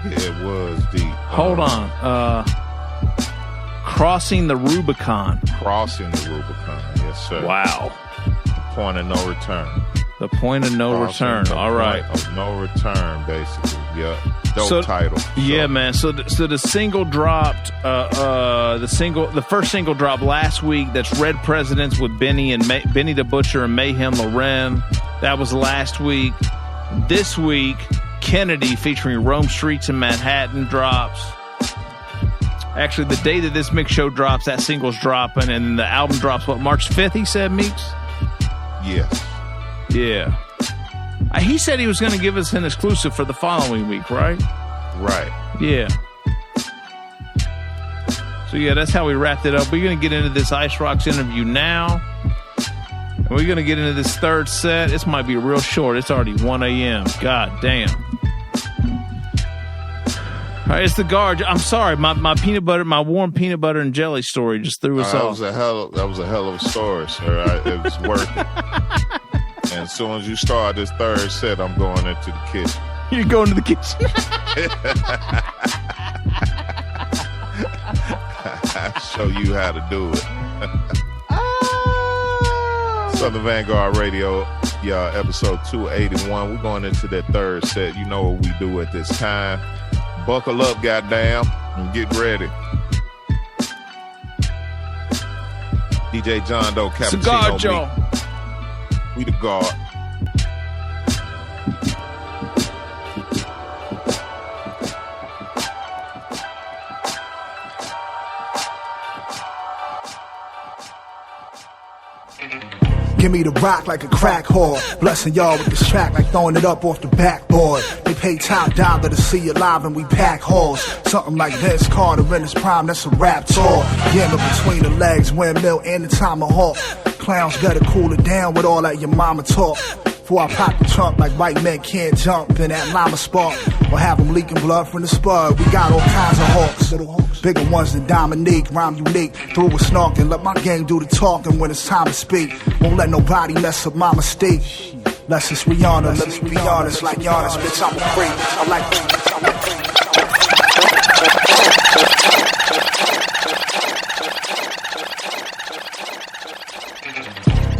Yeah, it was deep. Hold on. Crossing the Rubicon. Crossing the Rubicon, yes, sir. Wow. Point of no return. The point of no return. All right. Point of no return, basically. Yeah. Dope title. Yeah, man. So the single dropped. The first single dropped last week. That's Red Presidents with Benny the Butcher and Mayhem Lauren. That was last week. This week, Kennedy featuring Rome Streetz and Manhattan drops. Actually, the day that this mix show drops, that single's dropping, and the album drops, what, March 5th, he said, Meeks? Yes. Yeah. He said he was going to give us an exclusive for the following week, right? Right. Yeah. So, yeah, that's how we wrapped it up. We're going to get into this IceRocks interview now. And we're going to get into this third set. This might be real short. It's already 1 a.m. God damn. All right, it's the guard. I'm sorry, my peanut butter, my warm peanut butter and jelly story just threw us off. That was a hell of a story, sir. It was working. And as soon as you start this third set, I'm going into the kitchen. You're going to the kitchen. I'll show you how to do it. Southern Vanguard Radio, y'all, episode 281. We're going into that third set. You know what we do at this time. Buckle up, goddamn, and get ready. DJ John Doe, Cappuccino, Joe. We the guard. Give me the rock like a crack whore. Blessing y'all with this track like throwing it up off the backboard. They pay top dollar to see you live and we pack halls. Something like Vince Carter in his prime, that's a rap tour. Yammer between the legs, windmill and the tomahawk. Clowns better cool it down with all that your mama talk. Before I pop the trunk like white men can't jump in that llama spark. Or have them leaking blood from the spud. We got all kinds of hawks. Bigger ones than Dominique, rhyme unique. Through with snarking, let my gang do the talking when it's time to speak. Won't let nobody mess up my mistake. Let's just Rihanna, let's be honest. Like Giannis, bitch, I'm a freak. I like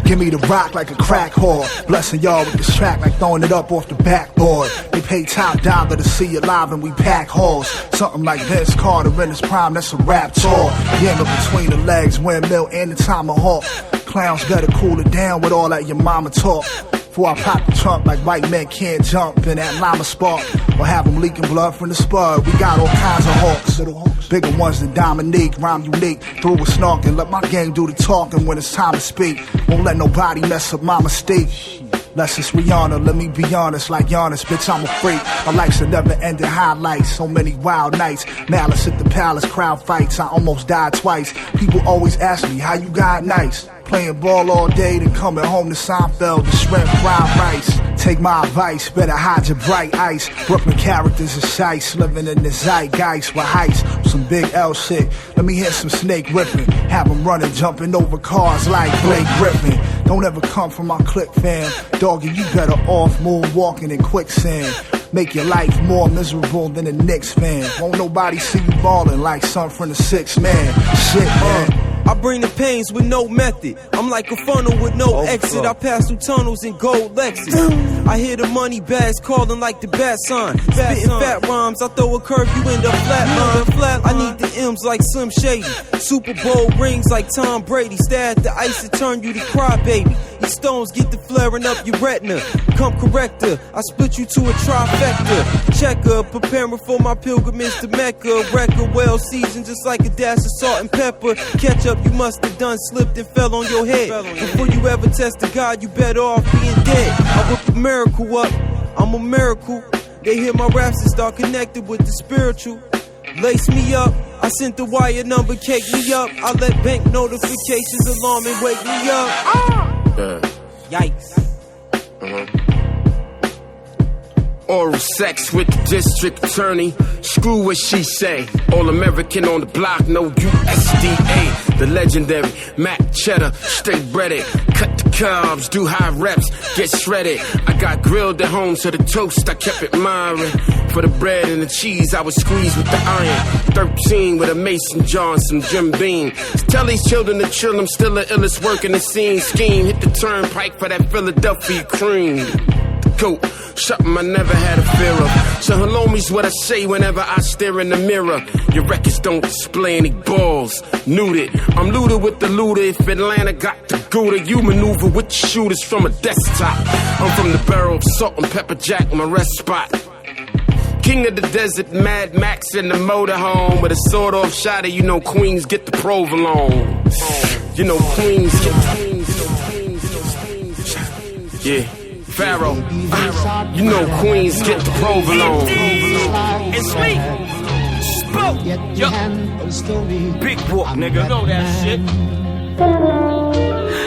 Give me the rock like a crack whore. Blessing y'all with this track like throwing it up off the backboard. They pay top dollar to see you live and we pack halls. Something like Vince Carter in his prime, that's a rap tour. Yammer between the legs, windmill and the tomahawk. Clowns better cool it down with all that your mama talk. Before I pop the trunk like white men can't jump in that llama spark. Or have them leaking blood from the spud. We got all kinds of hawks. Bigger ones than Dominique, rhyme unique. Through with snarking, let my gang do the talking when it's time to speak. Won't let nobody mess up my mistake. Let's just Rihanna, let me be honest. Like Giannis, bitch, I'm a freak. I like some never-ending highlights. So many wild nights. Malice at the palace, crowd fights. I almost died twice. People always ask me, how you got nice? Playing ball all day, then coming home to Seinfeld, the shrimp fried rice. Take my advice, better hide your bright ice. Brooklyn characters is shice, living in the zeitgeist with heist. Some big L shit, let me hear some snake ripping. Have them running, jumping over cars like Blake Griffin. Don't ever come from my clique, fam. Doggy, you better off moonwalking in quicksand. Make your life more miserable than a Knicks fan. Won't nobody see you ballin' like son from the 6 man. Shit, man. I bring the pains with no method. I'm like a funnel with no exit. I pass through tunnels in gold Lexus. I hear the money bags calling like the bat sign. Spitting fat rhymes, I throw a curve, you end up flatline. I need the M's like Slim Shady. Super Bowl rings like Tom Brady. Stare at the ice and turn you to cry, baby. These stones get to flaring up your retina. Come corrector, I split you to a trifecta. Checker, preparing for my pilgrimage to Mecca. Record well seasoned just like a dash of salt and pepper. Catch up, you must have done slipped and fell on your head. Before you ever tested God, you better off being dead. I whip a miracle up, I'm a miracle. They hear my raps and start connected with the spiritual. Lace me up, I sent the wire number, cake me up. I let bank notifications alarm and wake me up. Yikes. Oral sex with the district attorney. Screw what she say. All American on the block, no USDA. The legendary Mac Cheddar, straight breaded. Cut the carbs, do high reps, get shredded. I got grilled at home, so the toast I kept admiring. for the bread and the cheese, I was squeezed with the iron. 13 with a mason jar and some Jim Beam. Tell these children to chill, I'm still the illest work in the scene. Scheme, hit the turnpike for that Philadelphia cream. Goat, something I never had a fear of. So hello me's what I say whenever I stare in the mirror. Your records don't display any balls. Nuded, I'm looted with the looter. If Atlanta got the Gouda, you maneuver with the shooters from a desktop. I'm from the barrel of salt and pepper jack, my rest spot. King of the desert, Mad Max in the motorhome. With a sawed off shot of, you know, Queens get the provolone. You know, Queens get yeah. Pharaoh, you know Queens get the provolone. It's me, Spoke, yo, big walk, nigga, you know that shit.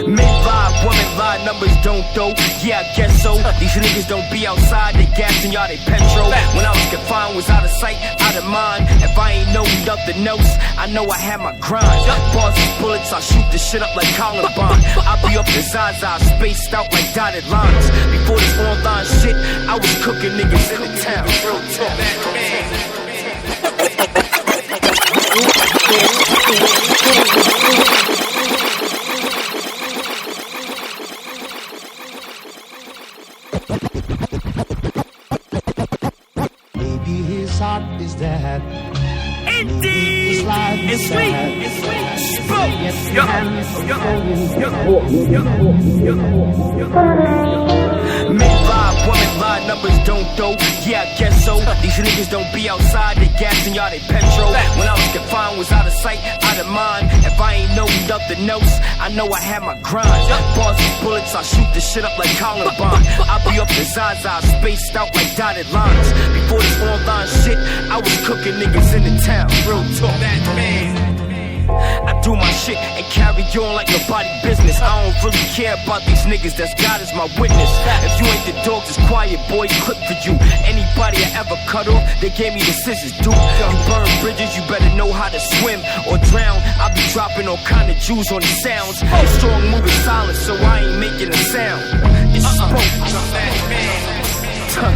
Men lie, women lie, numbers don't though. Yeah, I guess so. These niggas don't be outside, they gassing y'all, they petrol. When I was confined, was out of sight, out of mind. If I ain't know nothing else, I know I had my grind. Bars and bullets, I shoot this shit up like Columbine. I be up in Zaza, spaced out like dotted lines. Before this online shit, I was cooking niggas in the town. Real talk. Maybe his heart is dead. Indeed, it's sweet, it's sweet. Spoke, men lie, women lie, numbers don't though. Yeah, I guess so. These niggas don't be outside, they gassing y'all, they petrol. When I was confined, was out of sight, out of mind. If I ain't know nothing else, I know I had my grind. Bars and bullets, I shoot this shit up like Columbine. I be up in Zaza, spaced out like dotted lines. Before this online shit, I was cooking niggas in the town. Real talk. I do my shit and carry on like nobody business. I don't really care about these niggas, that's God is my witness. If you ain't the dog, just quiet, boy, clip for you. Anybody I ever cut off, they gave me the scissors, dude. You burn bridges, you better know how to swim or drown. I be dropping all kind of Jews on the sounds. It's strong moving silence, so I ain't making a sound. It's Spoke.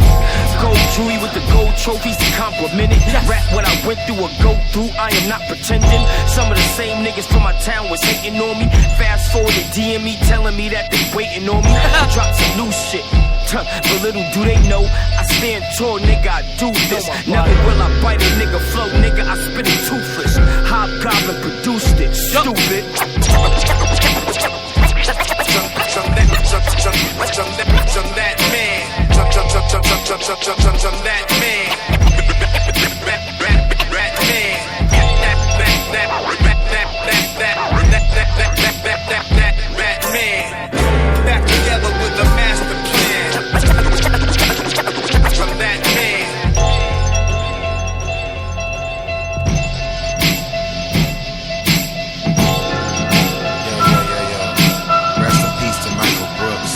Gold jewelry with the gold trophies to compliment it. Rap what I went through or go through, I am not pretending. Some of the same niggas from my town was hating on me. Fast forward to DM me, telling me that they waiting on me. I drop some new shit, but little do they know I stand tall, nigga, I do this. Never will I bite a nigga flow, nigga, I spit it toothless. Hobgoblin produced it, stupid. Jump that man. Jump that man. Rat man. Rat man. Back together with a master plan. Jump that man. Rest in peace to Michael Brooks.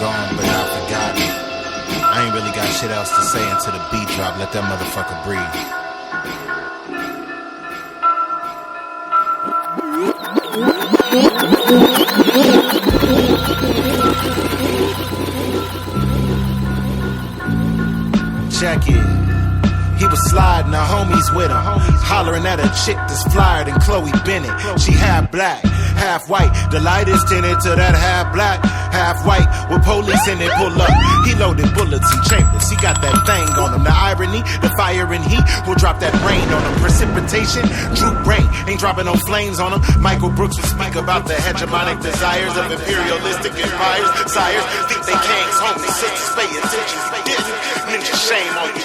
Gone but not forgotten. I ain't really got shit else to say until the beat drop. Let that motherfucker breathe. Check it. He was sliding, her homies with him, hollering at a chick that's flyer than Chloe Bennett. She half black, half white. The light is tinted to that half black, half white. With police in it, pull up. He loaded bullets and chambers. He got that thing on him. The irony, the fire and heat will drop that rain on him. Precipitation, true brain, ain't dropping no flames on him. Michael Brooks will speak about the hegemonic desires of imperialistic empires. Sires think they kings, homies, sisters, pay attention. This ninja shame on you.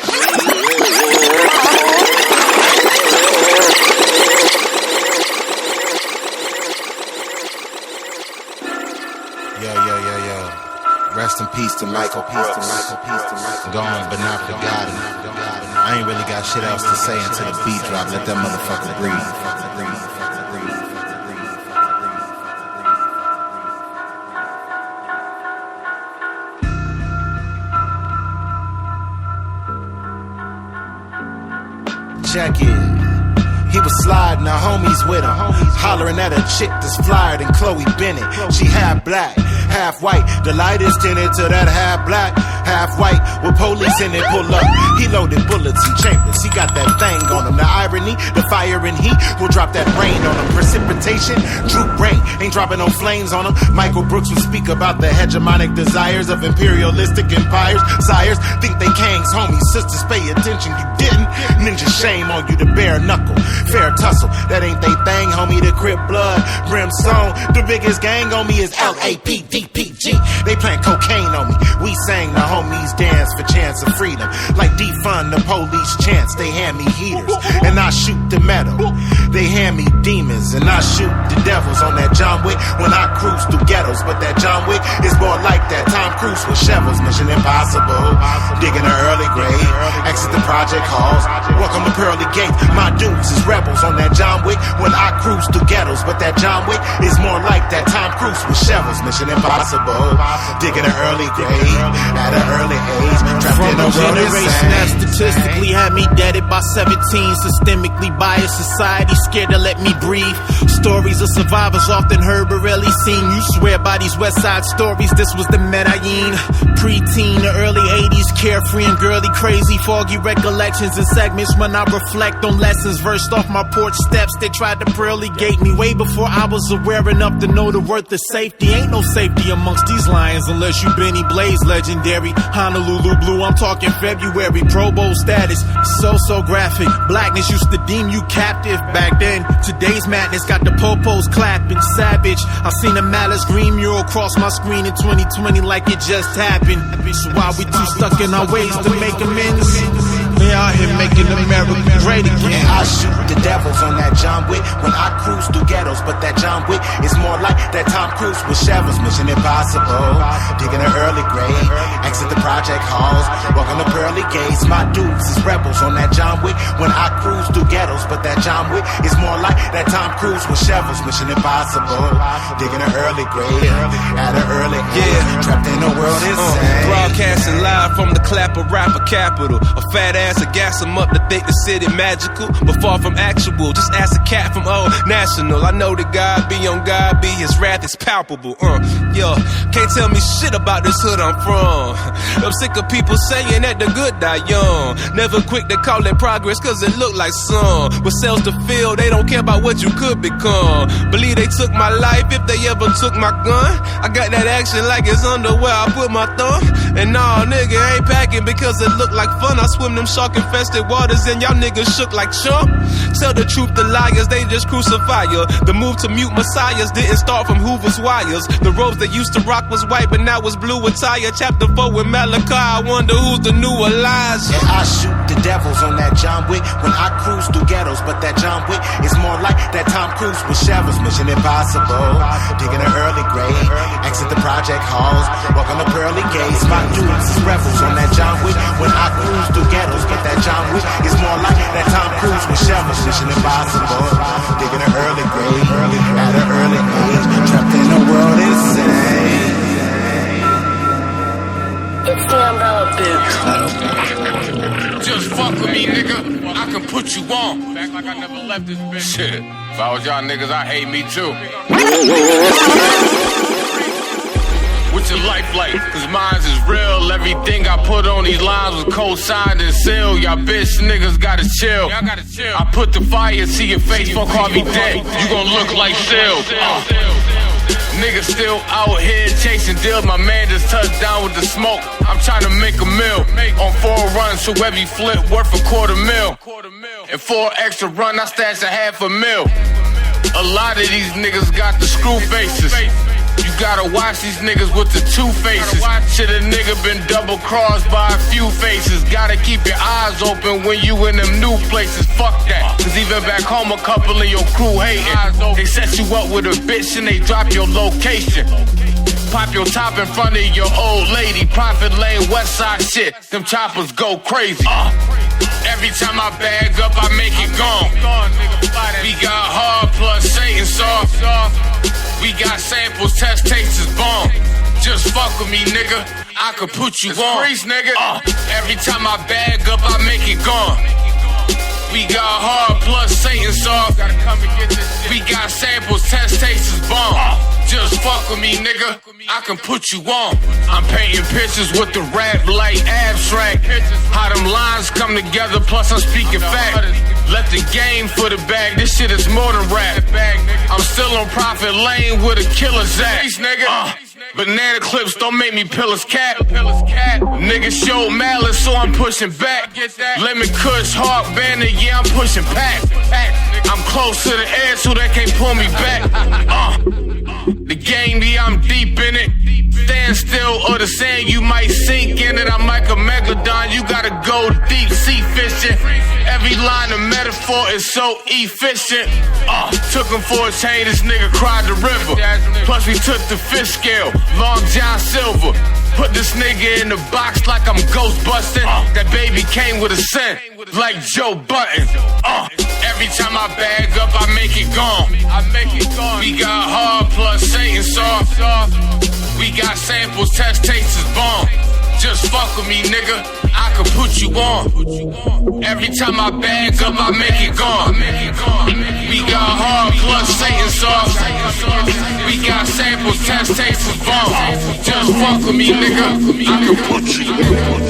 Yo. Rest in peace to Michael Brooks. Gone but not forgotten. I ain't really got shit else to say until the beat drop. Let that motherfucker breathe. Check it. He was sliding, her homies with him, hollering at a chick that's flyer than Chloe Bennett. She half black, half white. The light is tinted to that half black, half half white with police in it, pull up. He loaded bullets and chambers, he got that thing on him. The irony, the fire and heat will drop that rain on him. Precipitation, true brain, ain't dropping no flames on him. Michael Brooks will speak about the hegemonic desires of imperialistic empires. Sires think they kings, homies, sisters, pay attention, you didn't. Ninja, shame on you, the bare knuckle. Fair tussle, that ain't they thing, homie. The Crip Blood, Brimstone. The biggest gang on me is LAPDPG. They plant cocaine on me. We sang the homies dance for chance of freedom. Like defund the police chants, they hand me heaters. And I shoot the metal. They hand me demons. And I shoot the devils on that John Wick when I cruise through ghettos. But that John Wick is more like that Tom Cruise with shovels. Mission impossible. Digging an early grave. Exit the project halls. Welcome to Pearly Gates. My dudes is rebels on that John Wick when I cruise through ghettos. But that John Wick is more like that Tom Cruise with shovels. Mission impossible. Digging an early grave at an early age. Trapped in a generation that statistically had me deaded by 17. Systemically biased society scared to let me breathe. Stories of survivors often heard but rarely seen. You swear by these West Side stories, this was the Medellin. Preteen, the early 80s, carefree and girly crazy. Foggy recollections and segments when I reflect on lessons versed off my porch steps. They tried to pearly gate me way before I was aware enough to know the worth of safety. Ain't no safety amongst these lions unless you Benny Blaze legendary. Honolulu Blue, I'm talking February. Pro Bowl status, so graphic. Blackness used to deem you captive back then. Today's madness got the popos clapping. Savage, I seen a Malice Green mural cross my screen in 2020 like it just happened. So why we too stuck in our ways to make amends? We out here making America great again. I shoot the devils on that John Wick when I cruise through ghettos. But that John Wick is more like that Tom Cruise with shovels. Mission impossible. Digging an early grave. Exit the project halls. Welcome to Pearly Gates. My dudes is rebels on that John Wick when I cruise through ghettos. But that John Wick is more like that Tom Cruise with shovels. Mission impossible. Digging an early grave at an early age. Trapped in a world insane. Broadcasting live from the clapper rapper capital. A fat ass to gas him up to think the city magical, but far from actual. Just ask a cat from Old National. I know that God be on God be, his wrath is palpable. Yo, can't tell me shit about this hood I'm from. I'm sick of people saying that the good die young. Never quick to call it progress cause it look like some. What sells the field, they don't care about what you could become. Believe they took my life if they ever took my gun. I got that action like it's underwear, I put my thumb. And nah, nigga ain't packing because it look like fun. I swim them shark infested waters and y'all niggas shook like chump. Tell the truth to liars, they just crucify ya. The move to mute messiahs didn't start from Hoover's wires. The robes they used to rock was white but now it's blue attire. Chapter 4 with Malachi, I wonder who's the new Elijah. And I shoot the devils on that John Wick when I cruise through ghettos. But that John Wick is more like that Tom Cruise with shovels. Mission impossible. Digging an early grave. Exit the project halls. Welcome to Pearly Gates. My dudes is rebels on that John Wick when I cruise through ghettos. But that John Wick is more like that Tom Cruise with shovels. Mission impossible. Digging an early grave at an early age. Trapped in a world insane. It's the umbrella booth. Just fuck with me, nigga. I can put you on. Act like I never left this bitch. Shit. If I was y'all niggas, I hate me too. What's your life like? Cause mine's is real. Everything I put on these lines was co-signed and sealed. Y'all bitch niggas gotta chill. Y'all gotta chill. I put the fire, see your face, fuck Harvey Dent. You gon' look like Seal. Niggas still out here chasing deals. My man just touched down with the smoke. I'm trying to make a meal. On 4 runs, so every flip worth $250,000. And 4 extra run, I stash $500,000. A lot of these niggas got the screw faces. You gotta watch these niggas with the 2 faces. Shit, a nigga been double crossed by a few faces. Gotta keep your eyes open when you in them new places. Fuck that. Cause even back home, a couple of your crew hating. They set you up with a bitch and they drop your location. Pop your top in front of your old lady. Profit Lane, West Side shit. Them choppers go crazy. Every time I bag up, I make it gone. We got hard plus Satan soft. We got samples, test tastes is bomb. Just fuck with me, nigga. I could put you on. Freeze, nigga. Every time I bag up, I make it gone. We got hard plus Satan soft. We got samples, test tastes is bomb. Just fuck with me, nigga. I can put you on. I'm painting pictures with the rap like abstract. How them lines come together, plus I'm speaking fact. Let the game for the bag, this shit is more than rap. I'm still on Profit Lane with a killer's at. Banana clips don't make me pillar's cap. Niggas show malice, so I'm pushing back. Lemon Kush, Hawk Banner, yeah, I'm pushing back. I'm close to the edge, so they can't pull me back. The game, yeah, I'm deep in it. Stand still or the sand, you might sink in it. I'm like a megalodon, you gotta go deep sea fishing. Every line of metaphor is so efficient. Took him for a chain, this nigga cried the river. Plus we took the fish scale, Long John Silver. Put this nigga in the box like I'm ghost busting. That baby came with a scent, like Joe Button. Every time I bag up, I make it gone. We got hard plus Satan soft. We got samples, test tastes is bomb. Just fuck with me, nigga. I can put you on. Every time I bag up, I make it gone. We got hard plus Satan sauce. We got samples, test tastes is bomb. Just fuck with me, nigga. I can put you on.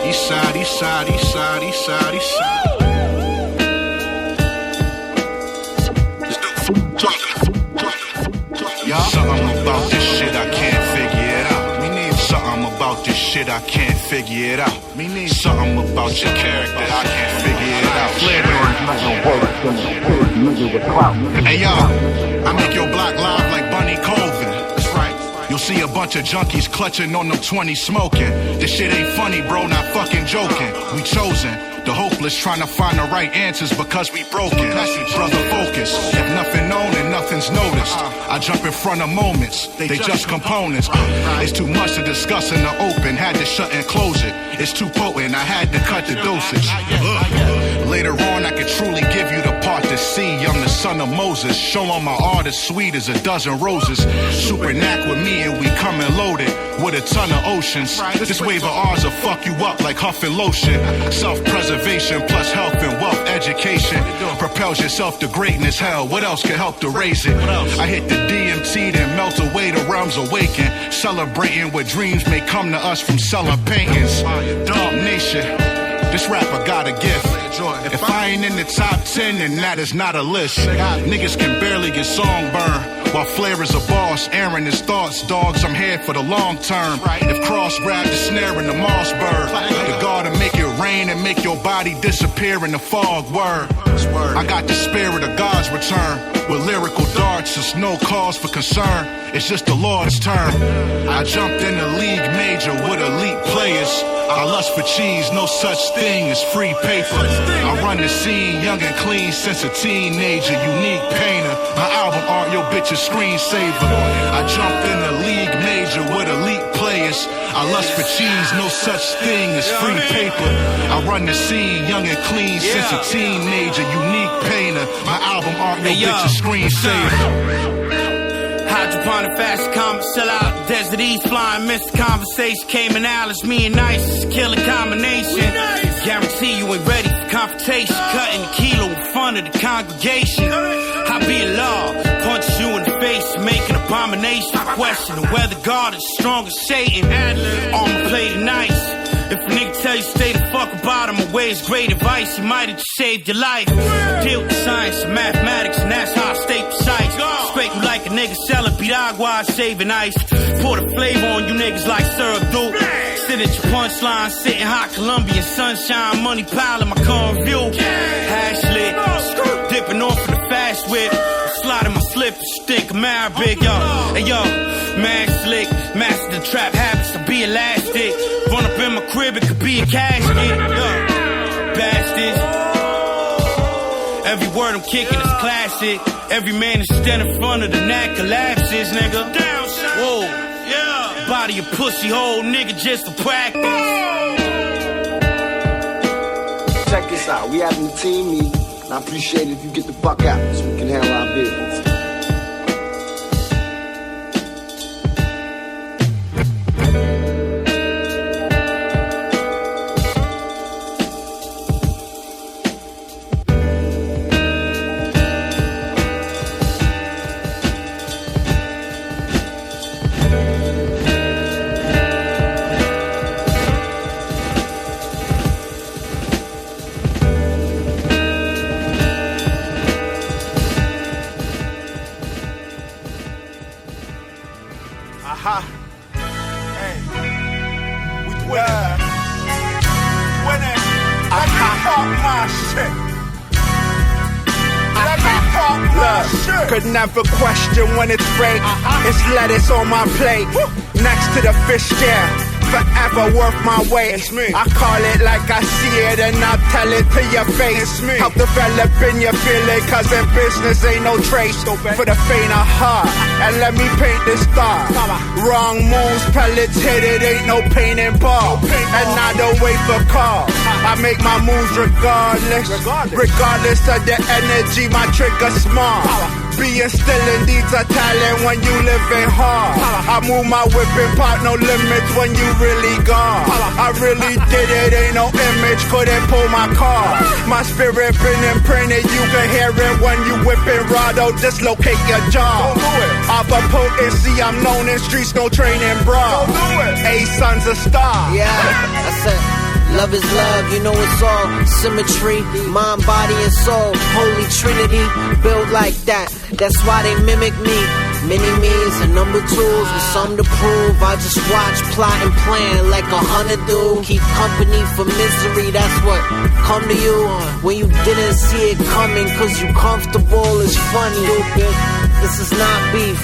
East side, east side, east side, east side, east side. Something about this shit I can't figure it out. Something about this shit I can't figure it out. Something about your character I can't figure it out. Hey yo, I make your block live like Bunny Colvin. That's right. You'll see a bunch of junkies clutching on them 20 smoking. This shit ain't funny, bro, not fucking joking. We chosen. The hopeless trying to find the right answers because we broken. Brother, focus. If nothing known and nothing's noticed, I jump in front of moments. They just components. It's too much to discuss in the open. Had to shut and close it. It's too potent. I had to cut the dosage. Later on, I could truly give you the part to see. I'm the son of Moses. Show on my art as sweet as a dozen roses. Super knack with me and we coming loaded with a ton of oceans. This wave of ours will fuck you up like huffing lotion. Self-preservation plus health and wealth education propels yourself to greatness. Hell, what else can help to raise it? I hit the DMT, then melt away, the realms awaken. Celebrating what dreams may come to us from selling paintings. Dog Nation, this rapper got a gift. If I ain't in the top 10, then that is not a list. Niggas can barely get songbird, while Flair is a boss, airing his thoughts. Dogs, I'm here for the long term. If Cross grabbed the snare in the Mossberg, the God to make it rain and make your body disappear in the fog. Word. I got the spirit of God's return. With lyrical darts, there's no cause for concern. It's just the Lord's turn. I jumped in the league major with elite players. I lust for cheese, no such thing as free paper. I run the scene, young and clean since a teenager. Unique painter, my album art, your bitch's screensaver. I jumped in the league major with elite players. I lust for cheese, no such thing as free paper. I run the scene, young and clean since a teenager. Unique painter, my album art, your bitch's screensaver. Hydroponic, fast comment, sell out. Desert East, flying, missed conversation. Cayman Islands, me and Ice, killer combination. Guarantee you ain't ready for confrontation. Cutting a kilo in front of the congregation. I be a law, punch you in the face, make an abomination. Questioning whether God is strong as Satan. I'ma play the nice. If a nigga tell you stay the fuck about him, away is great advice, he might have just saved your life. Deal with the science and mathematics, and that's how I stay precise. Scrape you like a nigga selling piragua, saving ice. Pour the flavor on you niggas like syrup do. Sit at your punchline, sitting hot Colombian sunshine, money pile in my car view. Hash lit, dipping off of the fast whip. Sliding my slip, stink of Arabic, yo. Hey yo, man slick, master the trap habits to be elastic. Run up in my crib, it could be a casket, yo. Bastards. Every word I'm kicking is classic. Every man is standing in front of the neck collapses, nigga. Whoa, yeah. Body a pussy hole, nigga, just for practice. Check this out, we having a team meeting. I appreciate it if you get the fuck out so we can handle our business. We winning. Let me talk my shit. Look, could never question when it's fake. It's lettuce on my plate. Next to the fish scale. Forever worth my weight. It's me. I call it like I see it and I tell it to your face. It's me. Help developing your feeling, cause in business ain't no trace for the faint of heart. And let me paint this star. Wrong moves, pellets hit it, ain't no pain involved. And I don't wait for calls. I make my moves regardless. Regardless of the energy, my trigger small. Being still in needs a talent when you living hard. I move my whipping part, no limits when you really gone. I really did it, ain't no image, couldn't pull my car. My spirit been imprinted, you can hear it when you whipping raw. Don't dislocate your jaw. Off a potency, I'm known in streets, no training bra. A son's a star. Yeah, that's it. Love is love, you know it's all symmetry, mind, body, and soul, holy trinity, built like that, that's why they mimic me. Many me's and number twos with some to prove. I just watch, plot, and plan like 100 do. Keep company for misery, that's what come to you when you didn't see it coming, cause you comfortable, it's funny. Stupid, this is not beef,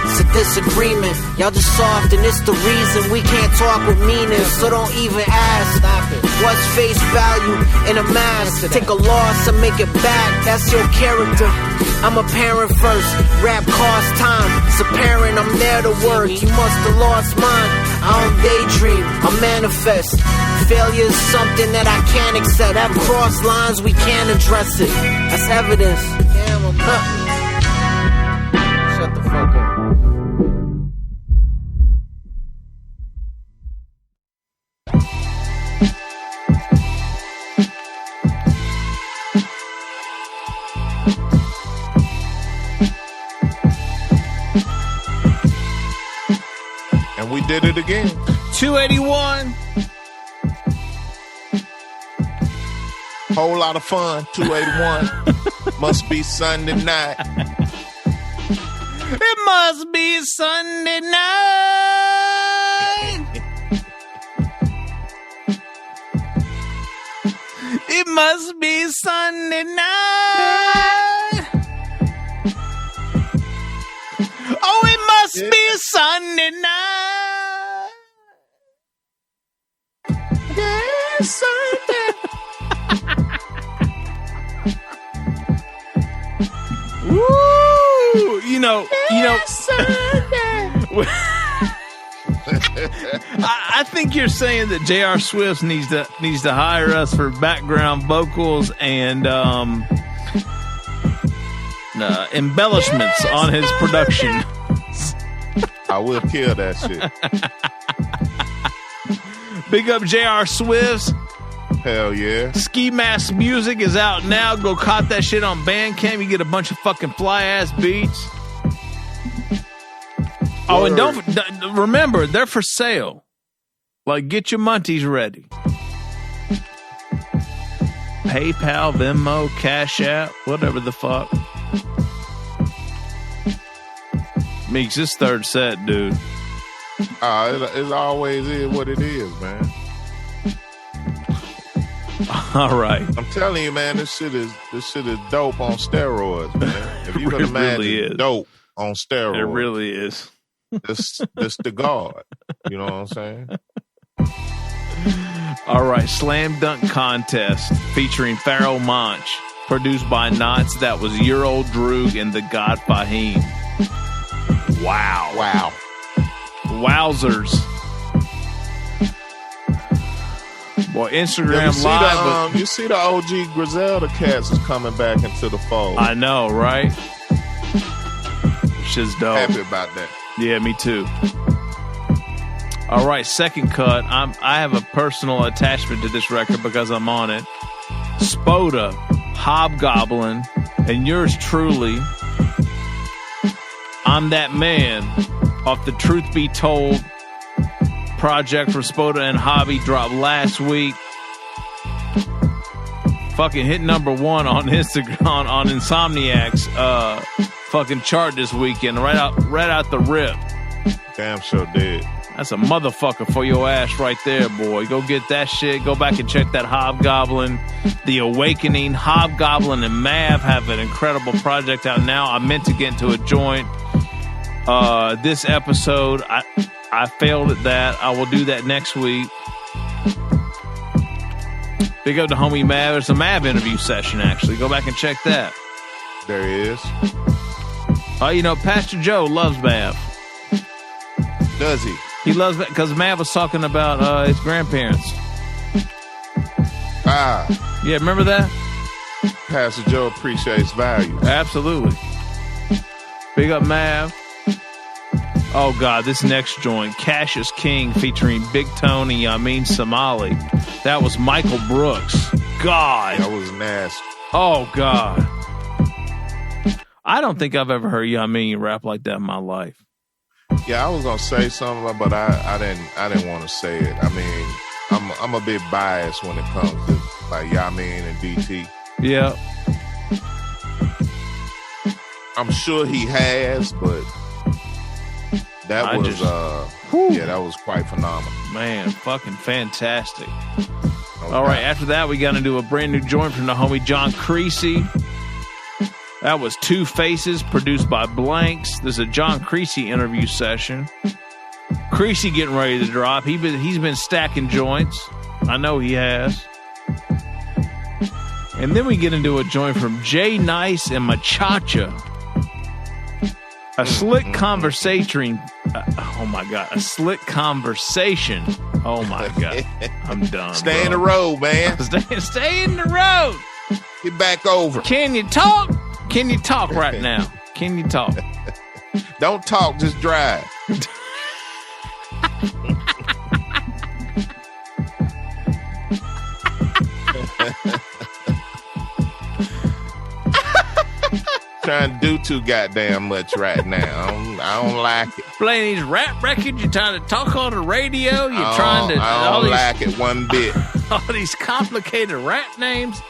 it's a disagreement. Y'all just soft and it's the reason we can't talk with meaning. So don't even ask. What's face value in a mask? Take a loss and make it back. That's your character. I'm a parent first. Rap costs time. It's apparent I'm there to work. You must have lost mine. I don't daydream. I manifest. Failure is something that I can't accept. Have crossed lines, we can't address it. That's evidence. Damn, I'm Shut the fuck up. We did it again. 281. Whole lot of fun. 281. Must be Sunday night. It must be Sunday night. It must be Sunday night. Oh, it must be Sunday night. Sunday. Woo! You know. I think you're saying that J.R. Swift needs to hire us for background vocals and embellishments on his production. I will kill that shit. Big up J.R. Swift's. Hell yeah. Ski Mask Music is out now. Go cop that shit on Bandcamp. You get a bunch of fucking fly-ass beats. Oh, and don't remember, they're for sale. Like, get your munties ready. PayPal, Venmo, Cash App, whatever the fuck. Meeks, this third set, dude. It always is what it is, man. All right. I'm telling you, man, this shit is dope on steroids, man. If you can imagine really dope on steroids. It really is. This the God. You know what I'm saying? All right. Slam Dunk Contest featuring Pharaoh Monch. Produced by Knots. That was Euro Droog and the God Fahim. Wow. Wowzers. Boy, Instagram Live. You see the OG Griselda cats is coming back into the fold. I know, right? Shit's dope. Happy about that. Yeah, me too. All right, second cut. I have a personal attachment to this record because I'm on it. Spoda, Hobgoblin, and yours truly. I'm That Man off the Truth Be Told project for Spoda and Hobby dropped last week. Fucking hit number 1 on Instagram on Insomniac's fucking chart this weekend. Right out the rip. Damn sure did. That's a motherfucker for your ass right there, boy. Go get that shit. Go back and check that Hobgoblin, The Awakening. Hobgoblin and Mav have an incredible project out now. I meant to get into a joint this episode. I failed at that. I will do that next week. Big up to homie Mav. There's a Mav interview session, actually. Go back and check that. There he is. You know, Pastor Joe loves Mav. Does he? He loves it because Mav was talking about his grandparents. Yeah, remember that? Pastor Joe appreciates value. Absolutely. Big up Mav. Oh, God, this next joint, Cassius King featuring Big Tony, Somali. That was Michael Brooks. God. That was nasty. Oh, God. I don't think I've ever heard rap like that in my life. Yeah, I was gonna say something, but I didn't want to say it. I mean, I'm a bit biased when it comes to like Yamin and DT. Yeah, I'm sure he has, but that was quite phenomenal. Man, fucking fantastic. All right, after that, we got to do a brand new joint from the homie John Creasy. That was Two Faces, produced by Blanks. There's a John Creasy interview session. Creasy getting ready to drop. He's been stacking joints. I know he has. And then we get into a joint from Jay Nice and Machacha. A slick conversation. Oh my God. A slick conversation. Oh my God. I'm done. Stay in the road, man. Stay in the road. Get back over. Can you talk? Can you talk right now? Can you talk? Don't talk, just drive. Trying to do too goddamn much right now. I don't like it. Playing these rap records, you're trying to talk on the radio. I don't like it one bit. All these complicated rap names.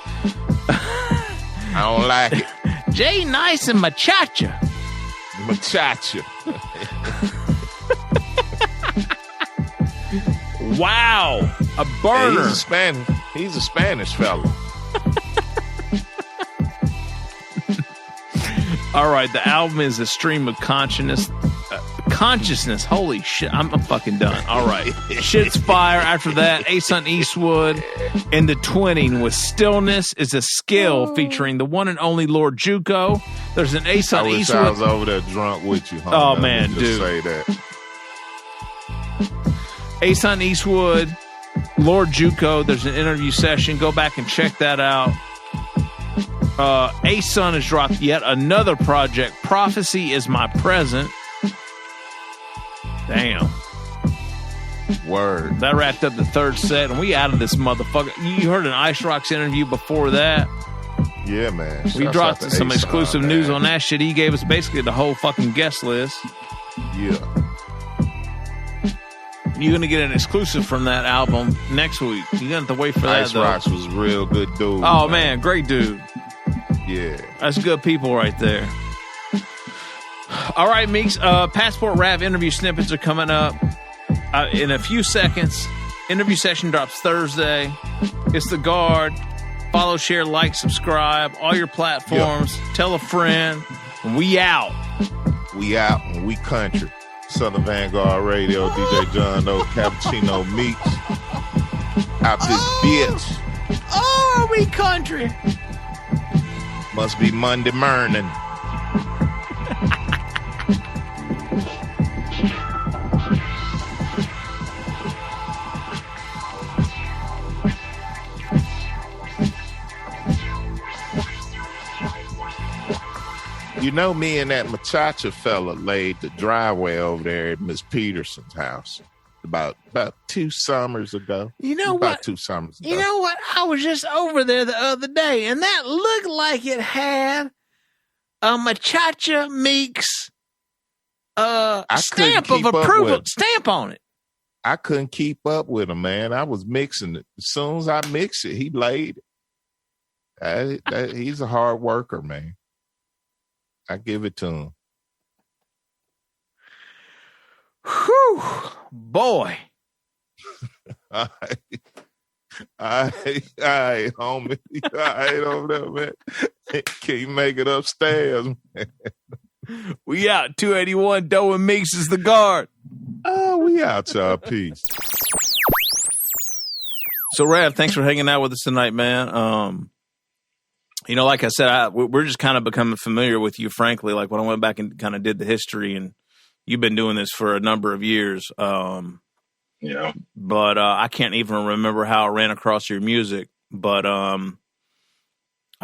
I don't like it. Jay Nice and Machacha. Wow. A burner. Yeah, he's a Spanish fella. All right, the album is a stream of consciousness. Holy shit, I'm fucking done. All right. Shit's fire. After that, Ason Eastwood and the Twinning with Stillness is a Skill featuring the one and only Lord Juco. There's an Ason Eastwood. I was over there drunk with you, homie. Oh, man, dude. Say that. Ason Eastwood, Lord Juco. There's an interview session. Go back and check that out. Ason has dropped yet another project. Prophecy is My Present. Damn. Word. That wrapped up the third set, and we out of this motherfucker. You heard an IceRocks interview before that. Yeah, man. We dropped some exclusive news on that shit. He gave us basically the whole fucking guest list. Yeah. You're going to get an exclusive from that album next week. You're going to have to wait for that, IceRocks was real good dude. Oh, man. Great dude. Yeah. That's good people right there. All right, Meeks. Passport RAV interview snippets are coming up in a few seconds. Interview session drops Thursday. It's The Guard. Follow, share, like, subscribe. All your platforms. Yep. Tell a friend. We out. We out and we country. Southern Vanguard Radio, DJ John Doe, Cappuccino Meeks. Out this bitch. Oh, we country. Must be Monday morning. You know, me and that Machacha fella laid the driveway over there at Miss Peterson's house about 2 summers ago. You know about what? 2 summers ago. You know what? I was just over there the other day, and that looked like it had a Machacha Meeks stamp of approval, stamp on it. I couldn't keep up with him, man. I was mixing it. As soon as I mixed it, he laid it. He's a hard worker, man. I give it to him. Whew, boy. All right, homie. All right, over there, man. Can you make it upstairs, man? We out. 281 Doe Meeks is the guard. Oh, we out, y'all. Peace. So, Rav, thanks for hanging out with us tonight, man. You know, like I said, we're just kind of becoming familiar with you, frankly. Like when I went back and kind of did the history, and you've been doing this for a number of years. Yeah. But I can't even remember how I ran across your music. But I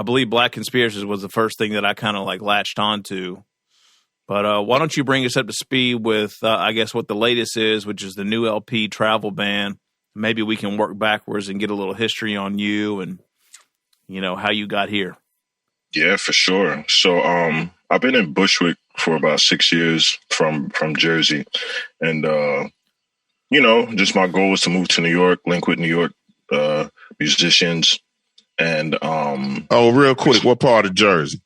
believe Black Conspiracies was the first thing that I kind of like latched onto. But why don't you bring us up to speed with, I guess, what the latest is, which is the new LP, Travel Ban. Maybe we can work backwards and get a little history on you and, you know, how you got here. Yeah, for sure. So I've been in Bushwick for about 6 years from Jersey. And, you know, just my goal was to move to New York, link with New York musicians. And real quick, what part of Jersey?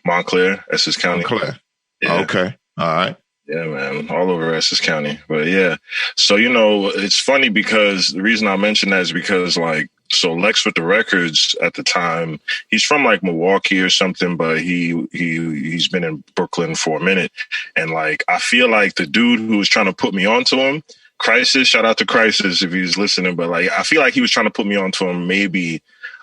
Montclair, Essex County. Montclair. Yeah. Okay. All right. Yeah, man, all over Essex County. But yeah, so, you know, it's funny because the reason I mention that is because, like, so Lex with the Records at the time, he's from like Milwaukee or something, but he's been in Brooklyn for a minute. And like, I feel like the dude who was trying to put me onto him, Crisis, shout out to Crisis if he's listening, but like, I feel like he was trying to put me onto him maybe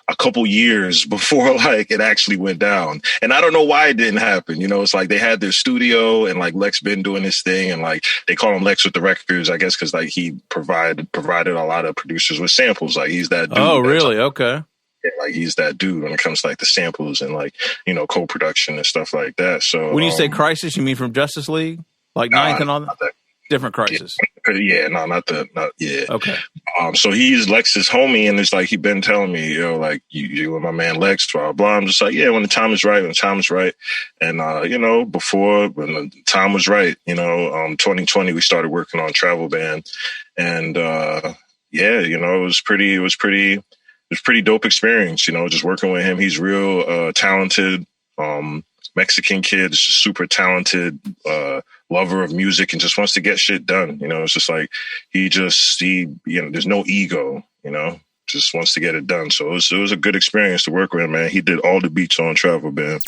a couple years before like it actually went down. And I don't know why it didn't happen. You know, it's like they had their studio and like Lex been doing his thing, and like they call him Lex with the Records, I guess, because like he provided a lot of producers with samples. Like he's that dude. Oh, really? Okay. Yeah, like he's that dude when it comes to like the samples and like, you know, co-production and stuff like that. So when you say Crisis, you mean from Justice League? Like Ninth and all that? Different Crisis. Yeah, no, not yeah. Okay. So he's Lex's homie, and it's like he been telling me, yo, like you and my man Lex, blah blah. I'm just like, yeah, when the time is right, and you know, before when the time was right, you know, 2020 we started working on Travel Ban, and yeah, you know, it was pretty dope experience, you know, just working with him. He's real talented, Mexican kid, super talented, lover of music, and just wants to get shit done. You know, it's just like he you know, there's no ego, you know, just wants to get it done. So it was a good experience to work with him, man. He did all the beats on Travel Ban.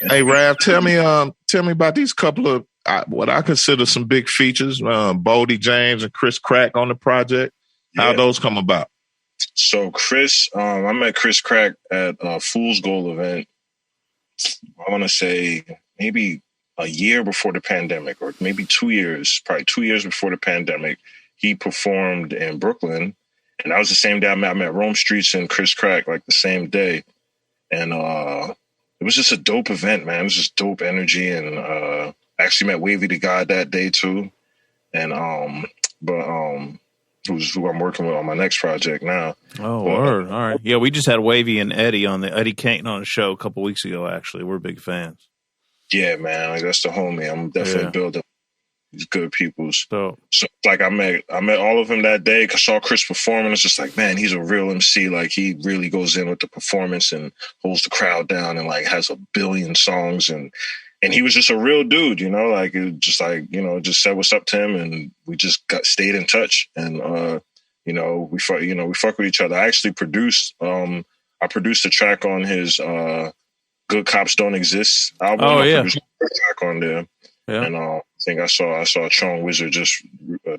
Hey, Rav, tell me about these couple of what I consider some big features. Bodie James and Chris Crack on the project. How those come about? So Chris, I met Chris Crack at a Fool's Gold event. I want to say maybe a year before the pandemic, or maybe 2 years, probably 2 years before the pandemic. He performed in Brooklyn, and that was the same day I met Rome Streetz and Chris Crack, like the same day. And it was just a dope event, man. It was just dope energy, and I actually met Wavy the God that day too. And who I'm working with on my next project now. Oh, word. All right. Yeah, we just had Wavy and Eddie Kane on the show a couple weeks ago, actually. We're big fans. Yeah, man. Like, that's the homie. I'm definitely building these good people. So like I met all of them that day. I saw Chris perform, and it's just like, man, he's a real MC. Like he really goes in with the performance and holds the crowd down, and like has 1 billion songs, and he was just a real dude, you know, like it just like, you know, just said what's up to him, and we just stayed in touch, and you know, we fuck with each other. I actually produced a track on his Good Cops Don't Exist album. Oh, yeah. I produced a track on there. Yeah. And I think I saw Chong Wizard just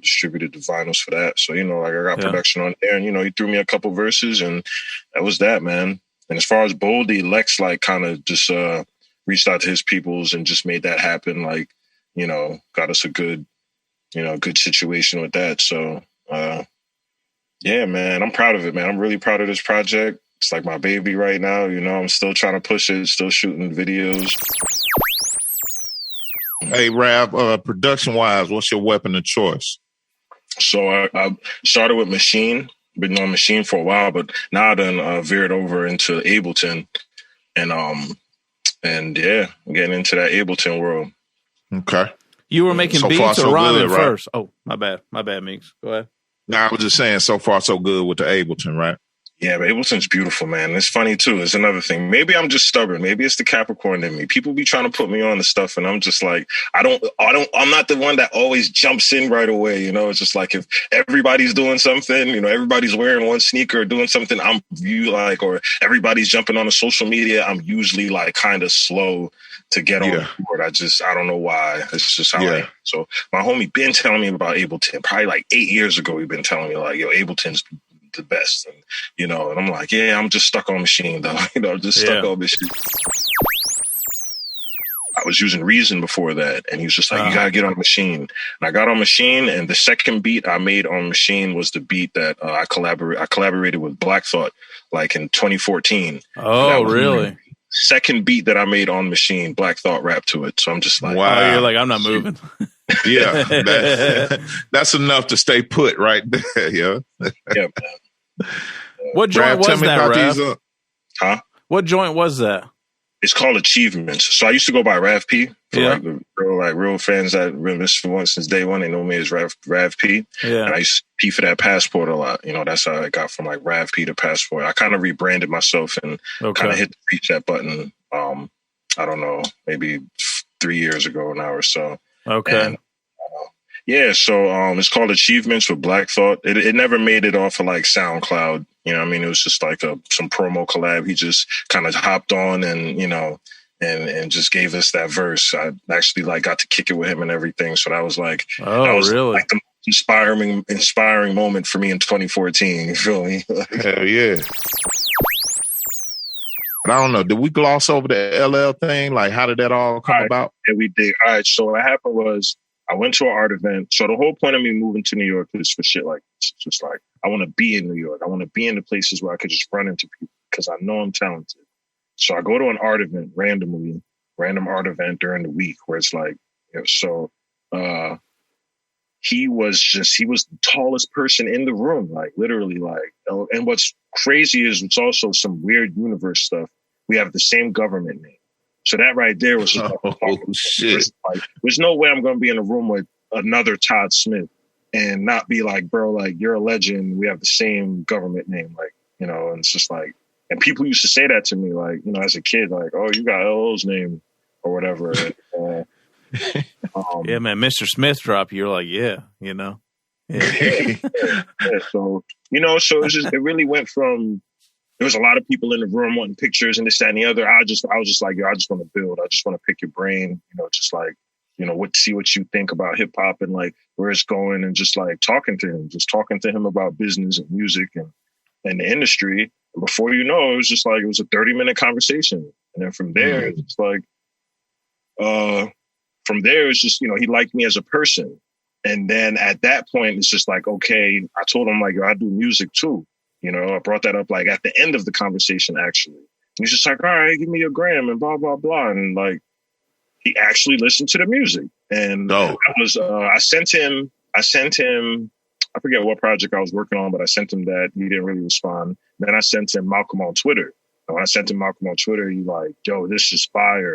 distributed the vinyls for that. So, you know, like I got production on there, and, you know, he threw me a couple verses, and that was that, man. And as far as Boldy, Lex, like kind of just reached out to his peoples and just made that happen. Like, you know, got us a good situation with that. So, yeah, man, I'm proud of it, man. I'm really proud of this project. It's like my baby right now. You know, I'm still trying to push it, still shooting videos. Hey, Rav, production-wise, what's your weapon of choice? So I started with Machine. Been on Machine for a while, but now I done veered over into Ableton. And yeah, I'm getting into that Ableton world. Okay. You were making so beats far, so or rhyming good, right? first? Oh, my bad, Meeks. Go ahead. No, I was just saying, so far so good with the Ableton, right? Yeah, but Ableton's beautiful, man. It's funny too. It's another thing. Maybe I'm just stubborn. Maybe it's the Capricorn in me. People be trying to put me on the stuff, and I'm just like, I'm not the one that always jumps in right away. You know, it's just like if everybody's doing something, you know, everybody's wearing one sneaker or doing something, or everybody's jumping on a social media, I'm usually like kind of slow to get on board. I don't know why. It's just how I am. So my homie been telling me about Ableton. Probably like 8 years ago, he'd been telling me like, yo, Ableton's the best. And, you know, and I'm like, yeah, I'm just stuck on Machine though. You know, just stuck on Machine. I was using Reason before that, and he was just like, you gotta get on Machine. And I got on Machine, and the second beat I made on Machine was the beat that I collaborated with Black Thought like in 2014. Oh, really? Second beat that I made on Machine, Black Thought rapped to it. So I'm just like, wow, you're like, I'm not moving. That's enough to stay put right there. Yeah, man. What joint was that, Rav? Huh? What joint was that? It's called Achievements. So I used to go by Rav P. For real fans that been listening since day one, they know me as Rav P. Yeah. And I used to P for that Passport a lot. You know, that's how I got from like Rav P to Passport. I kind of rebranded myself and kind of hit the reset button. I don't know, maybe 3 years ago now or so. Okay. And, so it's called Achievements with Black Thought. It never made it off of like SoundCloud. You know what I mean? It was just like some promo collab. He just kind of hopped on and, you know, and just gave us that verse. I actually like got to kick it with him and everything. So that was like, really? Like the inspiring moment for me in 2014. You feel me? Hell yeah. But I don't know. Did we gloss over the LL thing? Like, how did that all come about? Yeah, we did. All right. So what happened was I went to an art event. So the whole point of me moving to New York is for shit like this. It's just like, I want to be in New York. I want to be in the places where I could just run into people because I know I'm talented. So I go to an art event random art event during the week where it's like, you know, he was the tallest person in the room, like literally like, and what's crazy is it's also some weird universe stuff. We have the same government name. So that right there was just shit. Like, there's no way I'm going to be in a room with another Todd Smith and not be like, bro, like you're a legend. We have the same government name. Like, you know, and it's just like, and people used to say that to me, like, you know, as a kid, like, oh, you got LL's name or whatever. Yeah, man, Mr. Smith drop, you're like, yeah, you know. Yeah. So, you know, so it really went from, there was a lot of people in the room wanting pictures and this, that, and the other. I was just like, yo, I just want to build. I just want to pick your brain, you know, just like, you know, see what you think about hip hop and like where it's going and just like talking to him about business and music and the industry. And before you know, it was just like, it was a 30-minute conversation. And then from there, it's just like, it's just, you know, he liked me as a person. And then at that point, it's just like, okay, I told him like, yo, I do music too. You know, I brought that up like at the end of the conversation, actually. And he's just like, all right, give me your gram and blah, blah, blah. And like, he actually listened to the music. And I sent him, I forget what project I was working on, but I sent him that. He didn't really respond. Then I sent him Malcolm on Twitter. And when I sent him Malcolm on Twitter, he like, yo, this is fire.